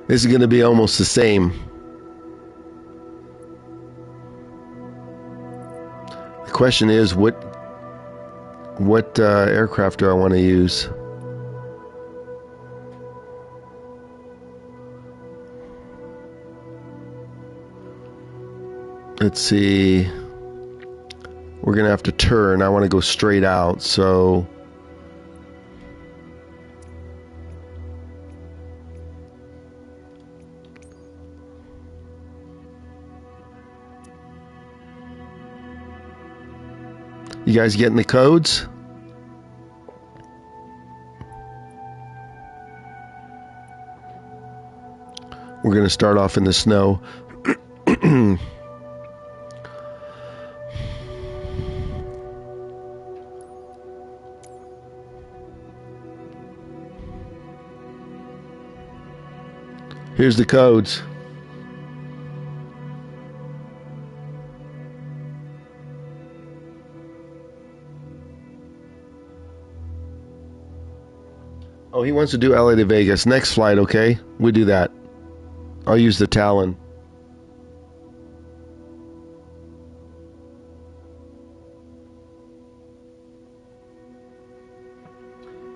This is going to be almost the same. The question is, what aircraft do I want to use? Let's see. We're going to have to turn. I want to go straight out, so... You guys getting the codes? We're going to start off in the snow. Here's the codes. Oh, he wants to do LA to Vegas. Next flight, okay? We do that. I'll use the Talon.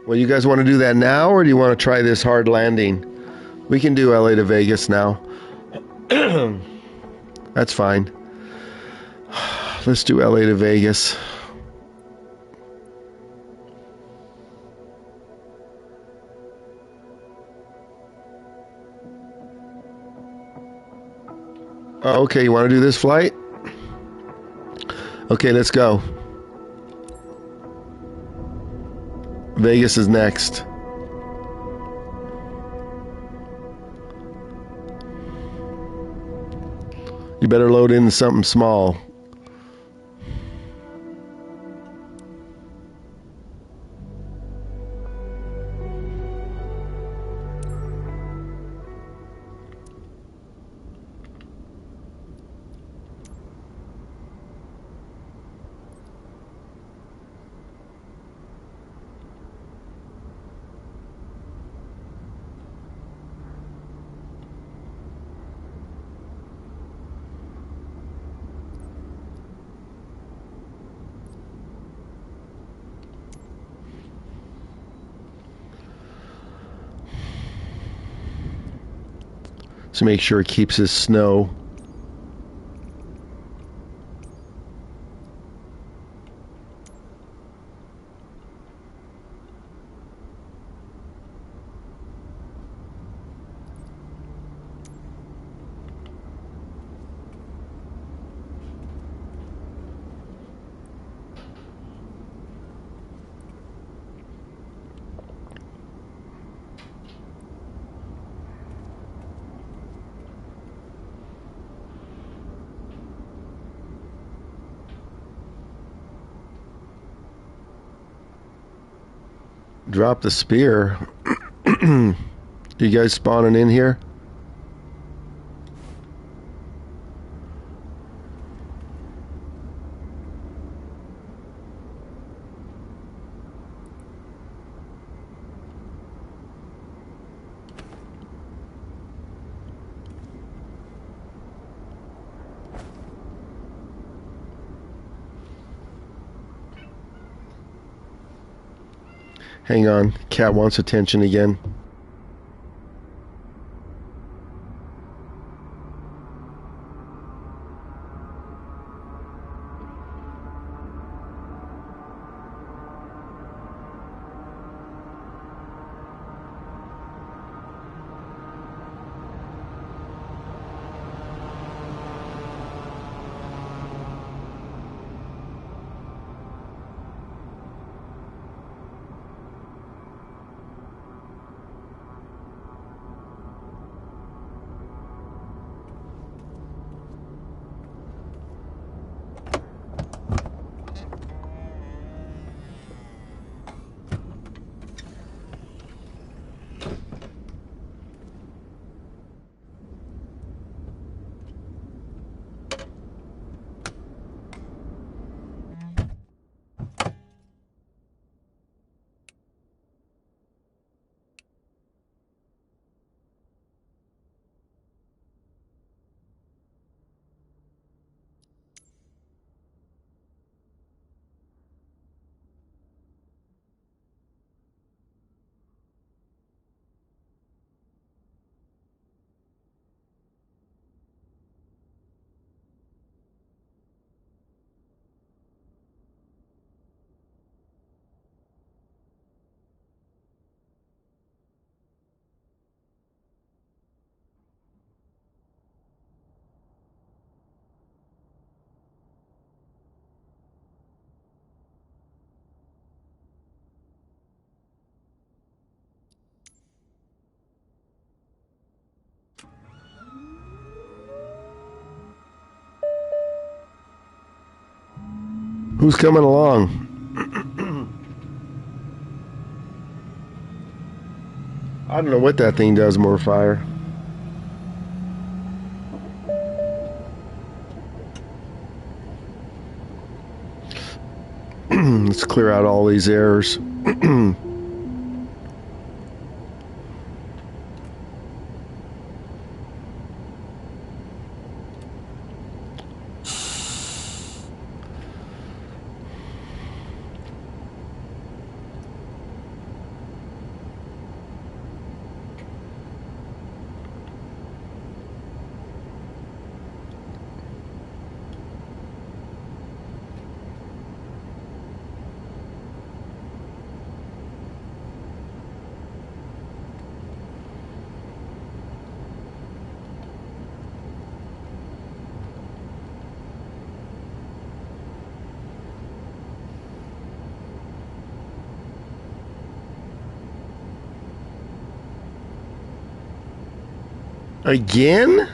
Well, you guys want to do that now, or do you want to try this hard landing? We can do LA to Vegas now. That's fine. Let's do LA to Vegas. Oh, okay, you want to do this flight? Okay, let's go. Vegas is next. You better load in something small. To make sure it keeps his snow. Drop the spear. You guys spawning in here? Hang on, cat wants attention again. Who's coming along? I don't know what that thing does, more fire. Let's clear out all these errors. Again?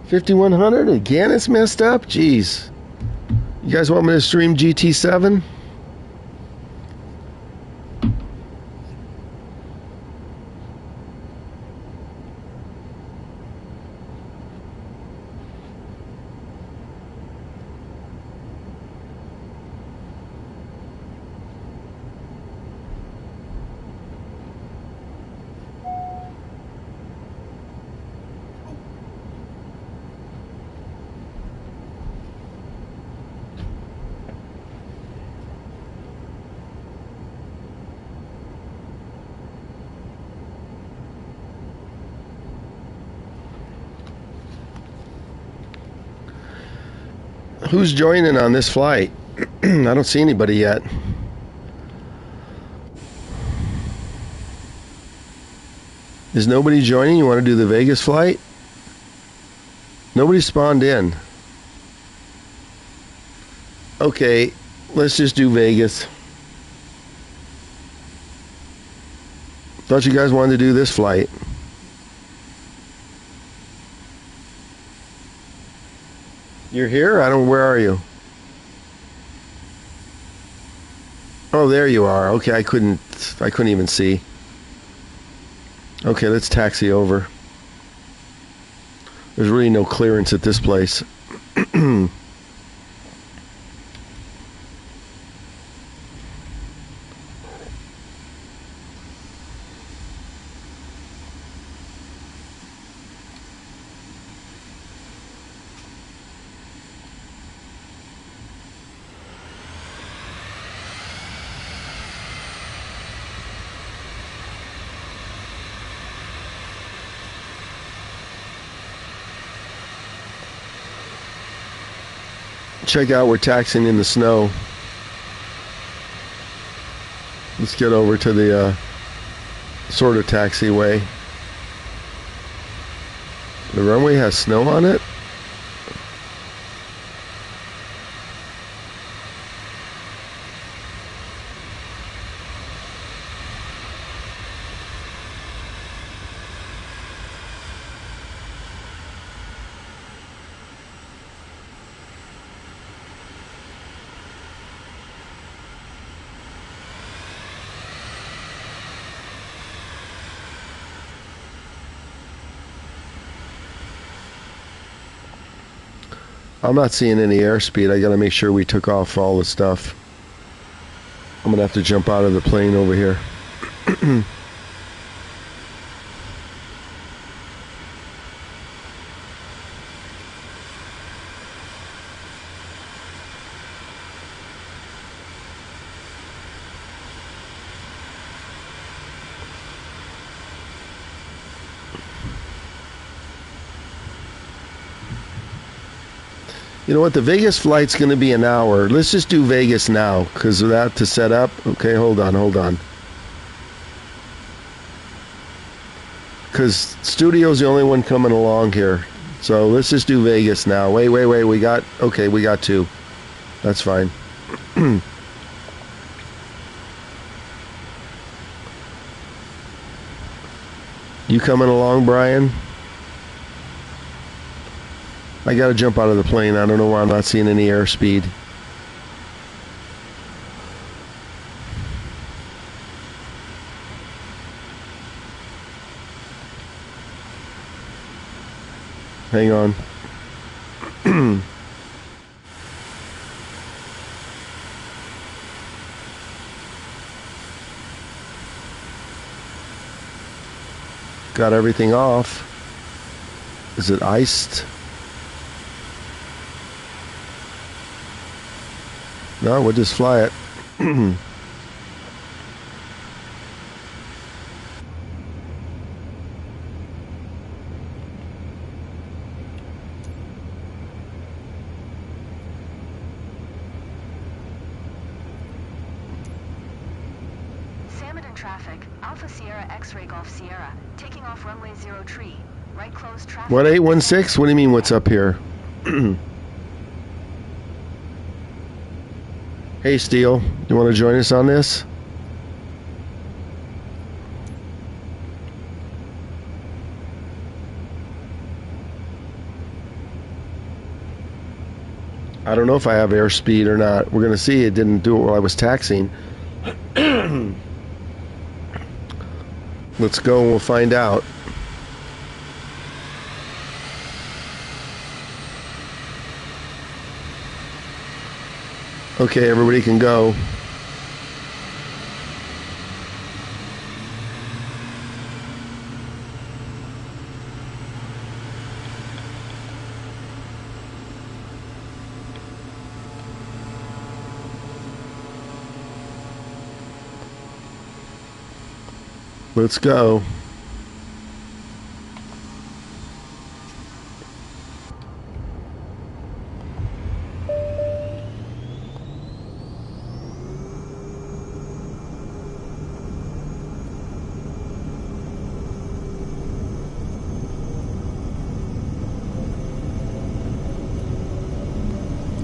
5100? Again it's messed up? Jeez. You guys want me to stream GT7? Who's joining on this flight? I don't see anybody yet. Is nobody joining? You want to do the Vegas flight? Nobody spawned in. Okay, let's just do Vegas. Thought you guys wanted to do this flight. You're here? Where are you? Oh, there you are. Okay, I couldn't even see. Okay, let's taxi over. There's really no clearance at this place. Check out, we're taxiing in the snow. Let's get over to the sort of taxiway. The runway has snow on it? I'm not seeing any airspeed. I gotta make sure we took off all the stuff. I'm gonna have to jump out of the plane over here. You know what? The Vegas flight's going to be an hour. Let's just do Vegas now, because of that to set up. Okay, hold on. Because Studio's the only one coming along here. So let's just do Vegas now. Wait. We got two. That's fine. You coming along, Brian? I gotta jump out of the plane. I don't know why I'm not seeing any airspeed. Hang on. Got everything off. Is it iced? No, we'll just fly it. Salmon in traffic. Alpha Sierra X-ray Golf Sierra. Taking off runway 0 tree. Right close traffic. What, 816? What do you mean what's up here? Hey, Steele. You want to join us on this? I don't know if I have airspeed or not. We're going to see. It didn't do it while I was taxiing. Let's go and we'll find out. Okay, everybody can go. Let's go.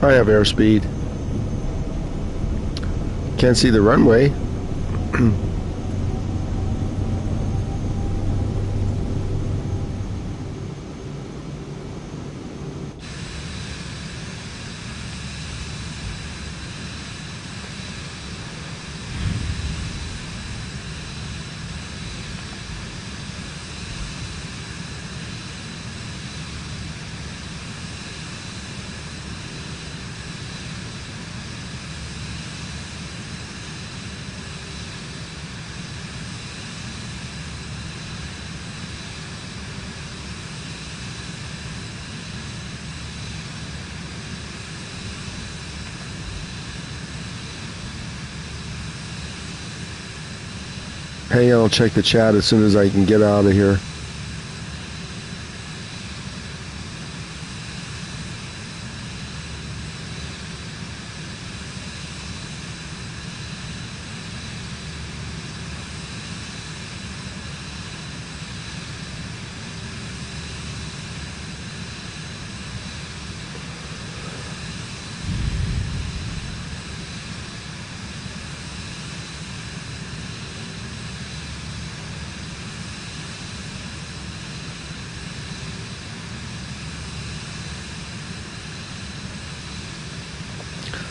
I have airspeed. Can't see the runway. Hang on, I'll check the chat as soon as I can get out of here.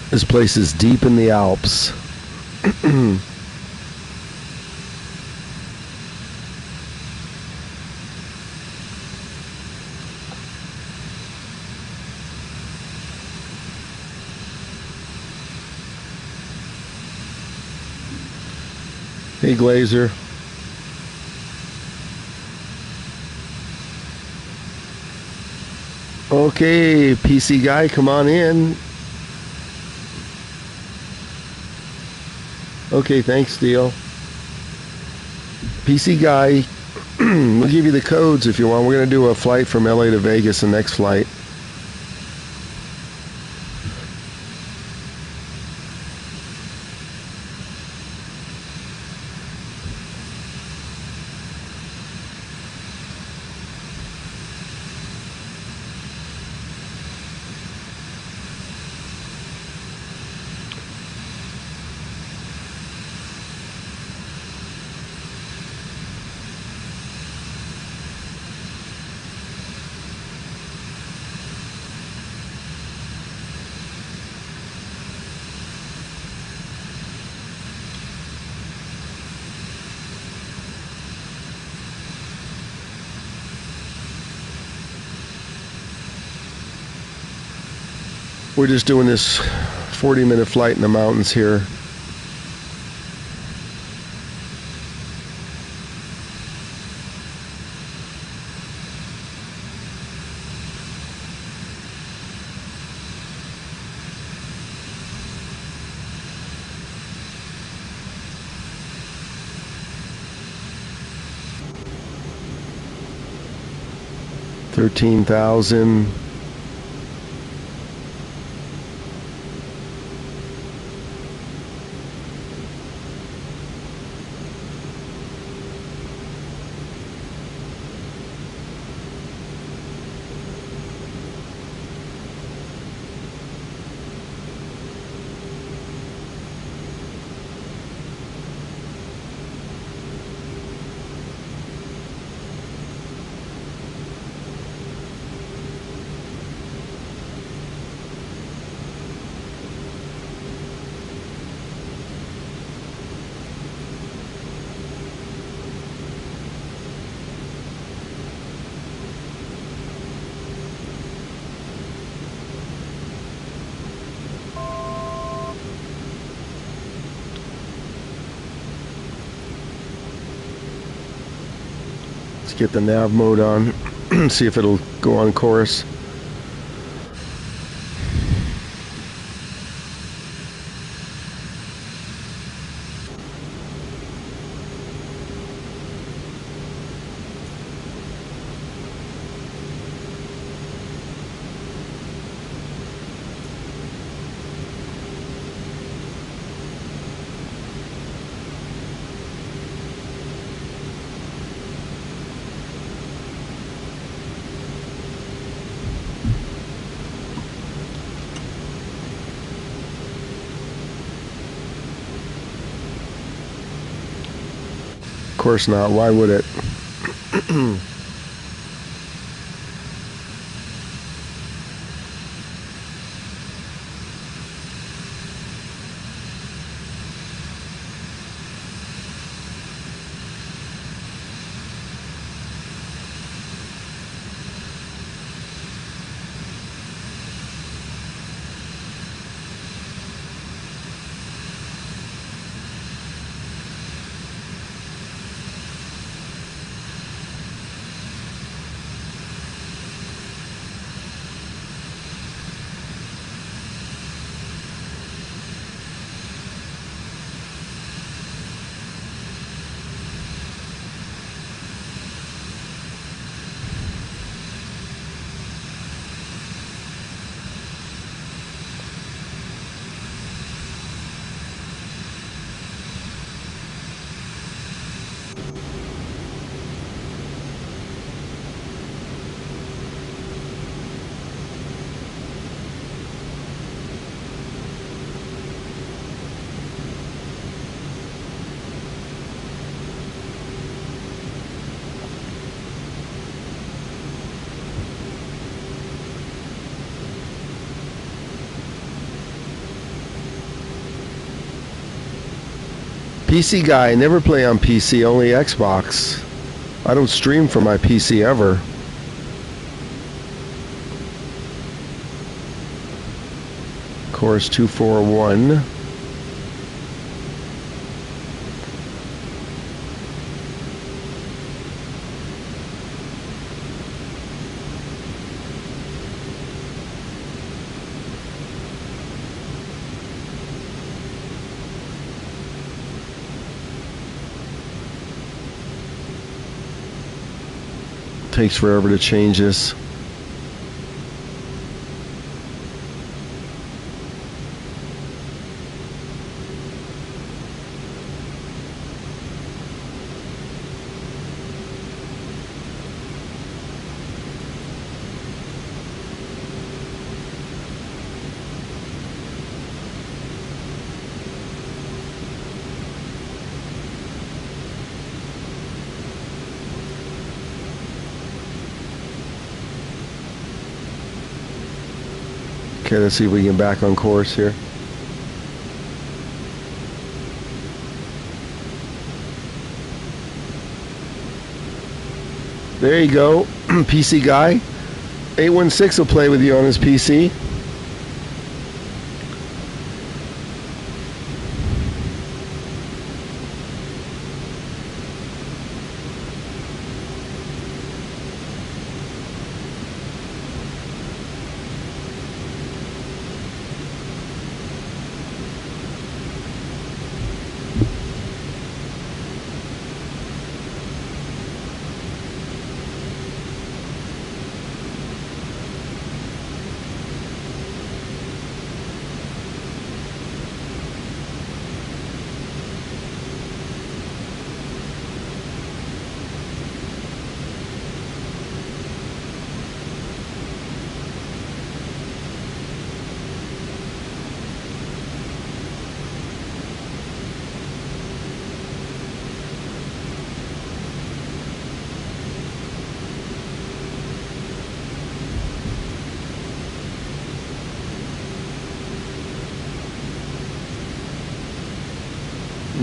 This place is deep in the Alps. Hey, Glazer. Okay, PC guy, come on in. Okay, thanks, Steele. PC guy, we'll give you the codes if you want. We're going to do a flight from LA to Vegas, the next flight. We're just doing this 40-minute flight in the mountains here. $13,000. Let's get the nav mode on, see if it'll go on course. Of course not. Why would it? PC guy, never play on PC, only Xbox. I don't stream from my PC ever. Course 241. Takes forever to change this. Okay, let's see if we can get back on course here. There you go, PC guy. 816 will play with you on his PC.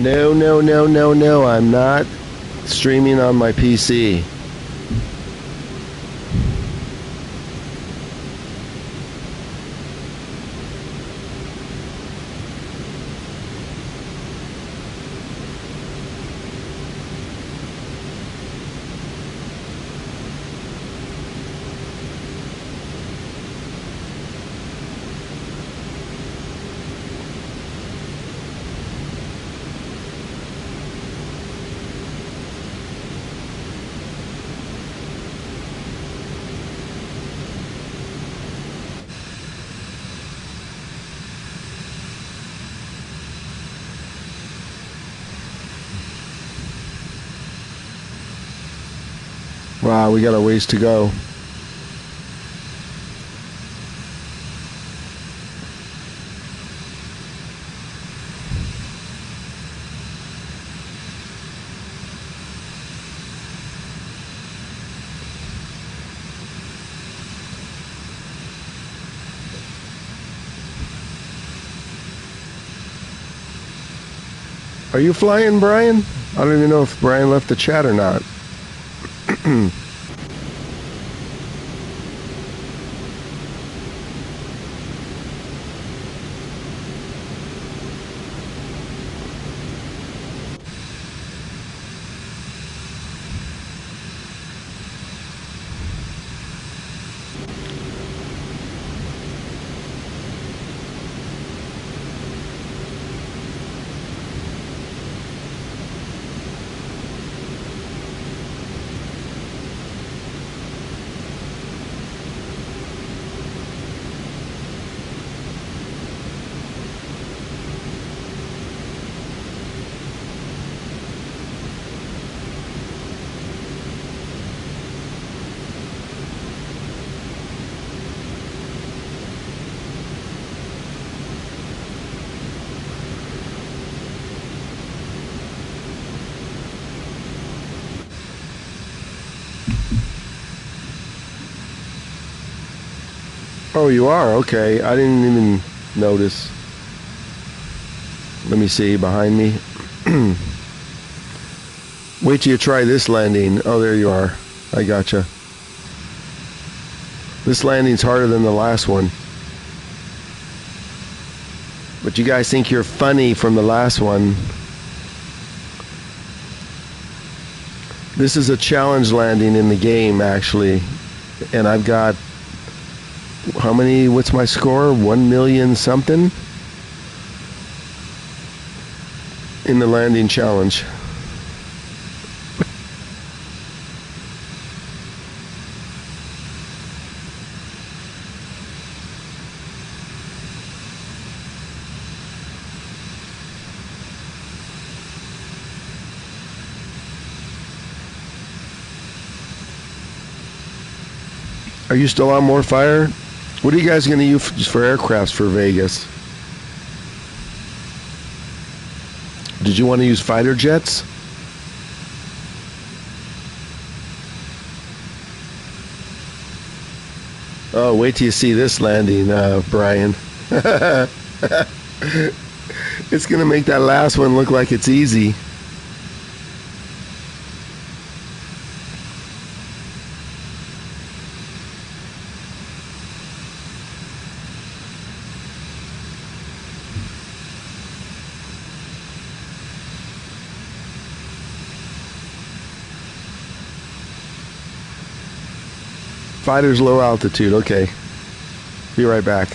No, no, no, no, no. I'm not streaming on my PC. Wow, we got a ways to go. Are you flying, Brian? I don't even know if Brian left the chat or not. Oh, you are? Okay. I didn't even notice. Let me see behind me. Wait till you try this landing. Oh, there you are. I gotcha. This landing's harder than the last one. But you guys think you're funny from the last one. This is a challenge landing in the game, actually. And I've got... How many? What's my score? 1 million something? In the landing challenge. Are you still on more fire? What are you guys going to use for aircrafts for Vegas? Did you want to use fighter jets? Oh, wait till you see this landing, Brian. It's going to make that last one look like it's easy. Fighter's low altitude, okay. Be right back.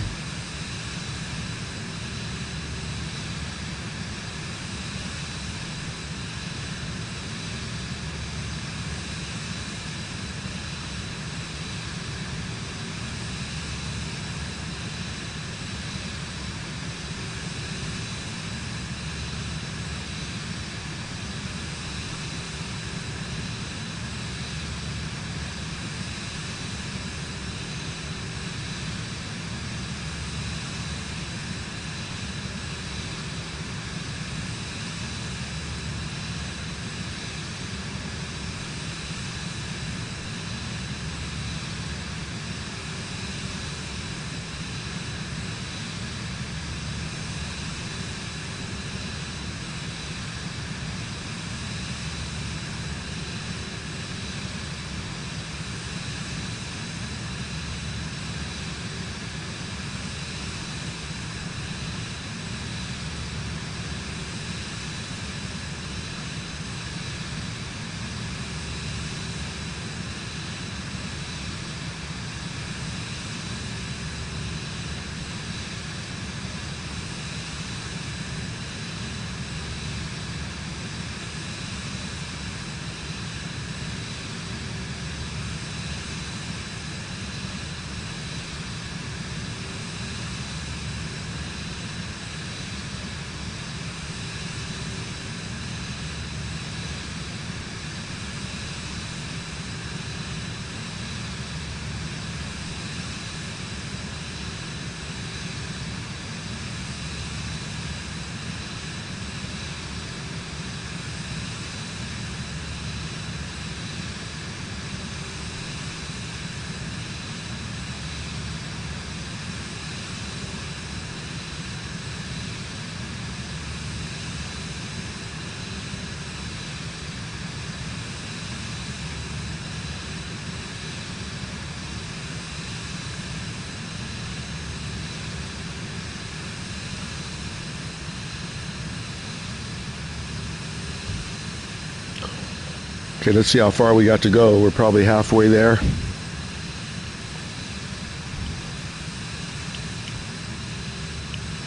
Okay, let's see how far we got to go. We're probably halfway there.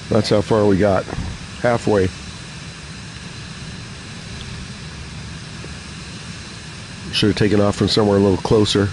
That's how far we got. Halfway. Should have taken off from somewhere a little closer.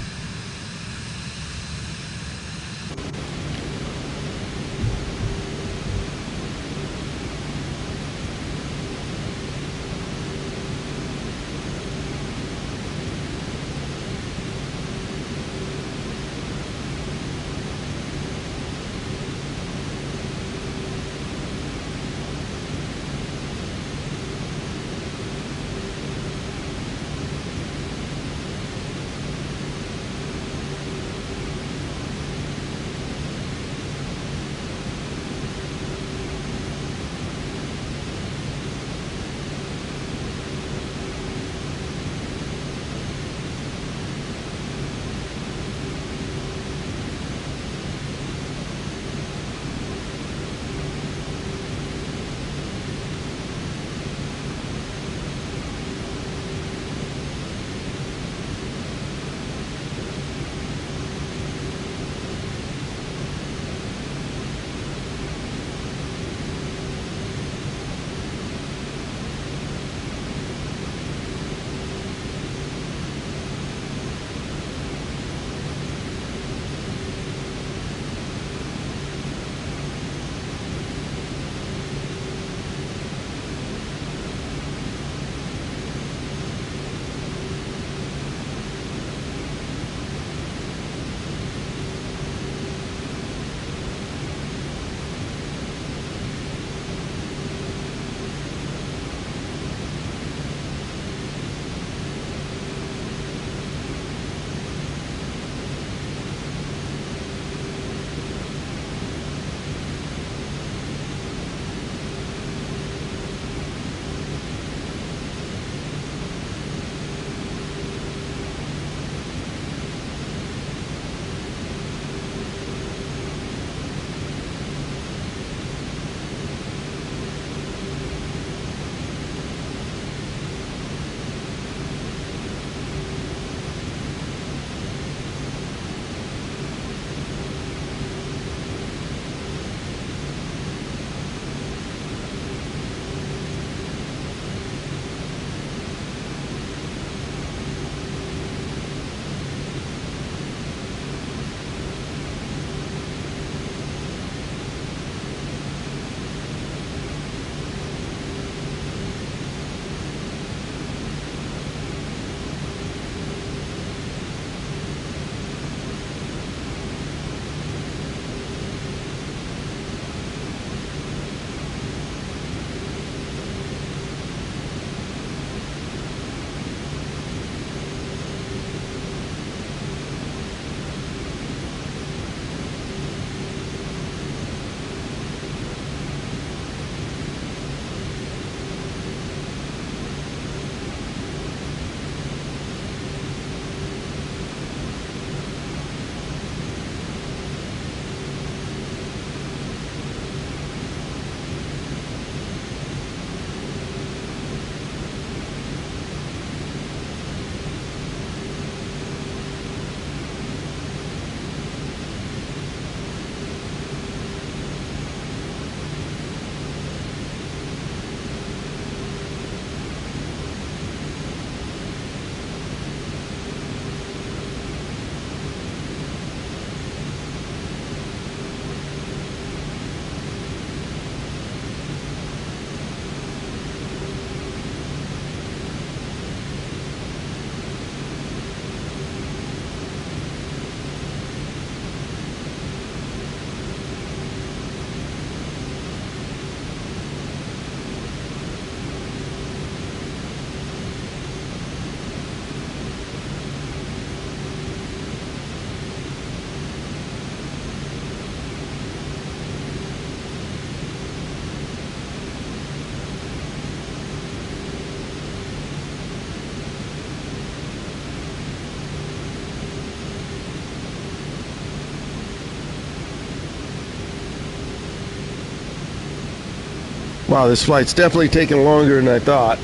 Wow, this flight's definitely taking longer than I thought.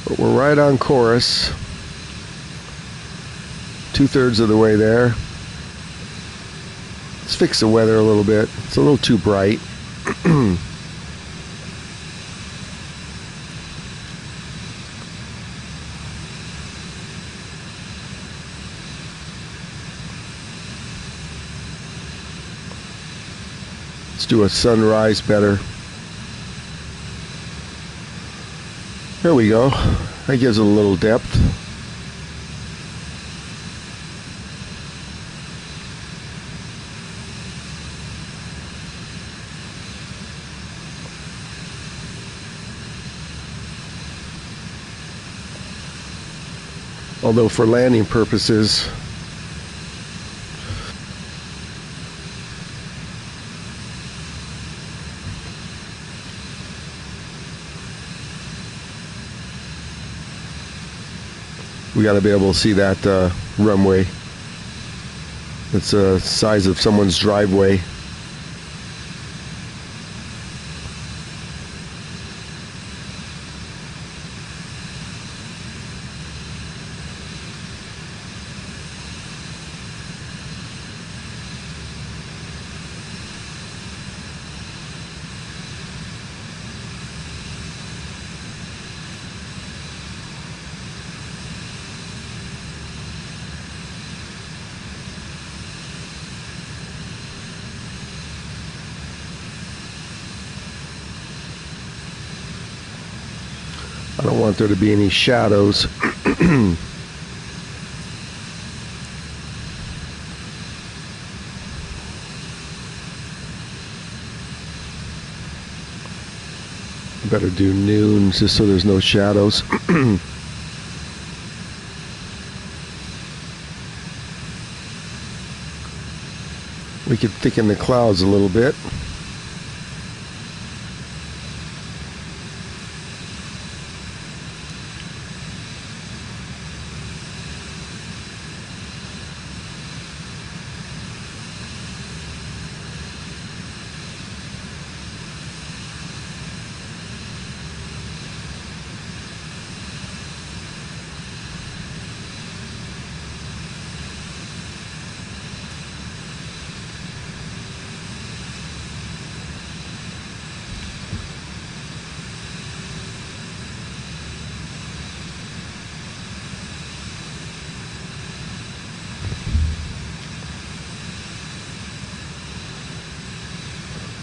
But we're right on course. 2/3 of the way there. Let's fix the weather a little bit. It's a little too bright. Let's do a sunrise better. There we go. That gives it a little depth. Although for landing purposes, we got to be able to see that runway. It's the size of someone's driveway. I don't want there to be any shadows. Better do noon just so there's no shadows. We could thicken the clouds a little bit.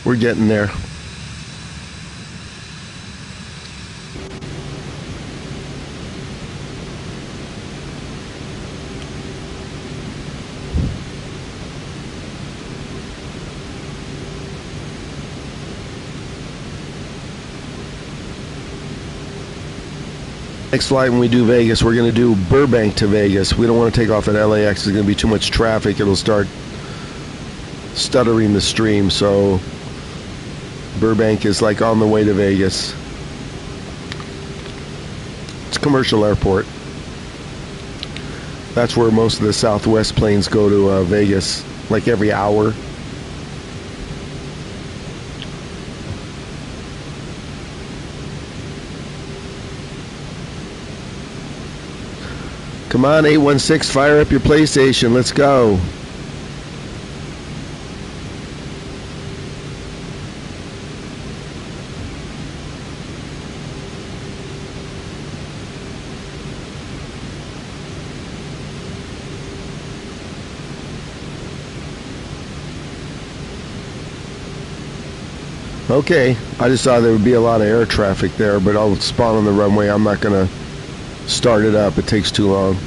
We're getting there. Next flight when we do Vegas, we're going to do Burbank to Vegas. We don't want to take off at LAX. There's going to be too much traffic. It'll start stuttering the stream, so Burbank is like on the way to Vegas. It's a commercial airport. That's where most of the Southwest planes go to Vegas, like every hour. Come on, 816, fire up your PlayStation. Let's go. Okay, I just thought there would be a lot of air traffic there, but I'll spawn on the runway. I'm not going to start it up. It takes too long.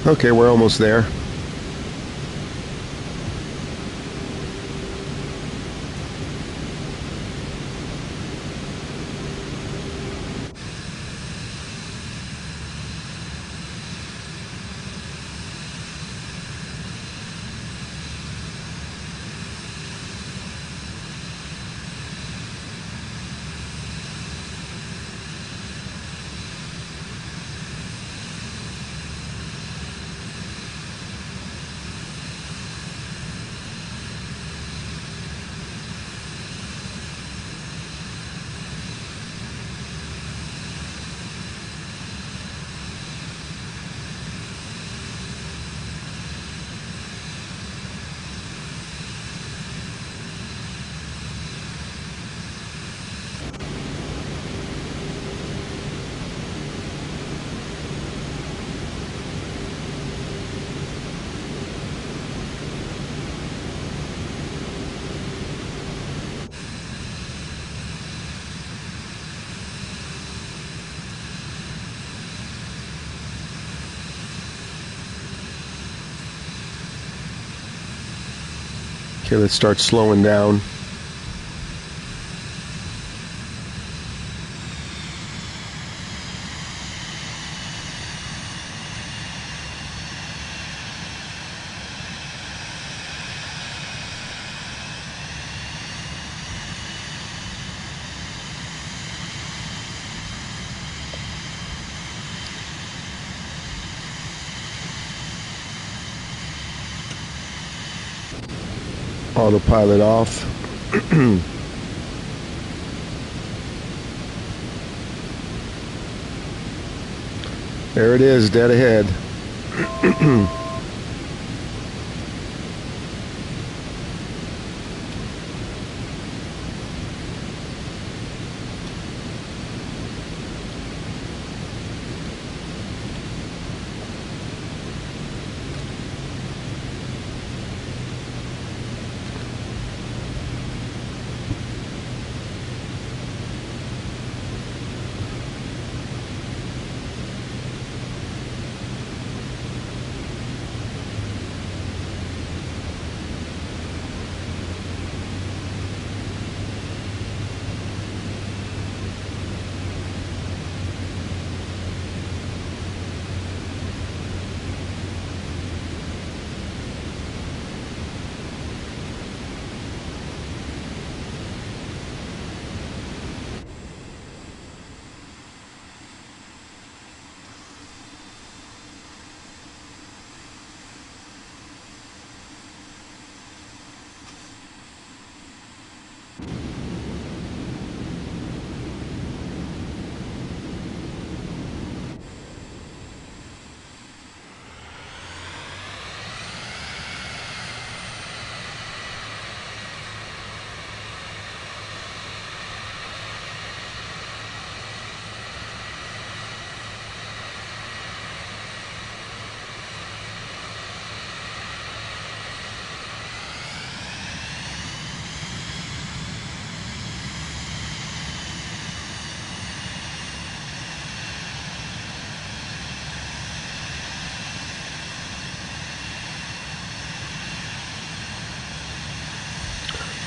Okay, we're almost there. Okay, let's start slowing down. Autopilot off. There it is, dead ahead.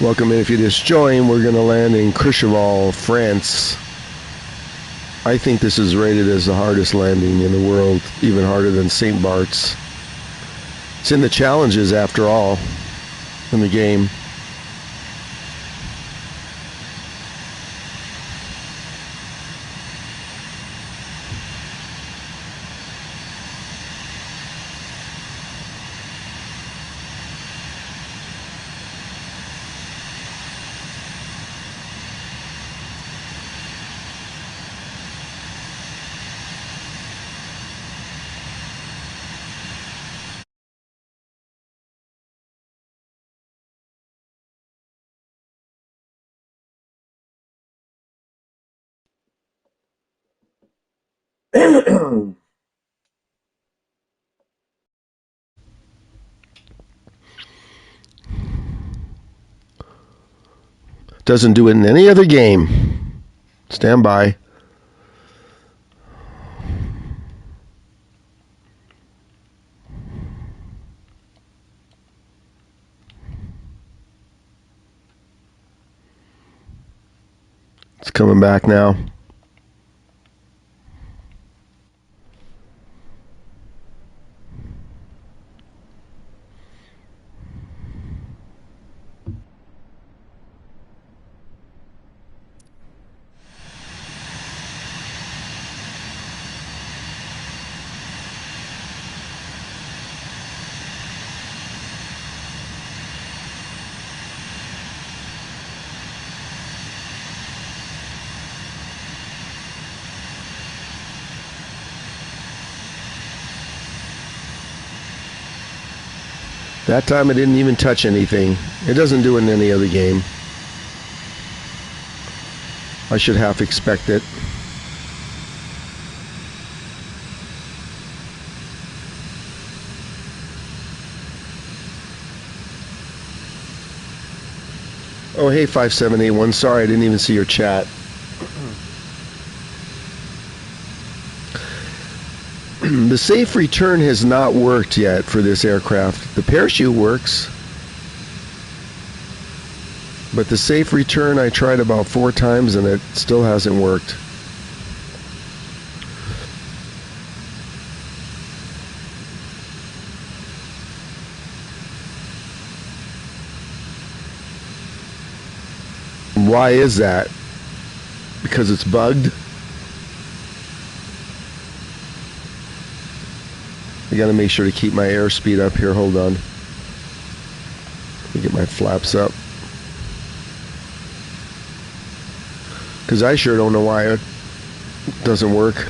Welcome in. If you just joined, we're going to land in Courchevel, France. I think this is rated as the hardest landing in the world, even harder than St. Bart's. It's in the challenges, after all, in the game. Doesn't do it in any other game. Stand by. It's coming back now. That time I didn't even touch anything. It doesn't do it in any other game. I should half expect it. Oh, hey, 5781. Sorry, I didn't even see your chat. The safe return has not worked yet for this aircraft. The parachute works. But the safe return I tried about 4 times and it still hasn't worked. Why is that? Because it's bugged? I gotta make sure to keep my airspeed up here. Hold on. Let me get my flaps up. Because I sure don't know why it doesn't work.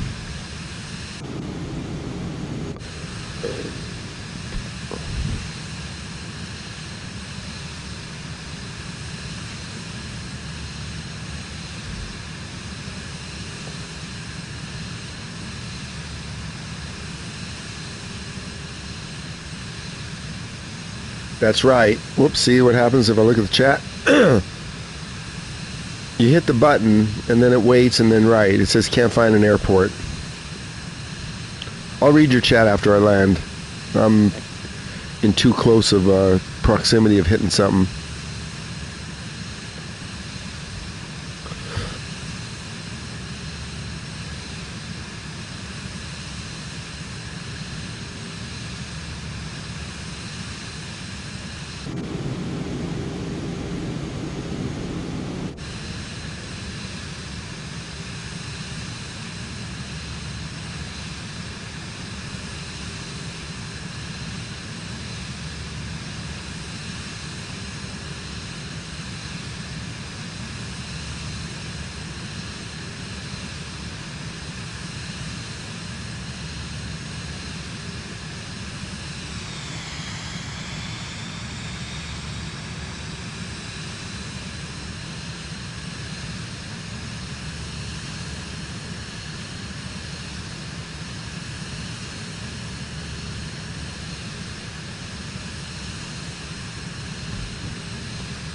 That's right. Whoops, see what happens if I look at the chat? You hit the button, and then it waits, and then right. It says can't find an airport. I'll read your chat after I land. I'm in too close of proximity of hitting something.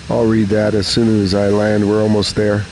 I'll read that as soon as I land. We're almost there.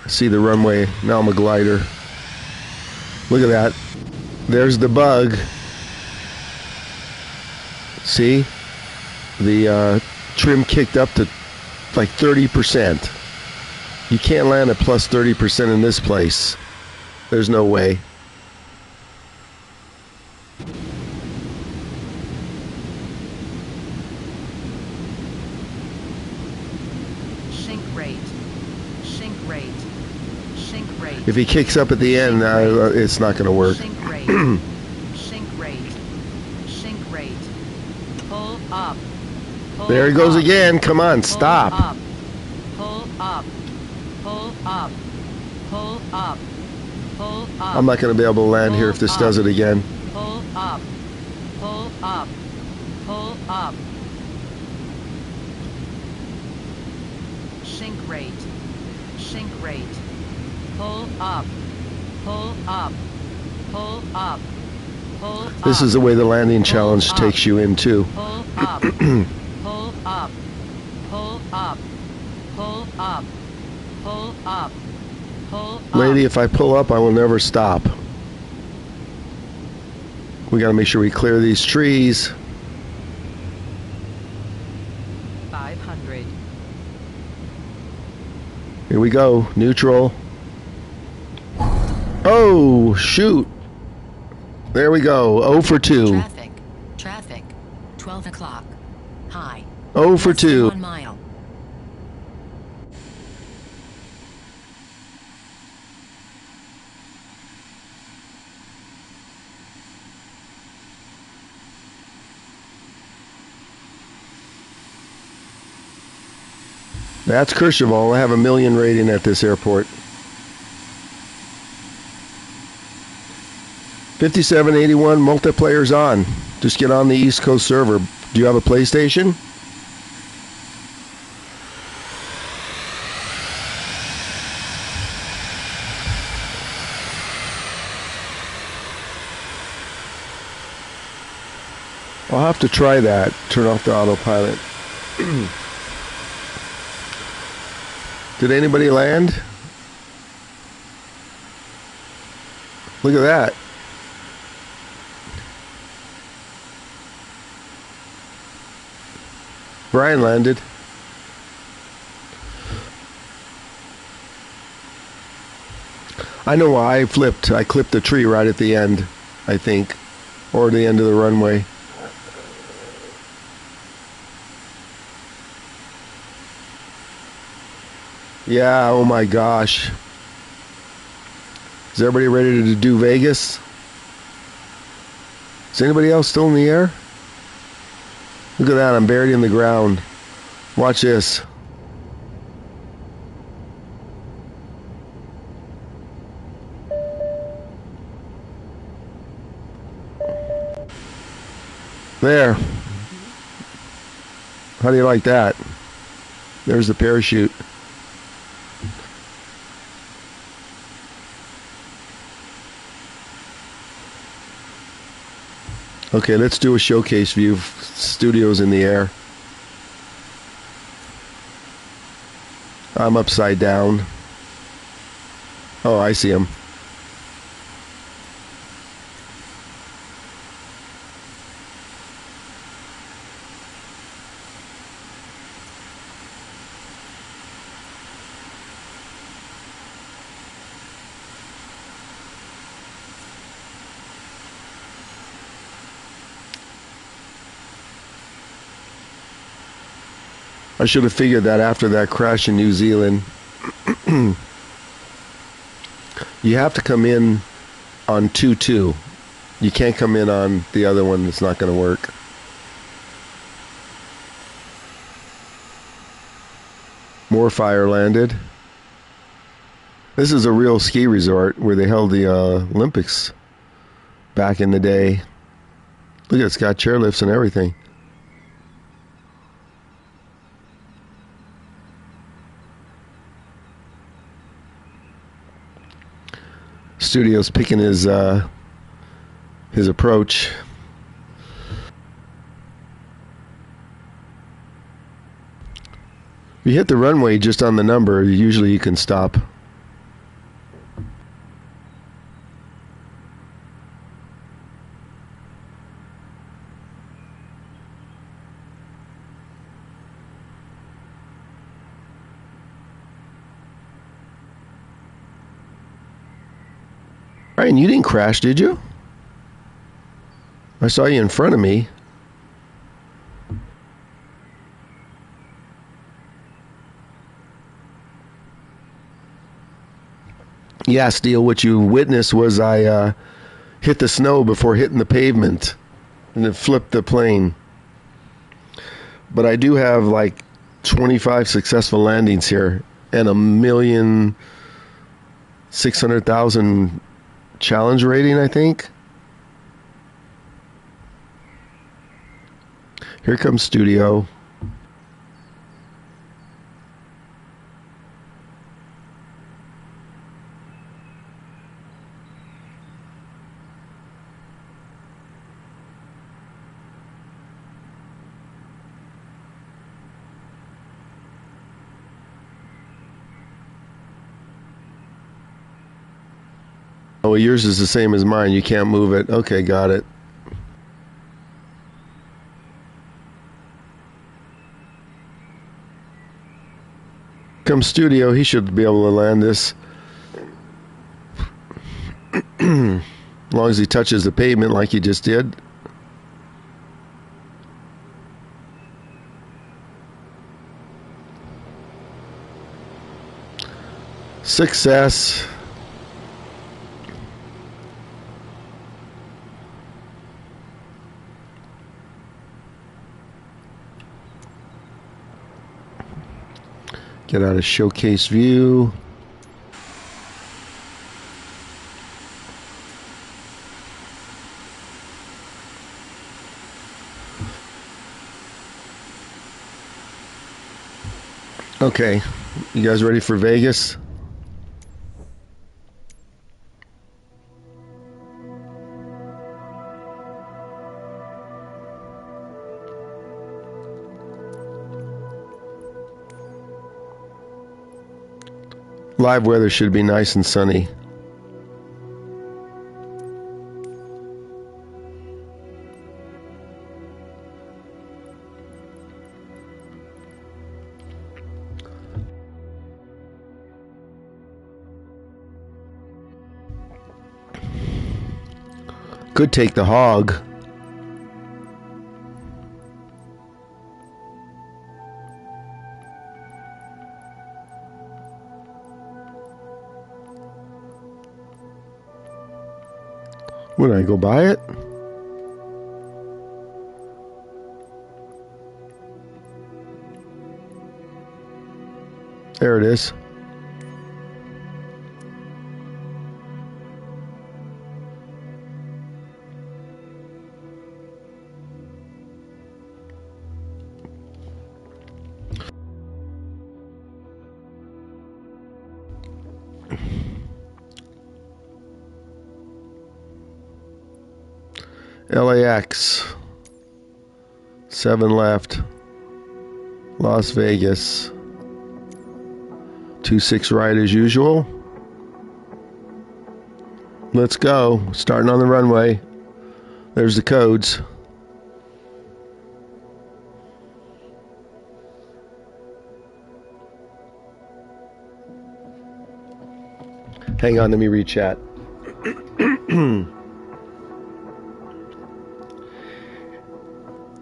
See the runway. Now I'm a glider. Look at that. There's the bug. See? The trim kicked up to like 30%. You can't land at plus 30% in this place. There's no way. Sink rate. Sink rate. Sink rate. If he kicks up at the end, it's not going to work. Sink rate. Sink rate. Sink rate. Pull up. Pull There he goes up. again. Come on, Pull stop. up. Pull up. Pull up. Pull up. Pull up. I'm not going to be able to land here if this does it again. Pull up. Pull up. Pull up. Sink rate. Sink rate. Pull up. Pull up. Pull up. Pull up. This is the way the landing challenge up. takes you in too. Pull up. Pull up. Pull up. Pull up. Pull up. Pull up. Lady, if I pull up, I will never stop. We got to make sure we clear these trees. 500. Here we go. Neutral. Oh, shoot. There we go. 0 for 2. Traffic. Traffic. 12 o'clock. High. 0 for Less than 2. 1 mile. That's Kercheval. I have a 1 million rating at this airport. 5781 multiplayer's on. Just get on the East Coast server. Do you have a PlayStation? I'll have to try that. Turn off the autopilot. Did anybody land? Look at that. Brian landed. I know why I flipped. I clipped the tree right at the end, I think. Or the end of the runway. Yeah, oh my gosh. Is everybody ready to do Vegas? Is anybody else still in the air? Look at that, I'm buried in the ground. Watch this. There. How do you like that? There's the parachute. Okay, let's do a showcase view of studios in the air. I'm upside down. Oh, I see him. I should have figured that after that crash in New Zealand. You have to come in on 2-2. You can't come in on the other one. That's not going to work. More fire landed. This is a real ski resort where they held the Olympics back in the day. Look, it's got chairlifts and everything. Studio's picking his approach. If you hit the runway just on the number, usually you can stop. Ryan, you didn't crash, did you? I saw you in front of me. Yeah, Steele, what you witnessed was I hit the snow before hitting the pavement, and it flipped the plane. But I do have like 25 successful landings here, and 1,600,000 challenge rating, I think. Here comes Studio. Oh, yours is the same as mine. You can't move it. Okay, got it. comes Studio. He should be able to land this. As long as he touches the pavement like he just did. Success. Get out of showcase view. Okay, you guys ready for Vegas? Live weather should be nice and sunny. Could take the hog. Would I go buy it? There it is. LAX, 7 left. Las Vegas, 2-6 right as usual. Let's go. Starting on the runway. There's the codes. Hang on, let me read chat.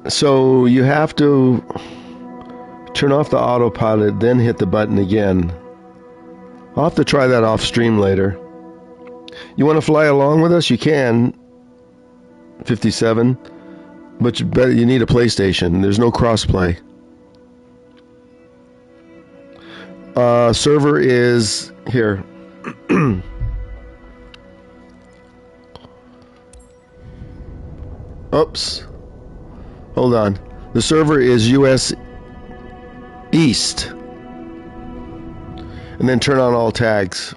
So you have to turn off the autopilot, then hit the button again. I'll have to try that off stream later. You want to fly along with us? You can. 57. But you need a PlayStation. There's no crossplay. Server is here. Oops. Hold on. The server is US East. And then turn on all tags.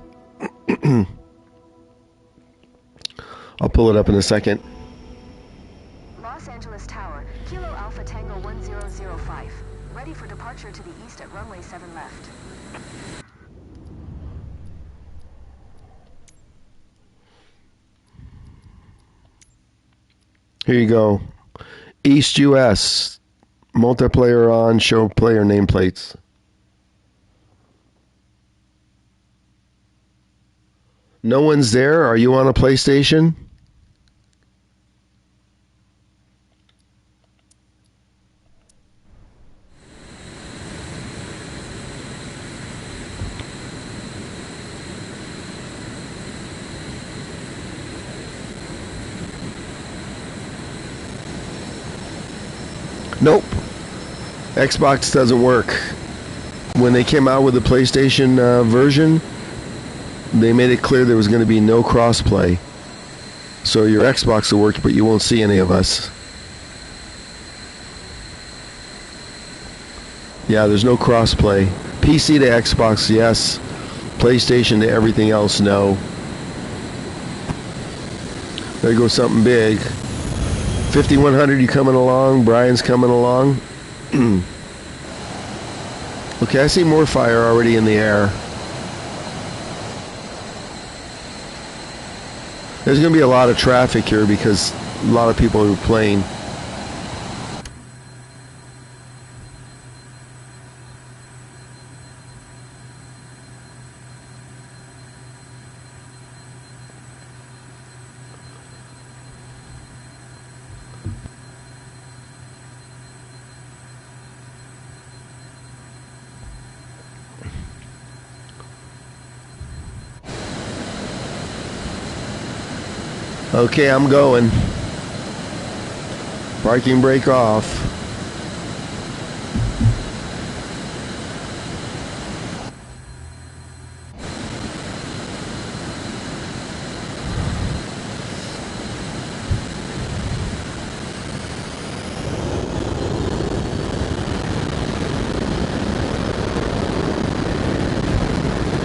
I'll pull it up in a second. Los Angeles Tower, Kilo Alpha Tango 1005. Ready for departure to the east at runway 7 left. Here you go. East US. Multiplayer on. Show player nameplates. No one's there? Are you on a PlayStation? Nope. Xbox doesn't work. When they came out with the PlayStation version, they made it clear there was going to be no crossplay. So your Xbox will work, but you won't see any of us. Yeah, there's no crossplay. PC to Xbox, yes. PlayStation to everything else, no. There goes something big. 5100, you coming along? Brian's coming along. Okay, I see more fire already in the air. There's going to be a lot of traffic here because a lot of people are playing. Okay, I'm going. Parking brake off.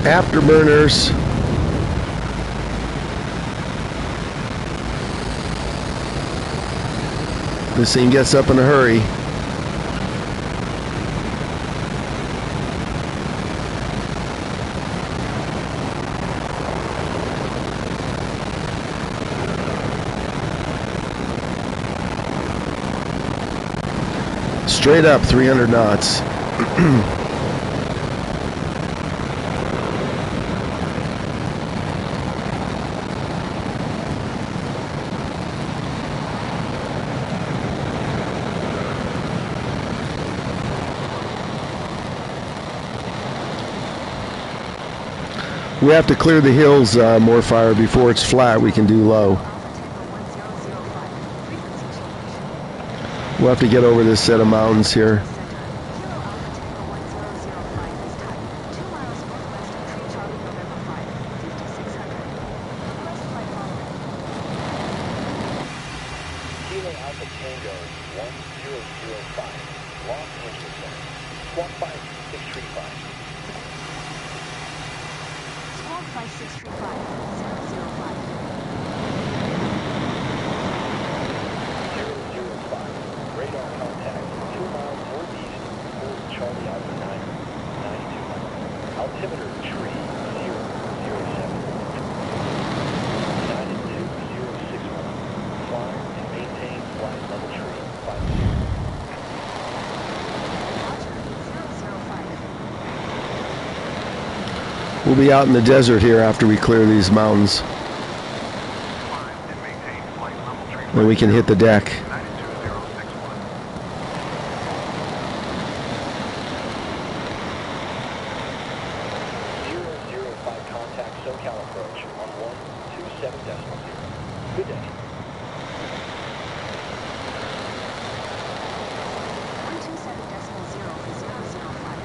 Afterburners. This thing gets up in a hurry. Straight up 300 knots. We have to clear the hills, more fire, before it's flat. We can do low. We'll have to get over this set of mountains here. Kilo Alpha Tango 1005, Los Angeles Center. Squawk 5635. Squawk 5635, 005. 005. Radar contact 2 miles northeast, hold Charlie Alpha 9200. Altimeter tree 007. United 2061. Climb and maintain flight level tree 50. We'll be out in the desert here after we clear these mountains. Then we can hit the deck. 005 contact SoCal approach on 127.0. Good day. 127.0 for 005.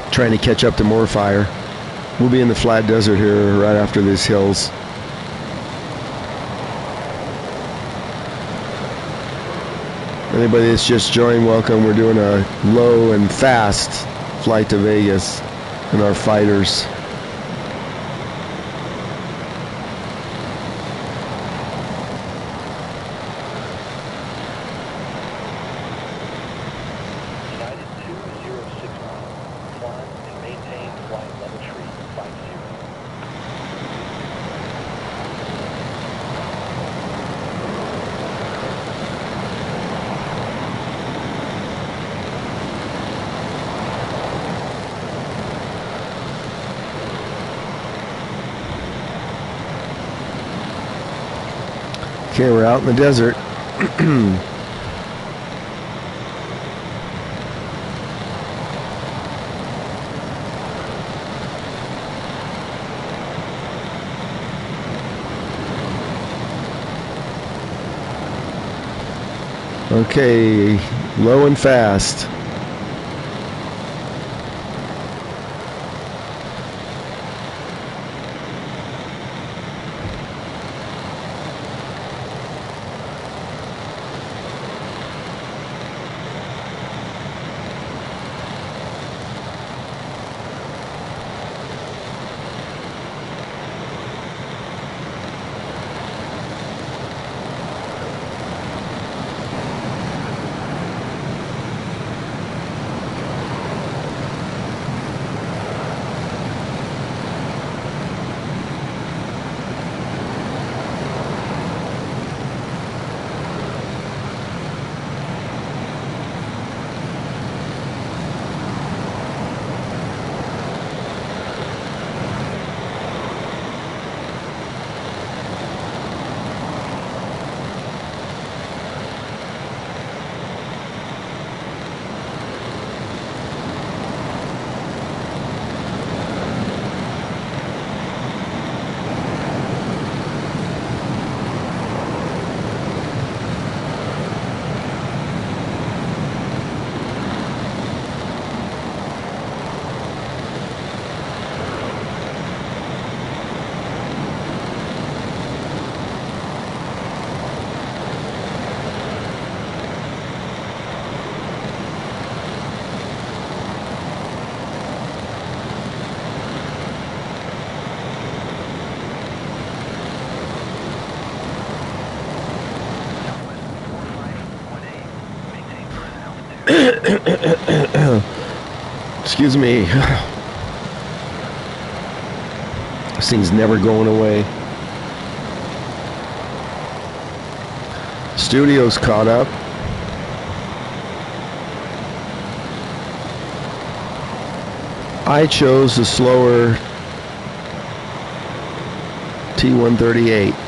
Trying to catch up to more fire. We'll be in the flat desert here right after these hills. Anybody that's just joined, welcome. We're doing a low and fast flight to Vegas in our fighters. United 2061. Climb and maintain flight level tree 50. Okay, we're out in the desert. Okay, low and fast. Excuse me. This thing's never going away. Studio's caught up. I chose the slower T138.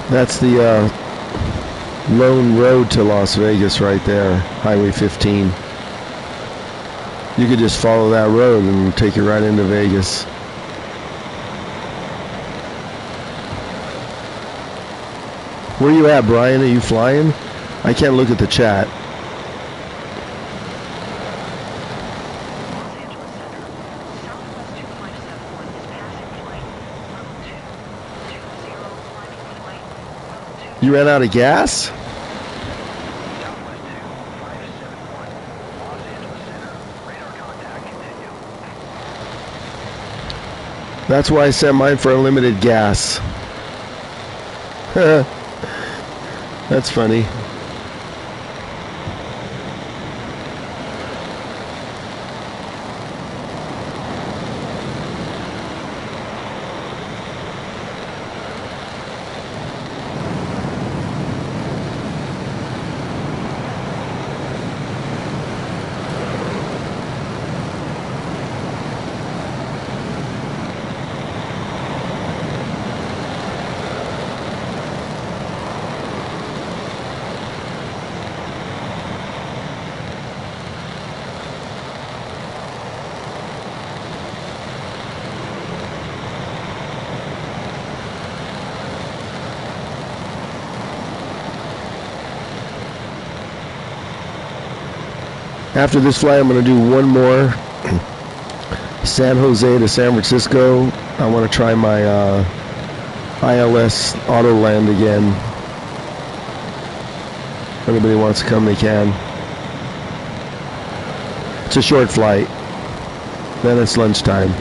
That's the lone road to Las Vegas right there, Highway 15. You could just follow that road and take you right into Vegas. Where you at, Brian? Are you flying? I can't look at the chat. You ran out of gas? That's why I sent mine for unlimited gas. That's funny. After this flight, I'm going to do one more San Jose to San Francisco. I want to try my ILS Autoland again. If anybody wants to come, they can. It's a short flight. Then it's lunchtime.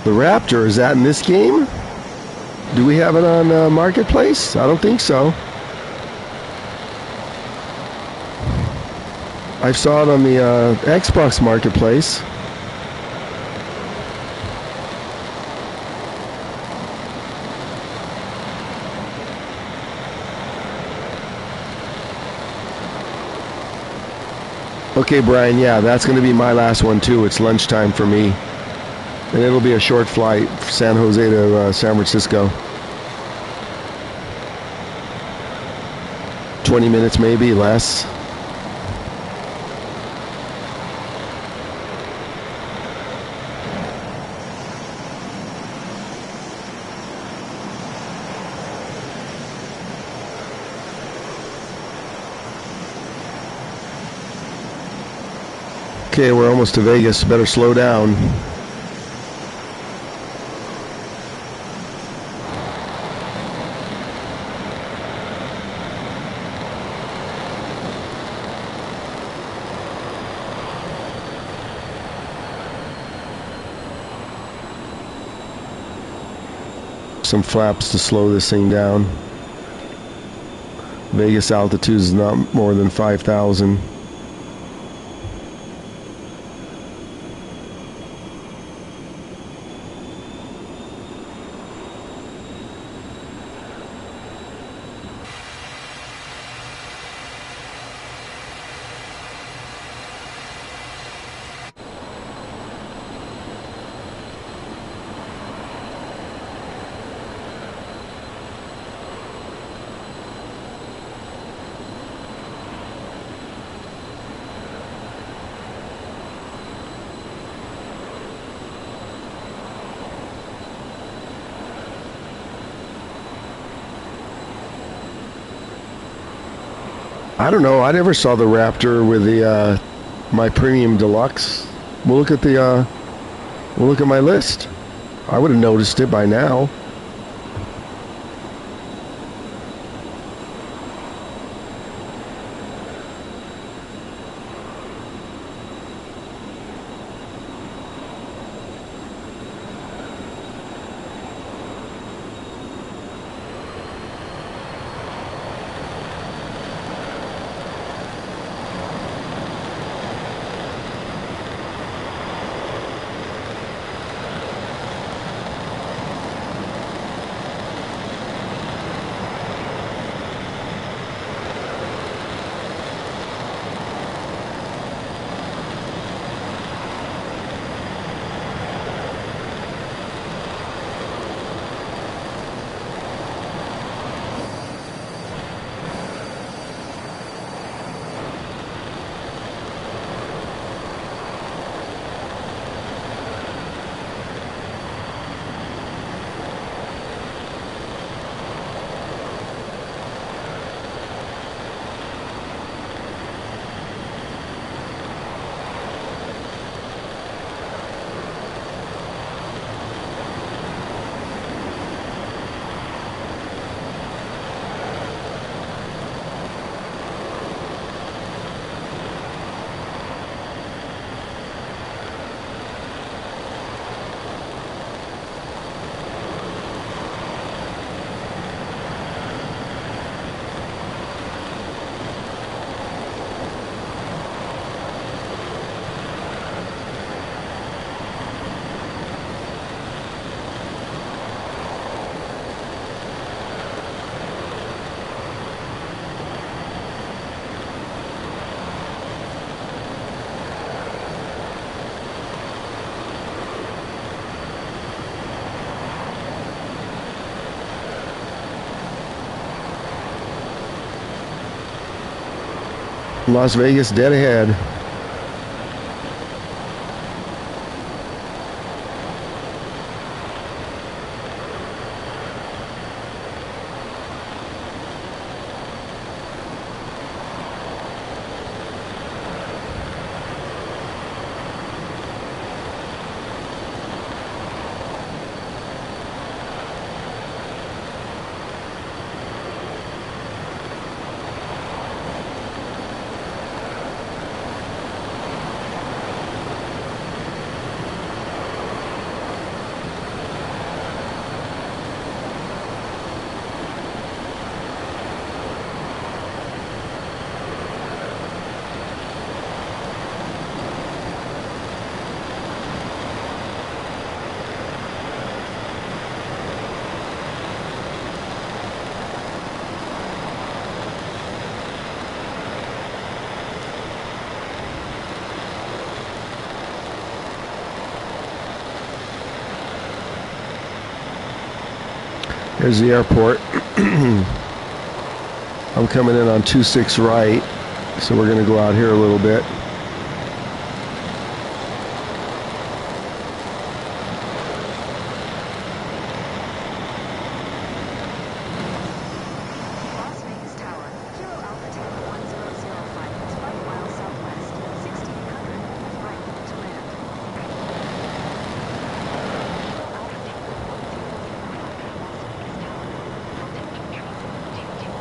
The Raptor, is that in this game? Do we have it on Marketplace? I don't think so. I saw it on the Xbox Marketplace. Okay, Brian, yeah, that's going to be my last one too. It's lunchtime for me. And it'll be a short flight, San Jose to San Francisco. 20 minutes maybe, less. Okay, we're almost to Vegas. Better slow down. Some flaps to slow this thing down. Vegas altitude is not more than 5,000. I don't know. I never saw the Raptor with the my Premium Deluxe. We'll look at my list. I would have noticed it by now. Las Vegas dead ahead. Here's the airport. I'm coming in on 26 right, so we're going to go out here a little bit. Las Vegas Tower, Kilo Alpha Tango 1005 is 5 miles southwest, 1600, right to land. Kilo Alpha Tango 1005, Las Vegas Tower, contact Tracy 22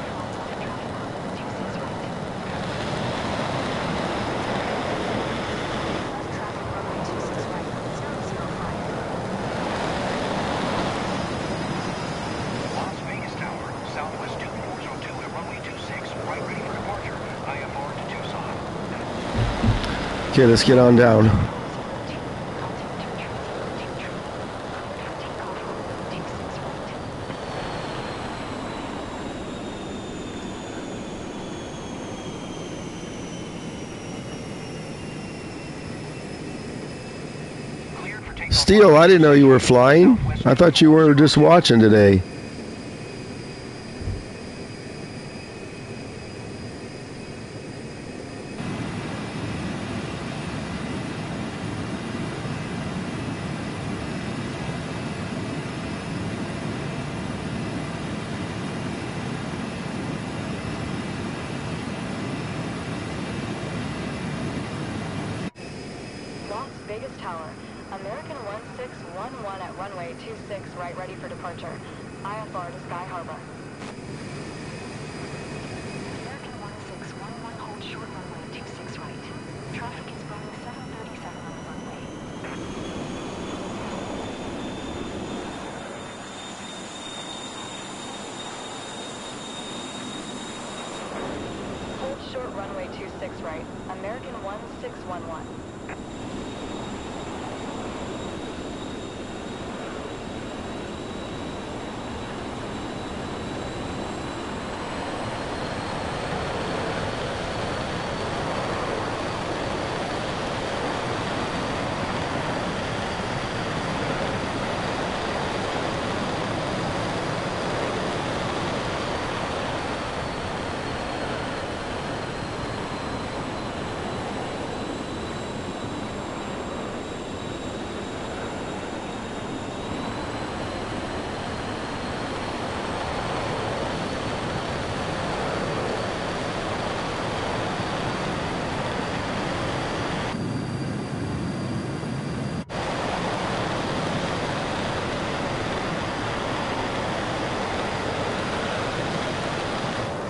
from traffic on 26 right. Left traffic runway 26 right, 005. Las Vegas Tower, Southwest 2402 at runway 26, right ready for departure. IFR to Tucson. Okay, let's get on down. Cleared for takeoff. Steele, I didn't know you were flying. I thought you were just watching today. Las Vegas Tower, American 1611 at runway 26 right ready for departure. IFR to Sky Harbor. American 1611 hold short runway 26 right. Traffic is Boeing 737 on the runway. Hold short runway 26 right. American 1611.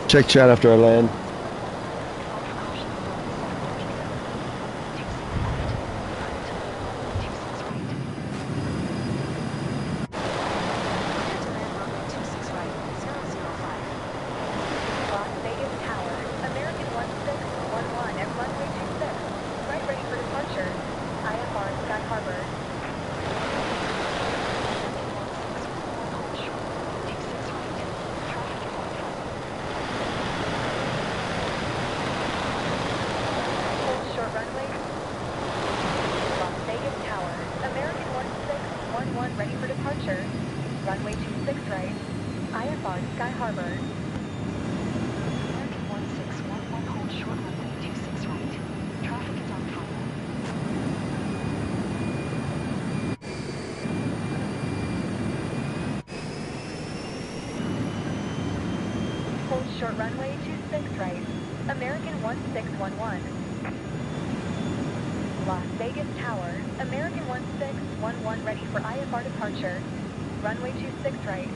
Check chat after I land. Las Vegas Tower, American 1611 at runway 26, right ready for departure. IFR Sky Harbor. Hold short runway. Las Vegas Tower, American 1611 ready for departure. Runway 26 right. IFR Sky Harbor. American 1611 hold short runway 26 right. Traffic is on final. Hold short runway 26 right. American 1611. Las Vegas Tower, American 1611 ready for IFR departure. Runway 26 right.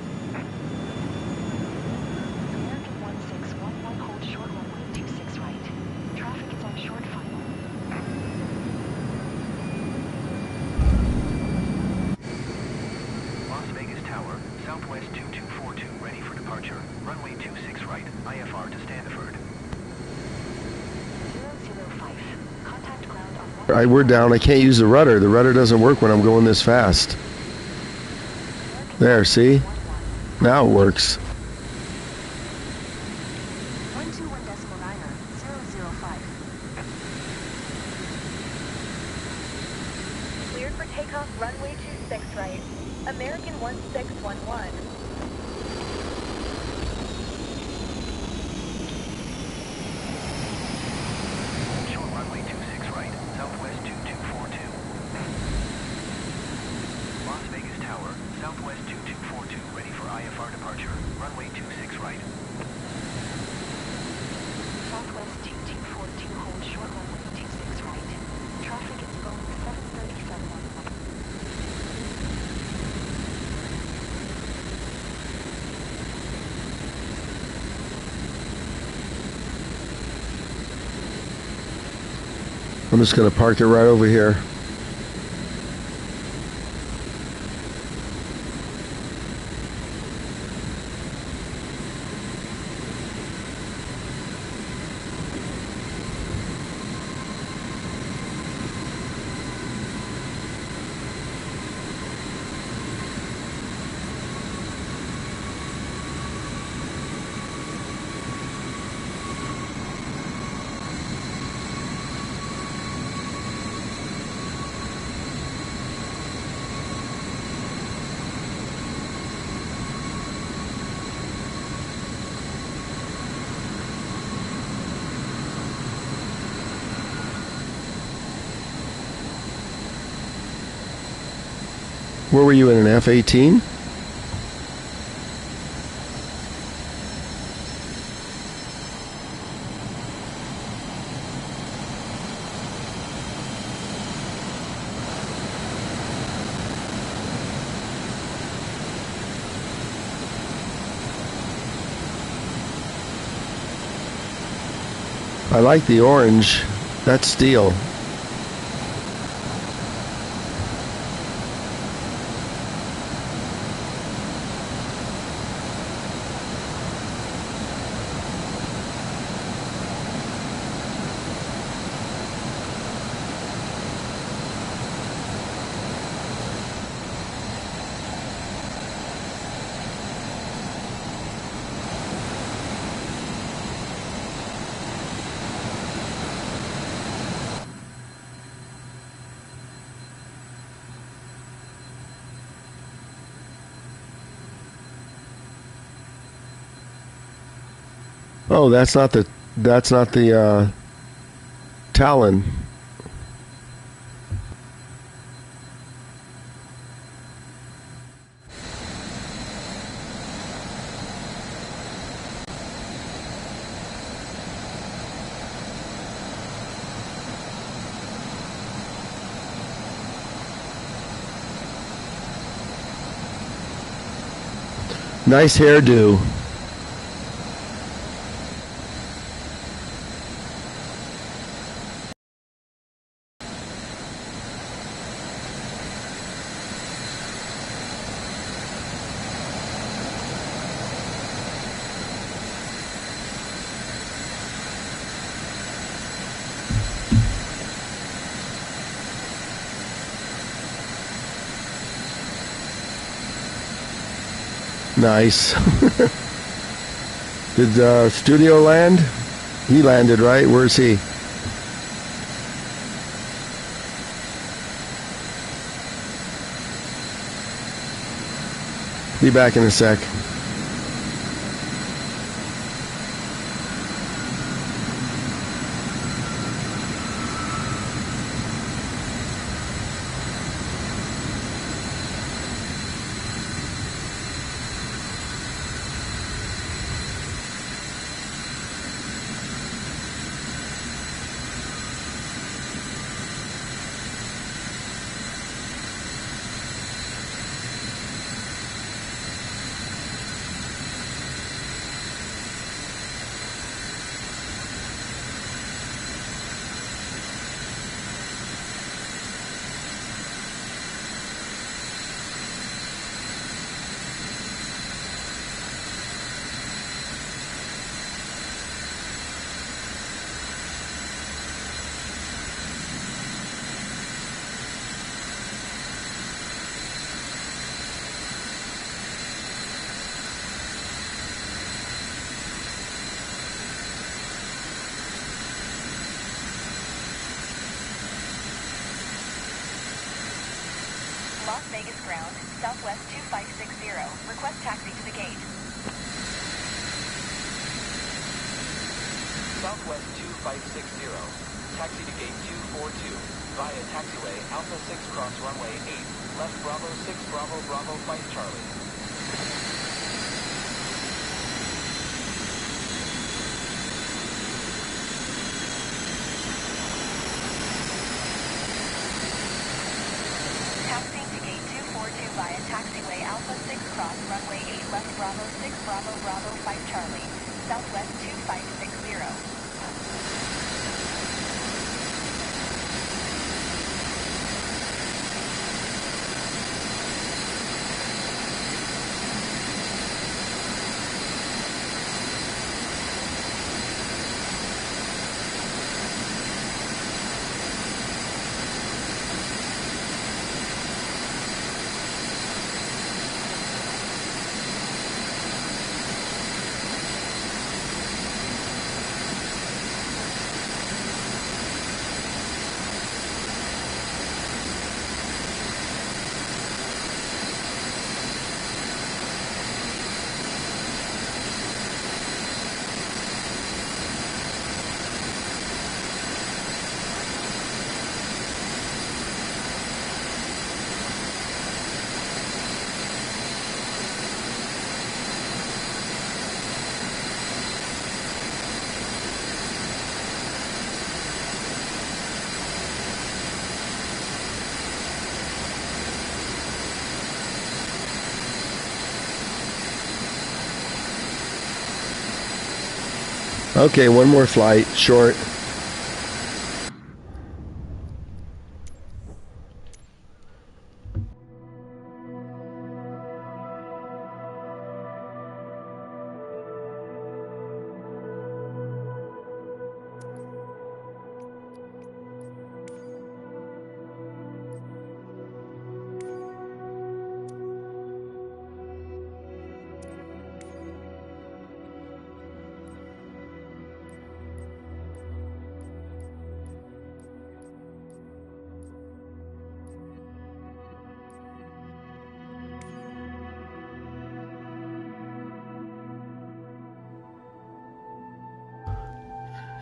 American 1611 hold short runway 26 right. Traffic is on short final. Las Vegas Tower, Southwest 2242, ready for departure. Runway 26 right, IFR to Standiford. 005. Contact ground on We're down. I can't use the rudder. The rudder doesn't work when I'm going this fast. There, see? Now it works. 121.9er, 005. Cleared for takeoff runway 26 right. American 1611. just going to park it right over here. Where were you in an F-18? I like the orange. That's steel. Oh, that's not the Talon. Nice hairdo. Nice. Did Studio land? He landed, right? Where's he? Be back in a sec. Las Vegas ground, Southwest 2560. Request taxi to the gate. Southwest 2560. Taxi to gate 242. Via taxiway Alpha 6 cross runway 8. Left Bravo 6 Bravo Bravo Fight Charlie. Taxiing to gate 242 via taxiway Alpha 6 cross runway 8 left Bravo 6 Bravo Bravo 5 Charlie, Southwest 2560. Okay, one more flight, short.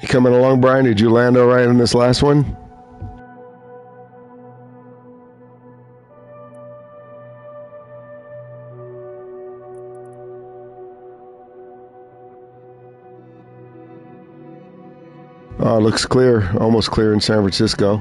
You coming along, Brian? Did you land all right on this last one? Oh, it looks clear. Almost clear in San Francisco.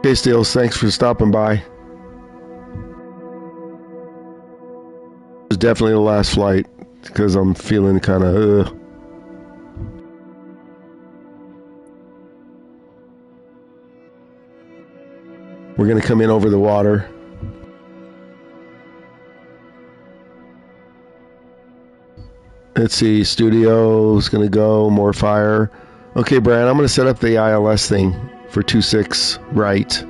Okay, Steels, thanks for stopping by. It's definitely the last flight because I'm feeling kind of We're going to come in over the water. Let's see, studio's going to go, more fire. Okay, Brian, I'm going to set up the ILS thing for 26 right.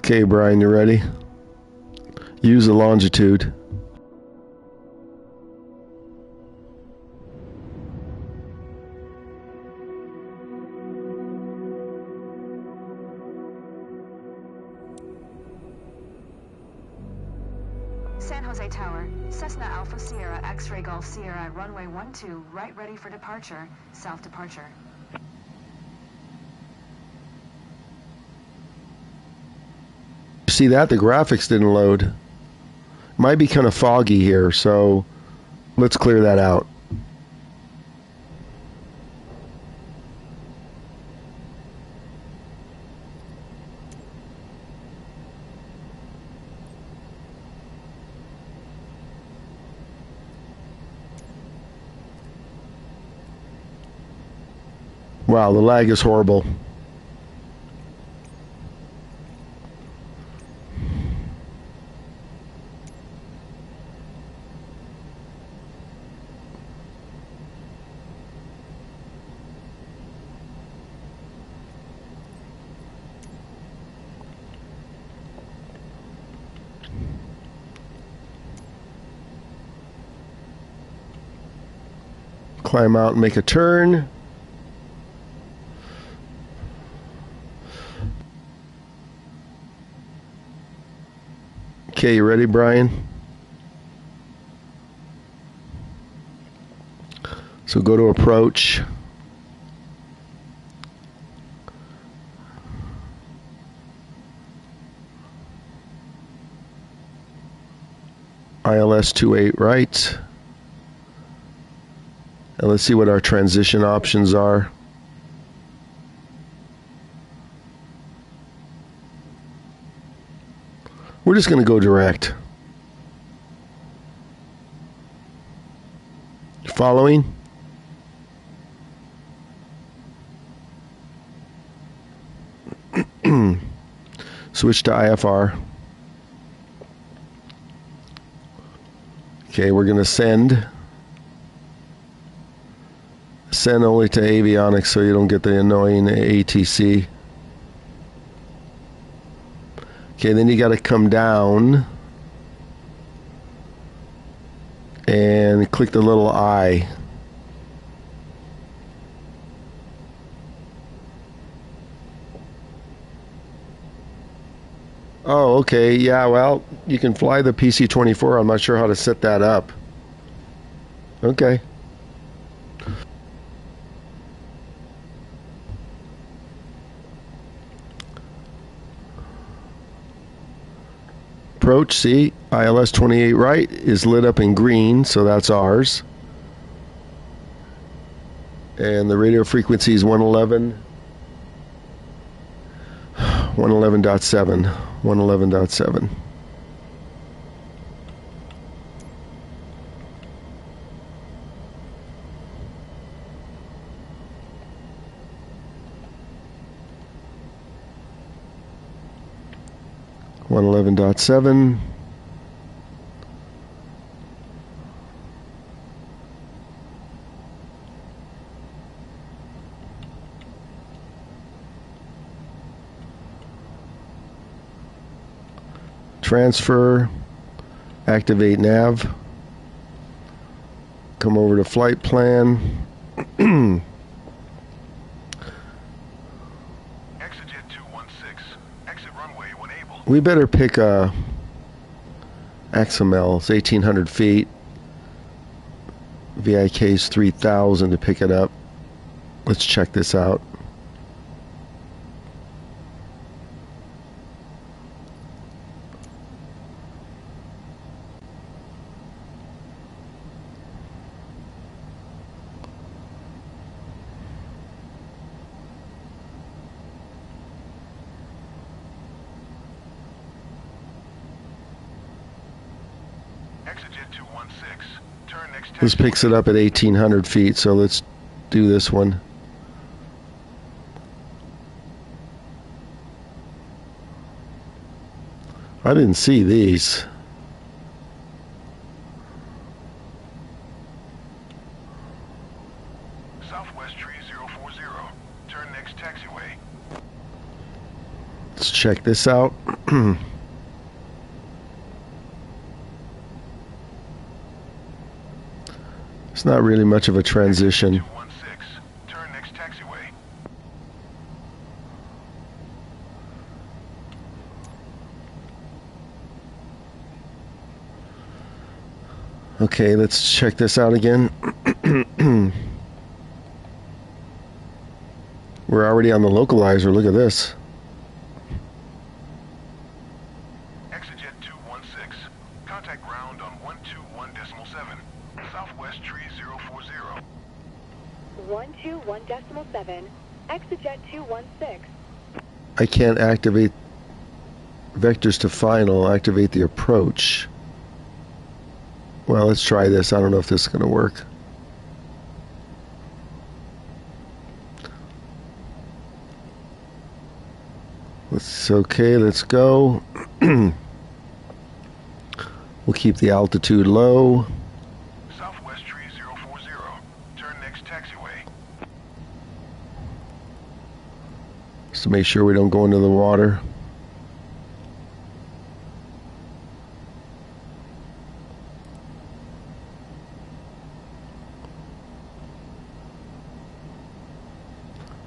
Okay, Brian, you ready? Use the longitude. San Jose Tower, Cessna Alpha Sierra X-Ray Golf Sierra at runway 12, right ready for departure, south departure. See that? The graphics didn't load. Might be kind of foggy here, so let's clear that out. Wow, the lag is horrible. Climb out and make a turn. Okay, you ready, Brian? So go to approach. ILS 28 right. And let's see what our transition options are. We're just going to go direct. Following? Switch to IFR. Okay, we're going to send. Send only to avionics so you don't get the annoying ATC. Okay, then you got to come down and click the little I. Oh, okay. Yeah, well, you can fly the PC-24. I'm not sure how to set that up. Okay. Approach, see, ILS 28 right is lit up in green, so that's ours. And the radio frequency is 111. 111.7. 111.7. .7. Transfer, activate nav, come over to flight plan. Exit 216, exit runway when able. We better pick a XML. It's 1,800 feet. VIK's 3,000 to pick it up. Let's check this out. This picks it up at 1,800 feet, so let's do this one. I didn't see these. Southwest tree 040. Turn next taxiway. Let's check this out. It's not really much of a transition. 216. Turn next taxiway. Okay, let's check this out again. We're already on the localizer. Look at this. Exit 216. Contact ground on 121.7. Southwest tree 040. 121.7. Exit 216. I can't activate vectors to final. Activate the approach. Well, let's try this. I don't know if this is going to work. It's okay. Let's go. We'll keep the altitude low. Southwest tree 040. Turn next taxiway. Just to make sure we don't go into the water.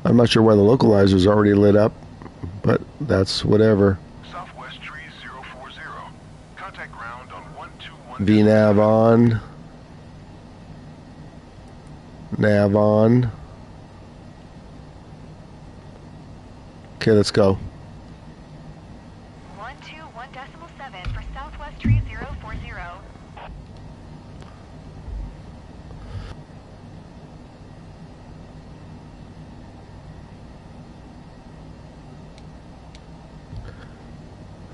I'm not sure why the localizer is already lit up, but that's whatever. Southwest tree 040. Contact ground on 121. VNav on. Nav on. Okay, let's go. 121.7 for Southwest tree 040.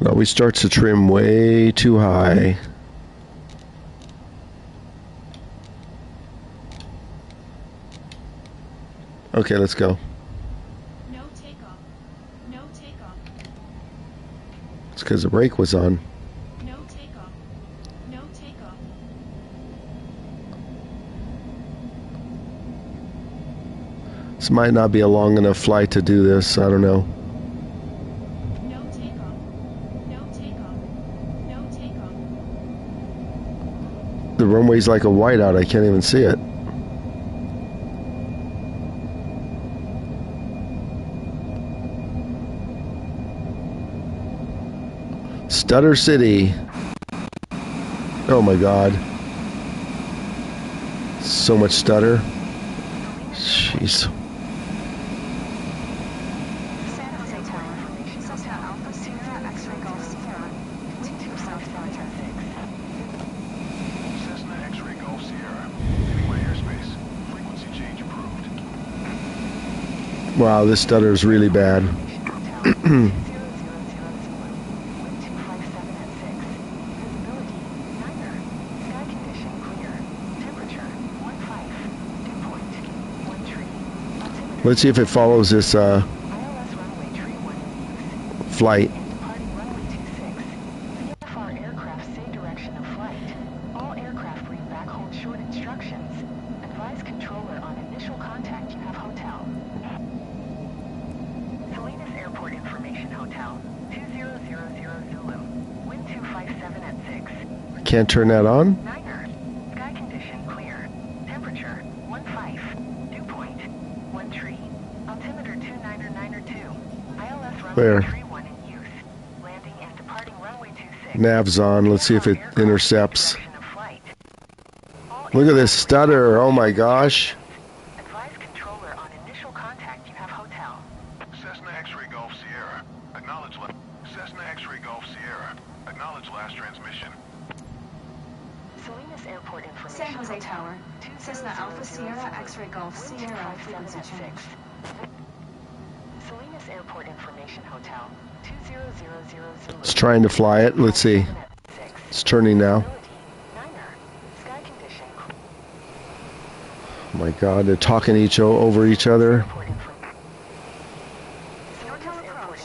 It always starts to trim way too high. Okay, let's go. No takeoff. No takeoff. It's because the brake was on. No takeoff. No takeoff. This might not be a long enough flight to do this. I don't know. No takeoff. No takeoff. No takeoff. The runway's like a whiteout. I can't even see it. Stutter City. Oh my god. So much stutter. Jeez. San Jose Tower. Cessna Alpha Sierra X-Ray Golf Sierra. Wind 2 South Center. Cessna X-Ray Golf Sierra. Anyway, airspace. Frequency change approved. Wow, this stutter is really bad. Let's see if it follows this flight. Can't turn that on? Sky condition clear. Temperature 15. Dew point 13. Altimeter 29902. ILS runway Where? 31 in use. Landing and departing runway 26. Nav's on. Let's see if it Aircraft intercepts. direction of flight. All Look at this stutter. Oh my gosh. advise controller on initial contact. You have hotel. Cessna X-Ray Golf Sierra. Acknowledge Cessna X-Ray Golf Sierra. Acknowledge last transmission. Salinas Airport information. San Jose Tower. Cessna Alpha Sierra X-Ray Golf Sierra frequency change. Salinas Airport Information Hotel. 2000 It's trying to fly it. Let's see. It's turning now. Sky condition. Oh my god, they're talking over each other. NorCal approach.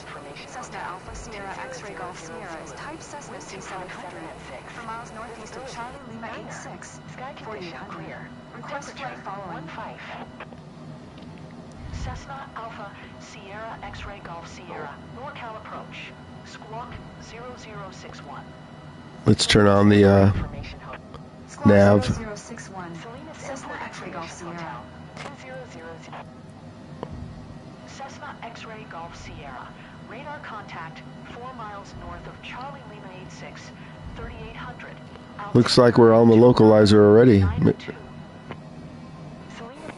Cessna Alpha Sierra X-Ray Golf Sierra is type Cessna C700 for miles northeast of Charlie Lima 86. Sky condition clear. Request flight following. 15. Cessna Alpha Sierra X-Ray Golf Sierra. NorCal approach. Squawk 0061. Let's turn on the Squawk Nav. 0061. Cessna X-Ray Golf Sierra. 2000. Cessna X-Ray Golf Sierra. Radar contact 4 miles north of Charlie Lima 86, 3800. Looks like we're on the localizer already. 92. Selena.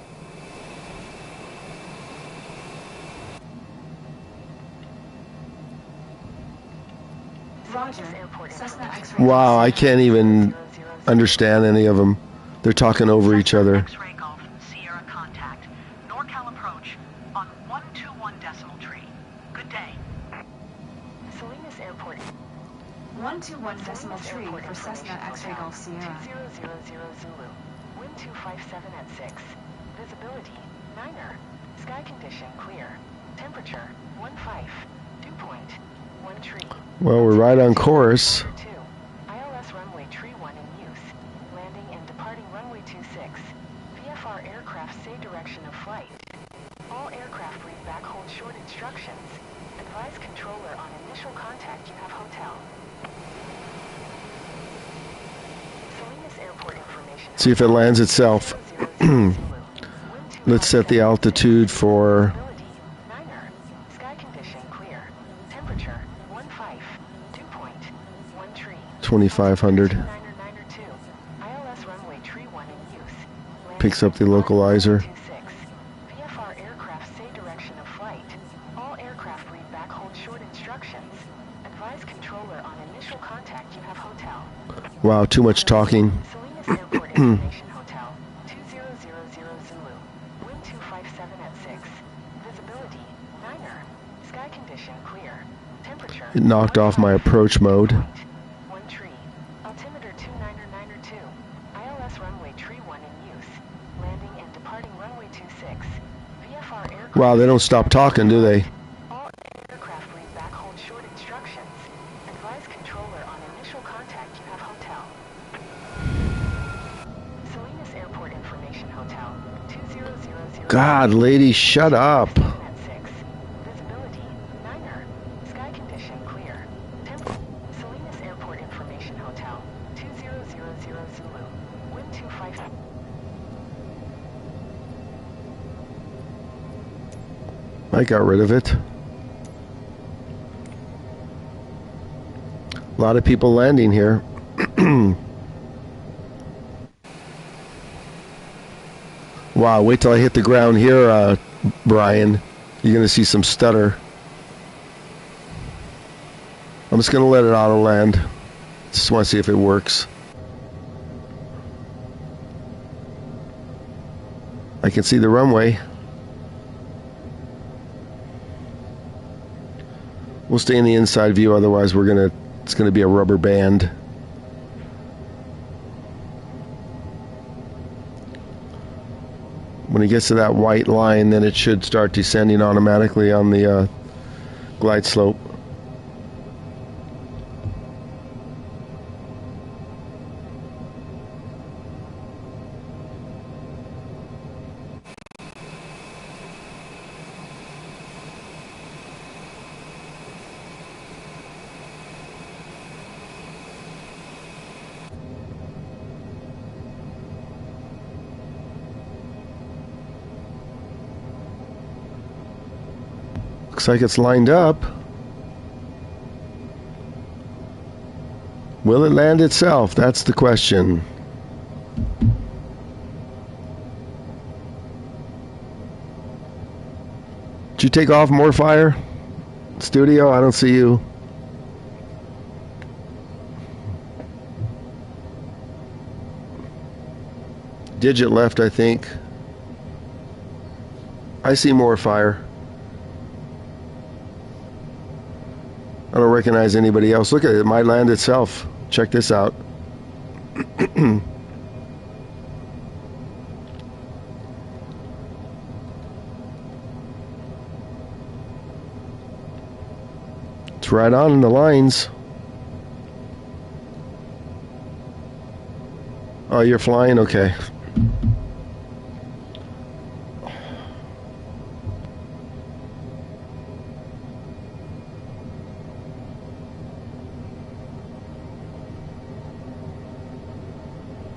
Roger. Cessna X-Ray Wow, I can't even understand any of them. They're talking over each other. X-Ray Golf Sierra contact. NorCal approach on 121 decimal tree. Good day. Salinas Airport. 121 decimal tree for Cessna X-Ray Golf Sierra. 2000 Zulu. Wind 257 at 6. Visibility 9er. Sky condition clear. Temperature 15. Dew point 13. Well, we're right on course. 2. ILS runway tree 1 in use. Landing and departing runway 26. VFR aircraft say direction of flight. All aircraft read back hold short instructions. Advise controller on initial contact. You have hotel. Salinas Airport information. See if it lands itself. Let's set the altitude for Visibility 9er. Sky condition clear. Temperature 15. Dew point 13. 2500. 992. ILS runway tree 1 in use. Landing Picks up the and localizer. departing runway 26. VFR aircraft say direction of flight. All aircraft read back hold short instructions. Advise controller on initial contact. You have hotel. Wow, too much talking. Salinas Airport Information Hotel. 2000 Zulu. Wind 257 at 6. Visibility 9er. Sky condition clear. Temperature. It knocked off my approach mode. One tree. Altimeter 29992. ILS runway tree 1 in use. Landing and departing runway 26. VFR aircraft. Wow, they don't stop talking, do they? All aircraft read back hold short instructions. Advise controller on initial contact you have hotel. Salinas Airport Information Hotel. 2000. God, lady, shut up. At 6. Visibility 9er. Sky condition clear. Salinas Airport Information Hotel. 2000 Zulu. Wind 25. I got rid of it. A lot of people landing here. Wow, wait till I hit the ground here, Brian. You're going to see some stutter. I'm just going to let it auto land. Just want to see if it works. I can see the runway. We'll stay in the inside view, otherwise it's gonna be a rubber band. When it gets to that white line, then it should start descending automatically on the glide slope. Looks like it's lined up. Will it land itself? That's the question. Did you take off more fire? Studio, I don't see you. Digit left, I think. I see more fire. I don't recognize anybody else. Look at it. It might land itself. Check this out. It's right on the lines. Oh, you're flying? Okay.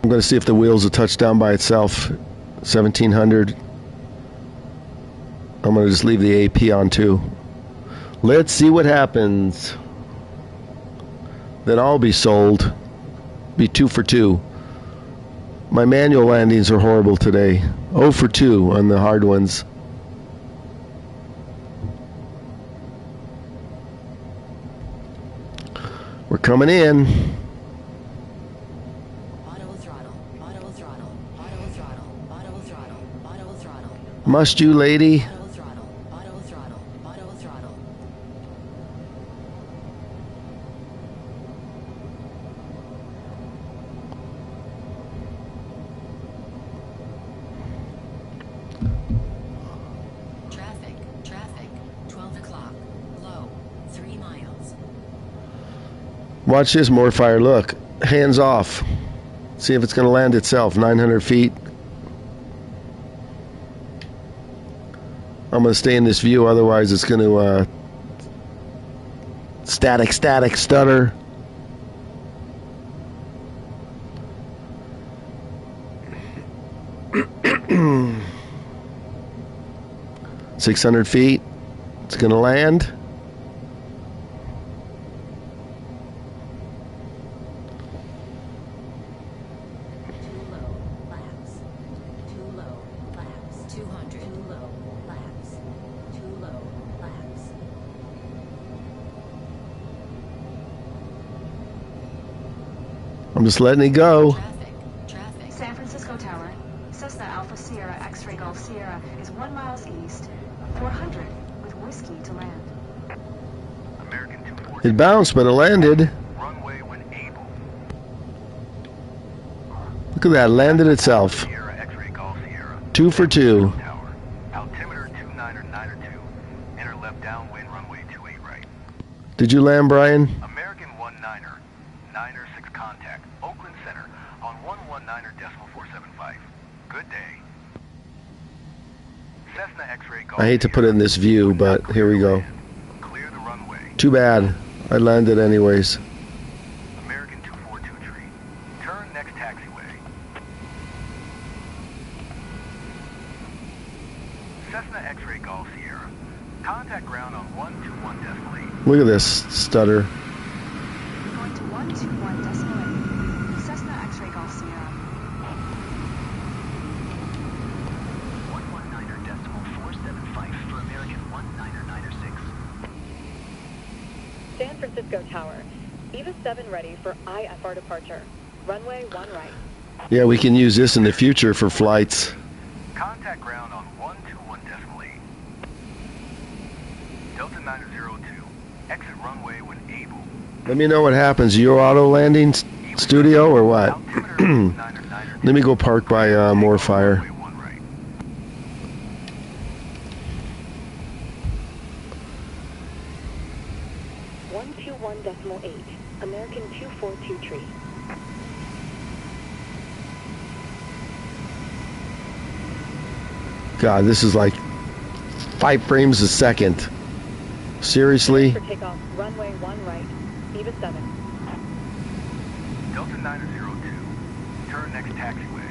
I'm going to see if the wheels will touch down by itself. 1700. I'm going to just leave the AP on too. Let's see what happens. Then I'll be sold. Be 2 for 2. My manual landings are horrible today. 0 for 2 on the hard ones. We're coming in. Must you, lady? Traffic, 12 o'clock, low, 3 miles. Watch this, more fire. Look, hands off. See if it's going to land itself. 900 feet. I'm going to stay in this view, otherwise it's going to static, stutter. $600 feet. It's going to land. I'm just letting it go. San Francisco Tower. Cessna Alpha Sierra X-Ray Golf Sierra is 1 mile east, 400 with whiskey to land. American It bounced, but it landed. Runway when able. Look at that, landed itself. Sierra X-ray Golf Sierra. 2 for 2. Tower. Altimeter 29er enter left downwind runway 28 right. Did you land, Brian? American 19er, 9er 6 contact, Oakland Center on 119.475. Good day. Cessna X-ray Golf I hate to put it in this view, but here we go. Clear the runway. Too bad. I landed anyways. American 242 tree. Turn next taxiway. Cessna X-ray Golf Sierra. Contact ground on 121.8. Look at this stutter. Going to 121.8. Cessna X-ray Golf Sierra. 119.475 for American 19er 6. San Francisco Tower. Eva 7 ready for IFR departure. Runway 1 right. Yeah, we can use this in the future for flights. Contact ground on 121.8. Delta 902. Exit runway when able. Let me know what happens. Your auto landing studio or what? Altimeter 9er Let me go park by Moorfire. runway 1 right. American 242 tree. God, this is like 5 frames a second. Seriously? For takeoff, runway 1 right. Eva 7. Delta 902. Turn next taxiway.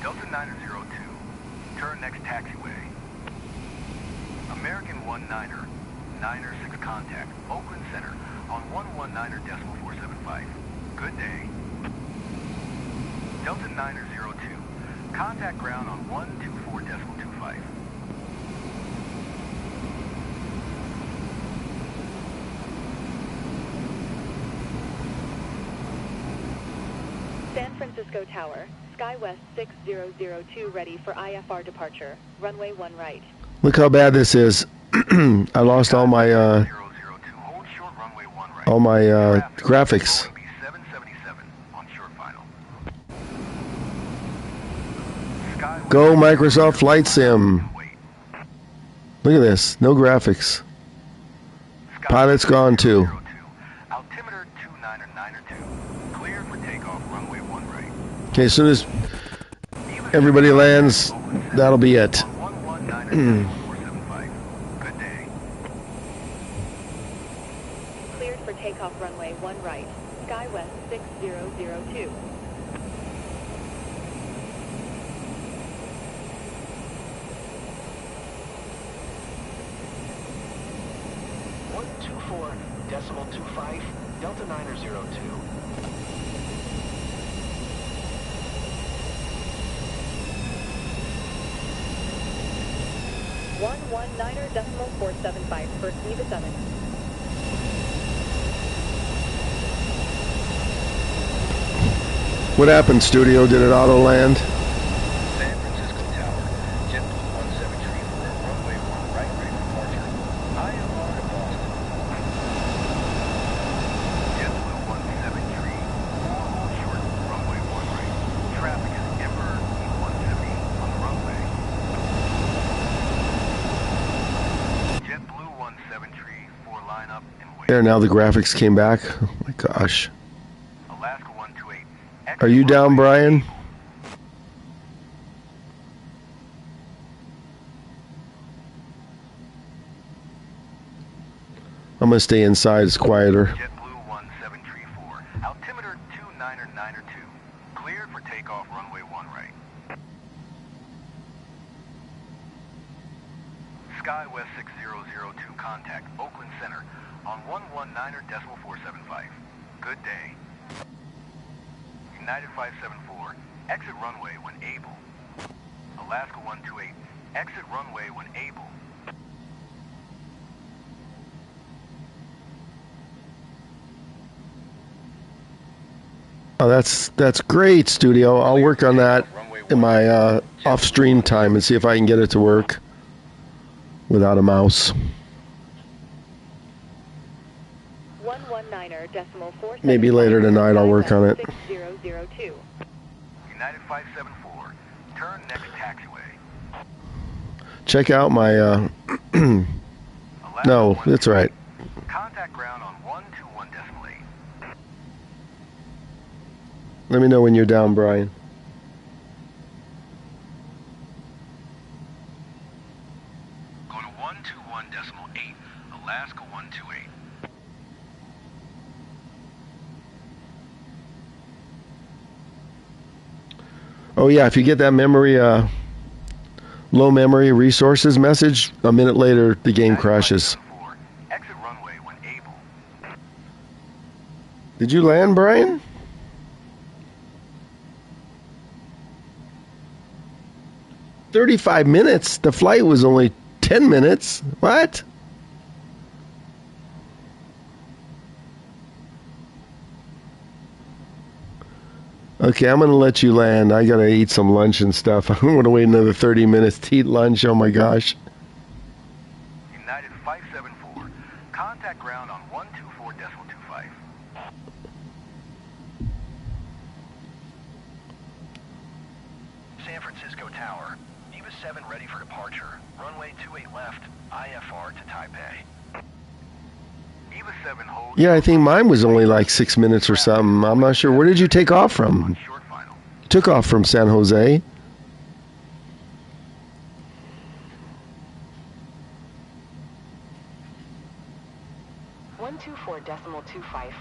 Delta 902. Turn next taxiway. American 19er, 9er 6 contact, Oakland Center on 119.475. Good day. Delta 902. Contact ground on 124.25. San Francisco Tower. SkyWest 6002 ready for IFR departure. Runway 1 right. Look how bad this is. I lost all my 002. Hold short runway 1 right. graphics. Boeing B777 on short final. Go Microsoft Flight Sim. Look at this. No graphics. Pilot's gone too. Altimeter 29er 2. Clear for takeoff runway 1 right. Okay, as soon as everybody lands, that'll be it. On 119.475. Good day. Cleared for takeoff runway 1 right. SkyWest 6002. .25 Delta 902. One 19.475 for Eva 7. What happened, studio? Did it auto land? San Francisco Tower. JetBlue 1734. Runway 1 right, ready for departure. IFR to Boston. JetBlue 173. Hold short runway 1 right. Traffic is Emperor E170 on the runway. JetBlue 173. 4 line up and wait. There, now the graphics came back. Oh my gosh. Alaska 128. Are you down, Brian? I'm gonna stay inside. It's quieter. JetBlue 1734. Altimeter 29er 2. Cleared for takeoff runway 1 right. SkyWest 6002 contact Oakland Center on 119.475. Good day. United 574, exit runway when able. Alaska 128, exit runway when able. Oh, that's great, Studio. I'll work on that in my off-stream time and see if I can get it to work without a mouse. 119.4. Maybe later tonight I'll work on it. 6002. United 574, turn next taxiway. Check out my Alaska no, that's right. Contact ground on 121.8. Let me know when you're down, Brian. Go to 121.8, Alaska 128. Oh yeah, if you get that memory low memory resources message, a minute later the game crashes. Exit runway when able. Did you land, Brian? "35 minutes? The flight was only 10 minutes. What?" Okay, I'm going to let you land. I got to eat some lunch and stuff. I don't want to wait another 30 minutes to eat lunch. Oh my gosh. United 574, contact ground on 124.25. San Francisco Tower. Eva 7 ready for departure. Runway 28 left. IFR to Taipei. Eva 7 hold. Yeah, I think mine was only like 6 minutes or something. I'm not sure. Where did you take off from? Short final. Took off from San Jose.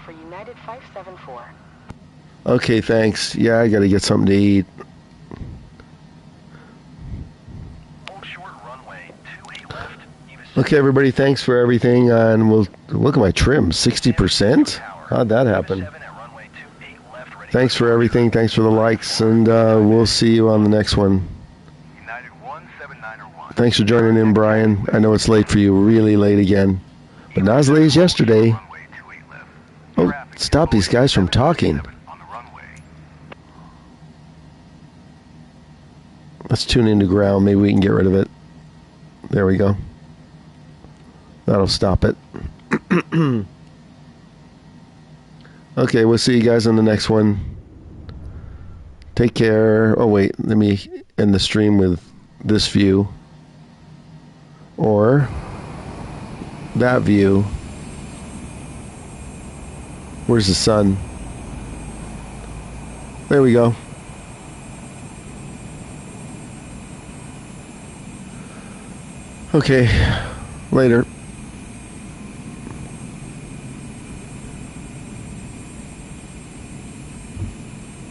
for United 574. Okay, thanks. Yeah, I got to get something to eat. Hold short runway 28 left. Eva 7 Okay, everybody, thanks for everything. And we'll look at my trim, 60%. How'd that happen? 7 at runway 28 left ready. Thanks for everything. Thanks for the likes, and we'll see you on the next one. United 17901. Thanks for joining in, Brian. I know it's late for you, really late again, but not as late as yesterday. Runway 28 left. Oh, Traffic is stop these guys from talking. 7 on the runway. Let's tune into ground. Maybe we can get rid of it. There we go. That'll stop it. Okay, we'll see you guys on the next one. Take care. Oh, wait. Let me end the stream with this view. Or that view. Where's the sun? There we go. Okay. Later.